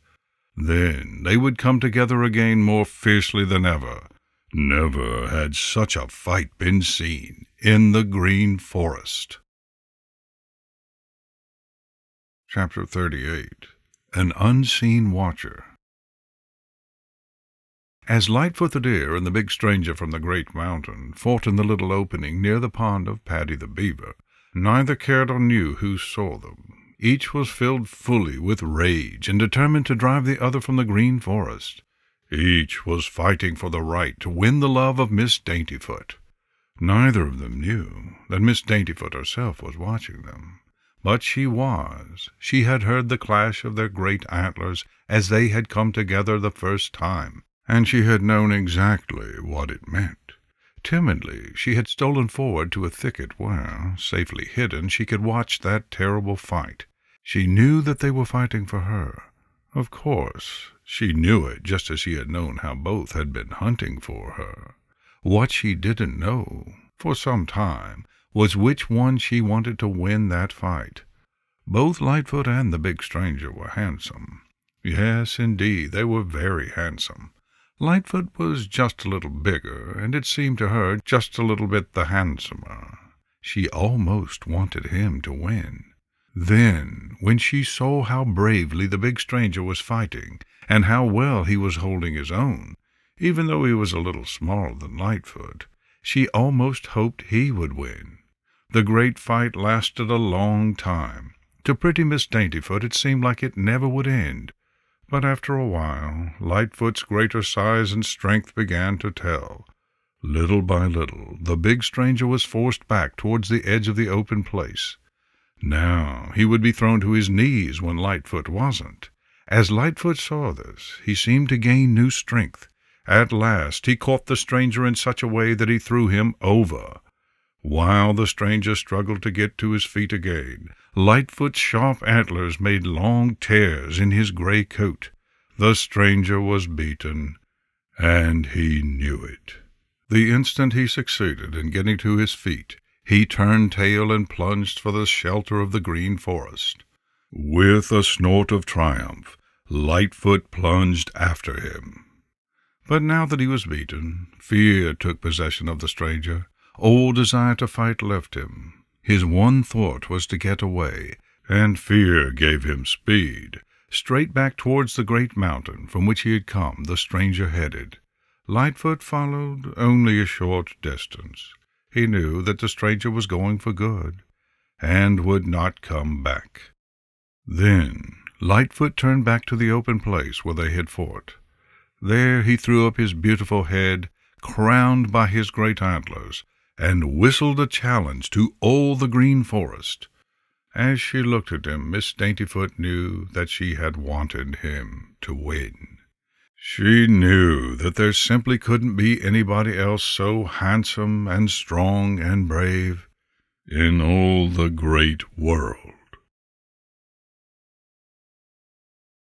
Then they would come together again more fiercely than ever. Never had such a fight been seen in the Green Forest. Chapter 38. An Unseen Watcher. As Lightfoot the Deer and the big stranger from the great mountain fought in the little opening near the pond of Paddy the Beaver, neither cared or knew who saw them. Each was filled fully with rage and determined to drive the other from the green forest. Each was fighting for the right to win the love of Miss Daintyfoot. Neither of them knew that Miss Daintyfoot herself was watching them. But she was. She had heard the clash of their great antlers as they had come together the first time, and she had known exactly what it meant. Timidly, she had stolen forward to a thicket where, safely hidden, she could watch that terrible fight. She knew that they were fighting for her. Of course, she knew it just as she had known how both had been hunting for her. What she didn't know, for some time, was which one she wanted to win that fight. Both Lightfoot and the big stranger were handsome. Yes, indeed, they were very handsome. Lightfoot was just a little bigger, and it seemed to her just a little bit the handsomer. She almost wanted him to win. Then, when she saw how bravely the big stranger was fighting, and how well he was holding his own, even though he was a little smaller than Lightfoot, she almost hoped he would win. The great fight lasted a long time. To pretty Miss Daintyfoot it seemed like it never would end. But after a while, Lightfoot's greater size and strength began to tell. Little by little, the big stranger was forced back towards the edge of the open place. Now he would be thrown to his knees when Lightfoot wasn't. As Lightfoot saw this, he seemed to gain new strength. At last he caught the stranger in such a way that he threw him over. While the stranger struggled to get to his feet again, Lightfoot's sharp antlers made long tears in his gray coat. The stranger was beaten, and he knew it. The instant he succeeded in getting to his feet, he turned tail and plunged for the shelter of the green forest. With a snort of triumph, Lightfoot plunged after him. But now that he was beaten, fear took possession of the stranger. All desire to fight left him. His one thought was to get away, and fear gave him speed. Straight back towards the great mountain from which he had come, the stranger headed. Lightfoot followed only a short distance. He knew that the stranger was going for good, and would not come back. Then Lightfoot turned back to the open place where they had fought. There he threw up his beautiful head, crowned by his great antlers, and whistled a challenge to all the green forest. As she looked at him, Miss Daintyfoot knew that she had wanted him to win. She knew that there simply couldn't be anybody else so handsome and strong and brave in all the great world.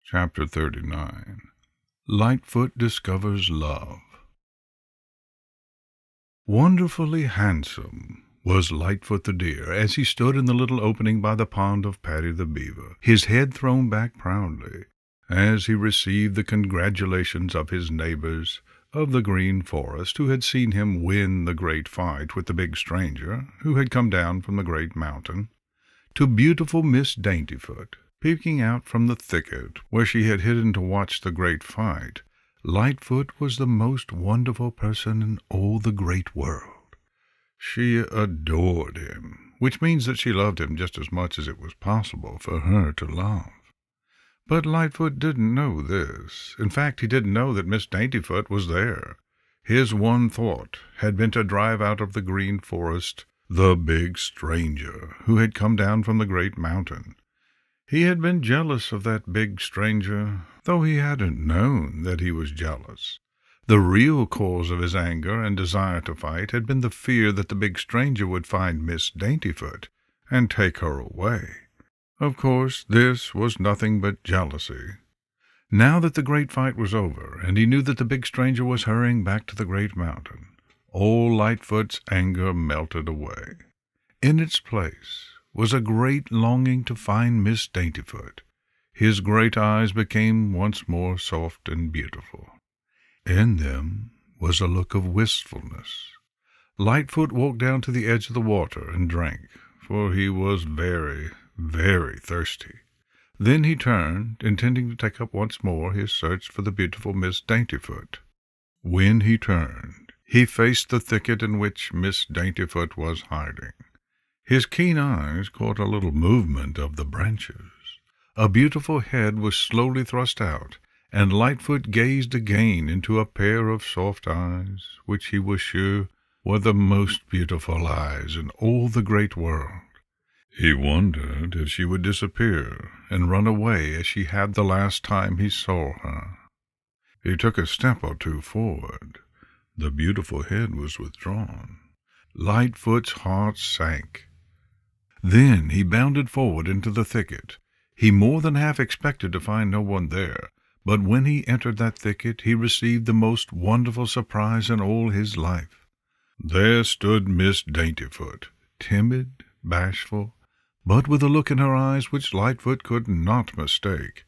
Chapter 39. Lightfoot Discovers Love. Wonderfully handsome was Lightfoot the Deer as he stood in the little opening by the pond of Paddy the Beaver, his head thrown back proudly, as he received the congratulations of his neighbors of the green forest who had seen him win the great fight with the big stranger who had come down from the great mountain. To beautiful Miss Daintyfoot, peeking out from the thicket where she had hidden to watch the great fight, Lightfoot was the most wonderful person in all the great world. She adored him, which means that she loved him just as much as it was possible for her to love. But Lightfoot didn't know this. In fact, he didn't know that Miss Daintyfoot was there. His one thought had been to drive out of the green forest the big stranger who had come down from the great mountain. He had been jealous of that big stranger, though he hadn't known that he was jealous. The real cause of his anger and desire to fight had been the fear that the big stranger would find Miss Daintyfoot and take her away. Of course, this was nothing but jealousy. Now that the great fight was over, and he knew that the big stranger was hurrying back to the great mountain, all Lightfoot's anger melted away. In its place was a great longing to find Miss Daintyfoot. His great eyes became once more soft and beautiful. In them was a look of wistfulness. Lightfoot walked down to the edge of the water and drank, for he was very, very thirsty. Then he turned, intending to take up once more his search for the beautiful Miss Daintyfoot. When he turned, he faced the thicket in which Miss Daintyfoot was hiding. His keen eyes caught a little movement of the branches. A beautiful head was slowly thrust out, and Lightfoot gazed again into a pair of soft eyes, which he was sure were the most beautiful eyes in all the great world. He wondered if she would disappear and run away as she had the last time he saw her. He took a step or two forward. The beautiful head was withdrawn. Lightfoot's heart sank. Then he bounded forward into the thicket. He more than half expected to find no one there, but when he entered that thicket he received the most wonderful surprise in all his life. There stood Miss Daintyfoot, timid, bashful, but with a look in her eyes which Lightfoot could not mistake.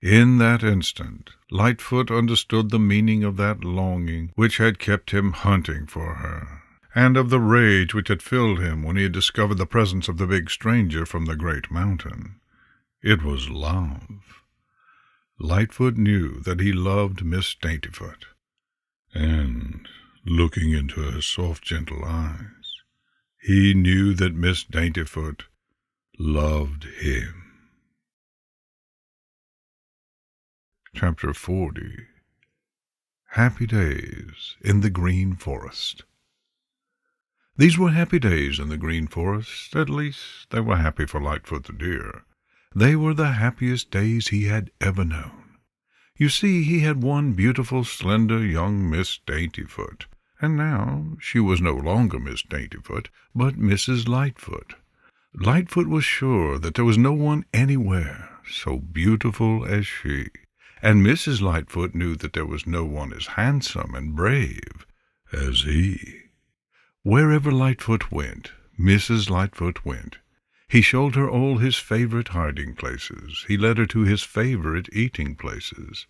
In that instant, Lightfoot understood the meaning of that longing which had kept him hunting for her, and of the rage which had filled him when he had discovered the presence of the big stranger from the great mountain. It was love. Lightfoot knew that he loved Miss Daintyfoot, and, looking into her soft, gentle eyes, he knew that Miss Daintyfoot loved him. Chapter 40. Happy Days in the Green Forest. These were happy days in the Green Forest. At least they were happy for Lightfoot the Deer. They were the happiest days he had ever known. You see, he had one beautiful, slender young Miss Daintyfoot, and now she was no longer Miss Daintyfoot, but Mrs. Lightfoot. Lightfoot was sure that there was no one anywhere so beautiful as she, and Mrs. Lightfoot knew that there was no one as handsome and brave as he. Wherever Lightfoot went, Mrs. Lightfoot went. He showed her all his favorite hiding places. He led her to his favorite eating places.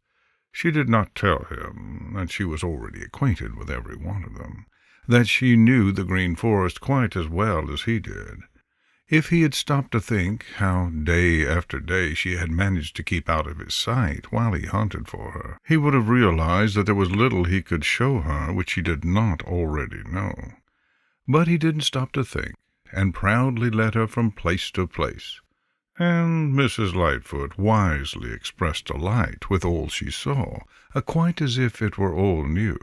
She did not tell him that she was already acquainted with every one of them, that she knew the Green Forest quite as well as he did. If he had stopped to think how day after day she had managed to keep out of his sight while he hunted for her, he would have realized that there was little he could show her which she did not already know. But he didn't stop to think, and proudly led her from place to place, and Mrs. Lightfoot wisely expressed delight with all she saw, quite as if it were all new.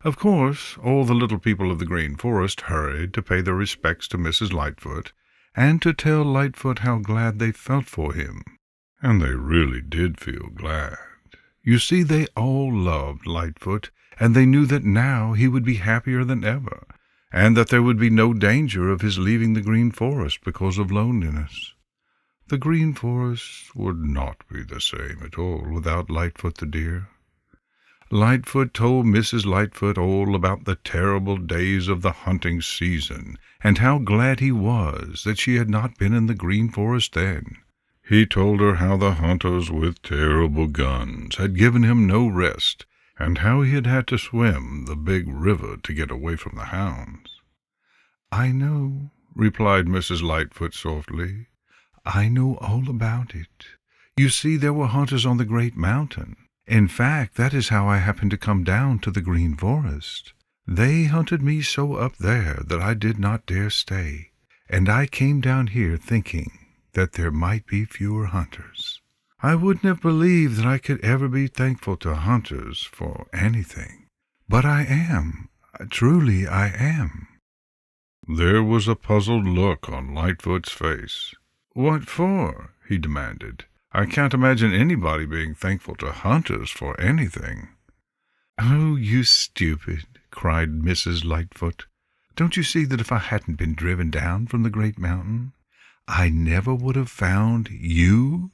Of course, all the little people of the Green Forest hurried to pay their respects to Mrs. Lightfoot, and to tell Lightfoot how glad they felt for him. And they really did feel glad. You see, they all loved Lightfoot, and they knew that now he would be happier than ever, and that there would be no danger of his leaving the Green Forest because of loneliness. The Green Forest would not be the same at all without Lightfoot the Deer. Lightfoot told Mrs. Lightfoot all about the terrible days of the hunting season, and how glad he was that she had not been in the Green Forest then. He told her how the hunters with terrible guns had given him no rest, and how he had had to swim the big river to get away from the hounds. "I know," replied Mrs. Lightfoot softly. "I know all about it. You see, there were hunters on the great mountain. In fact, that is how I happened to come down to the Green Forest. They hunted me so up there that I did not dare stay, and I came down here thinking that there might be fewer hunters. I wouldn't have believed that I could ever be thankful to hunters for anything, but I am. Truly I am." There was a puzzled look on Lightfoot's face. "What for?" he demanded. "I can't imagine anybody being thankful to hunters for anything." "Oh, you stupid," cried Mrs. Lightfoot. "Don't you see that if I hadn't been driven down from the great mountain, I never would have found you?"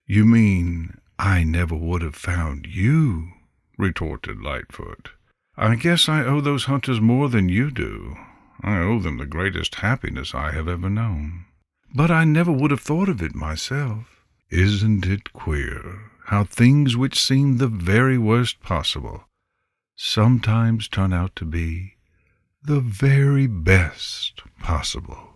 "You mean I never would have found you," retorted Lightfoot. "I guess I owe those hunters more than you do. I owe them the greatest happiness I have ever known. But I never would have thought of it myself. Isn't it queer how things which seem the very worst possible sometimes turn out to be the very best possible?"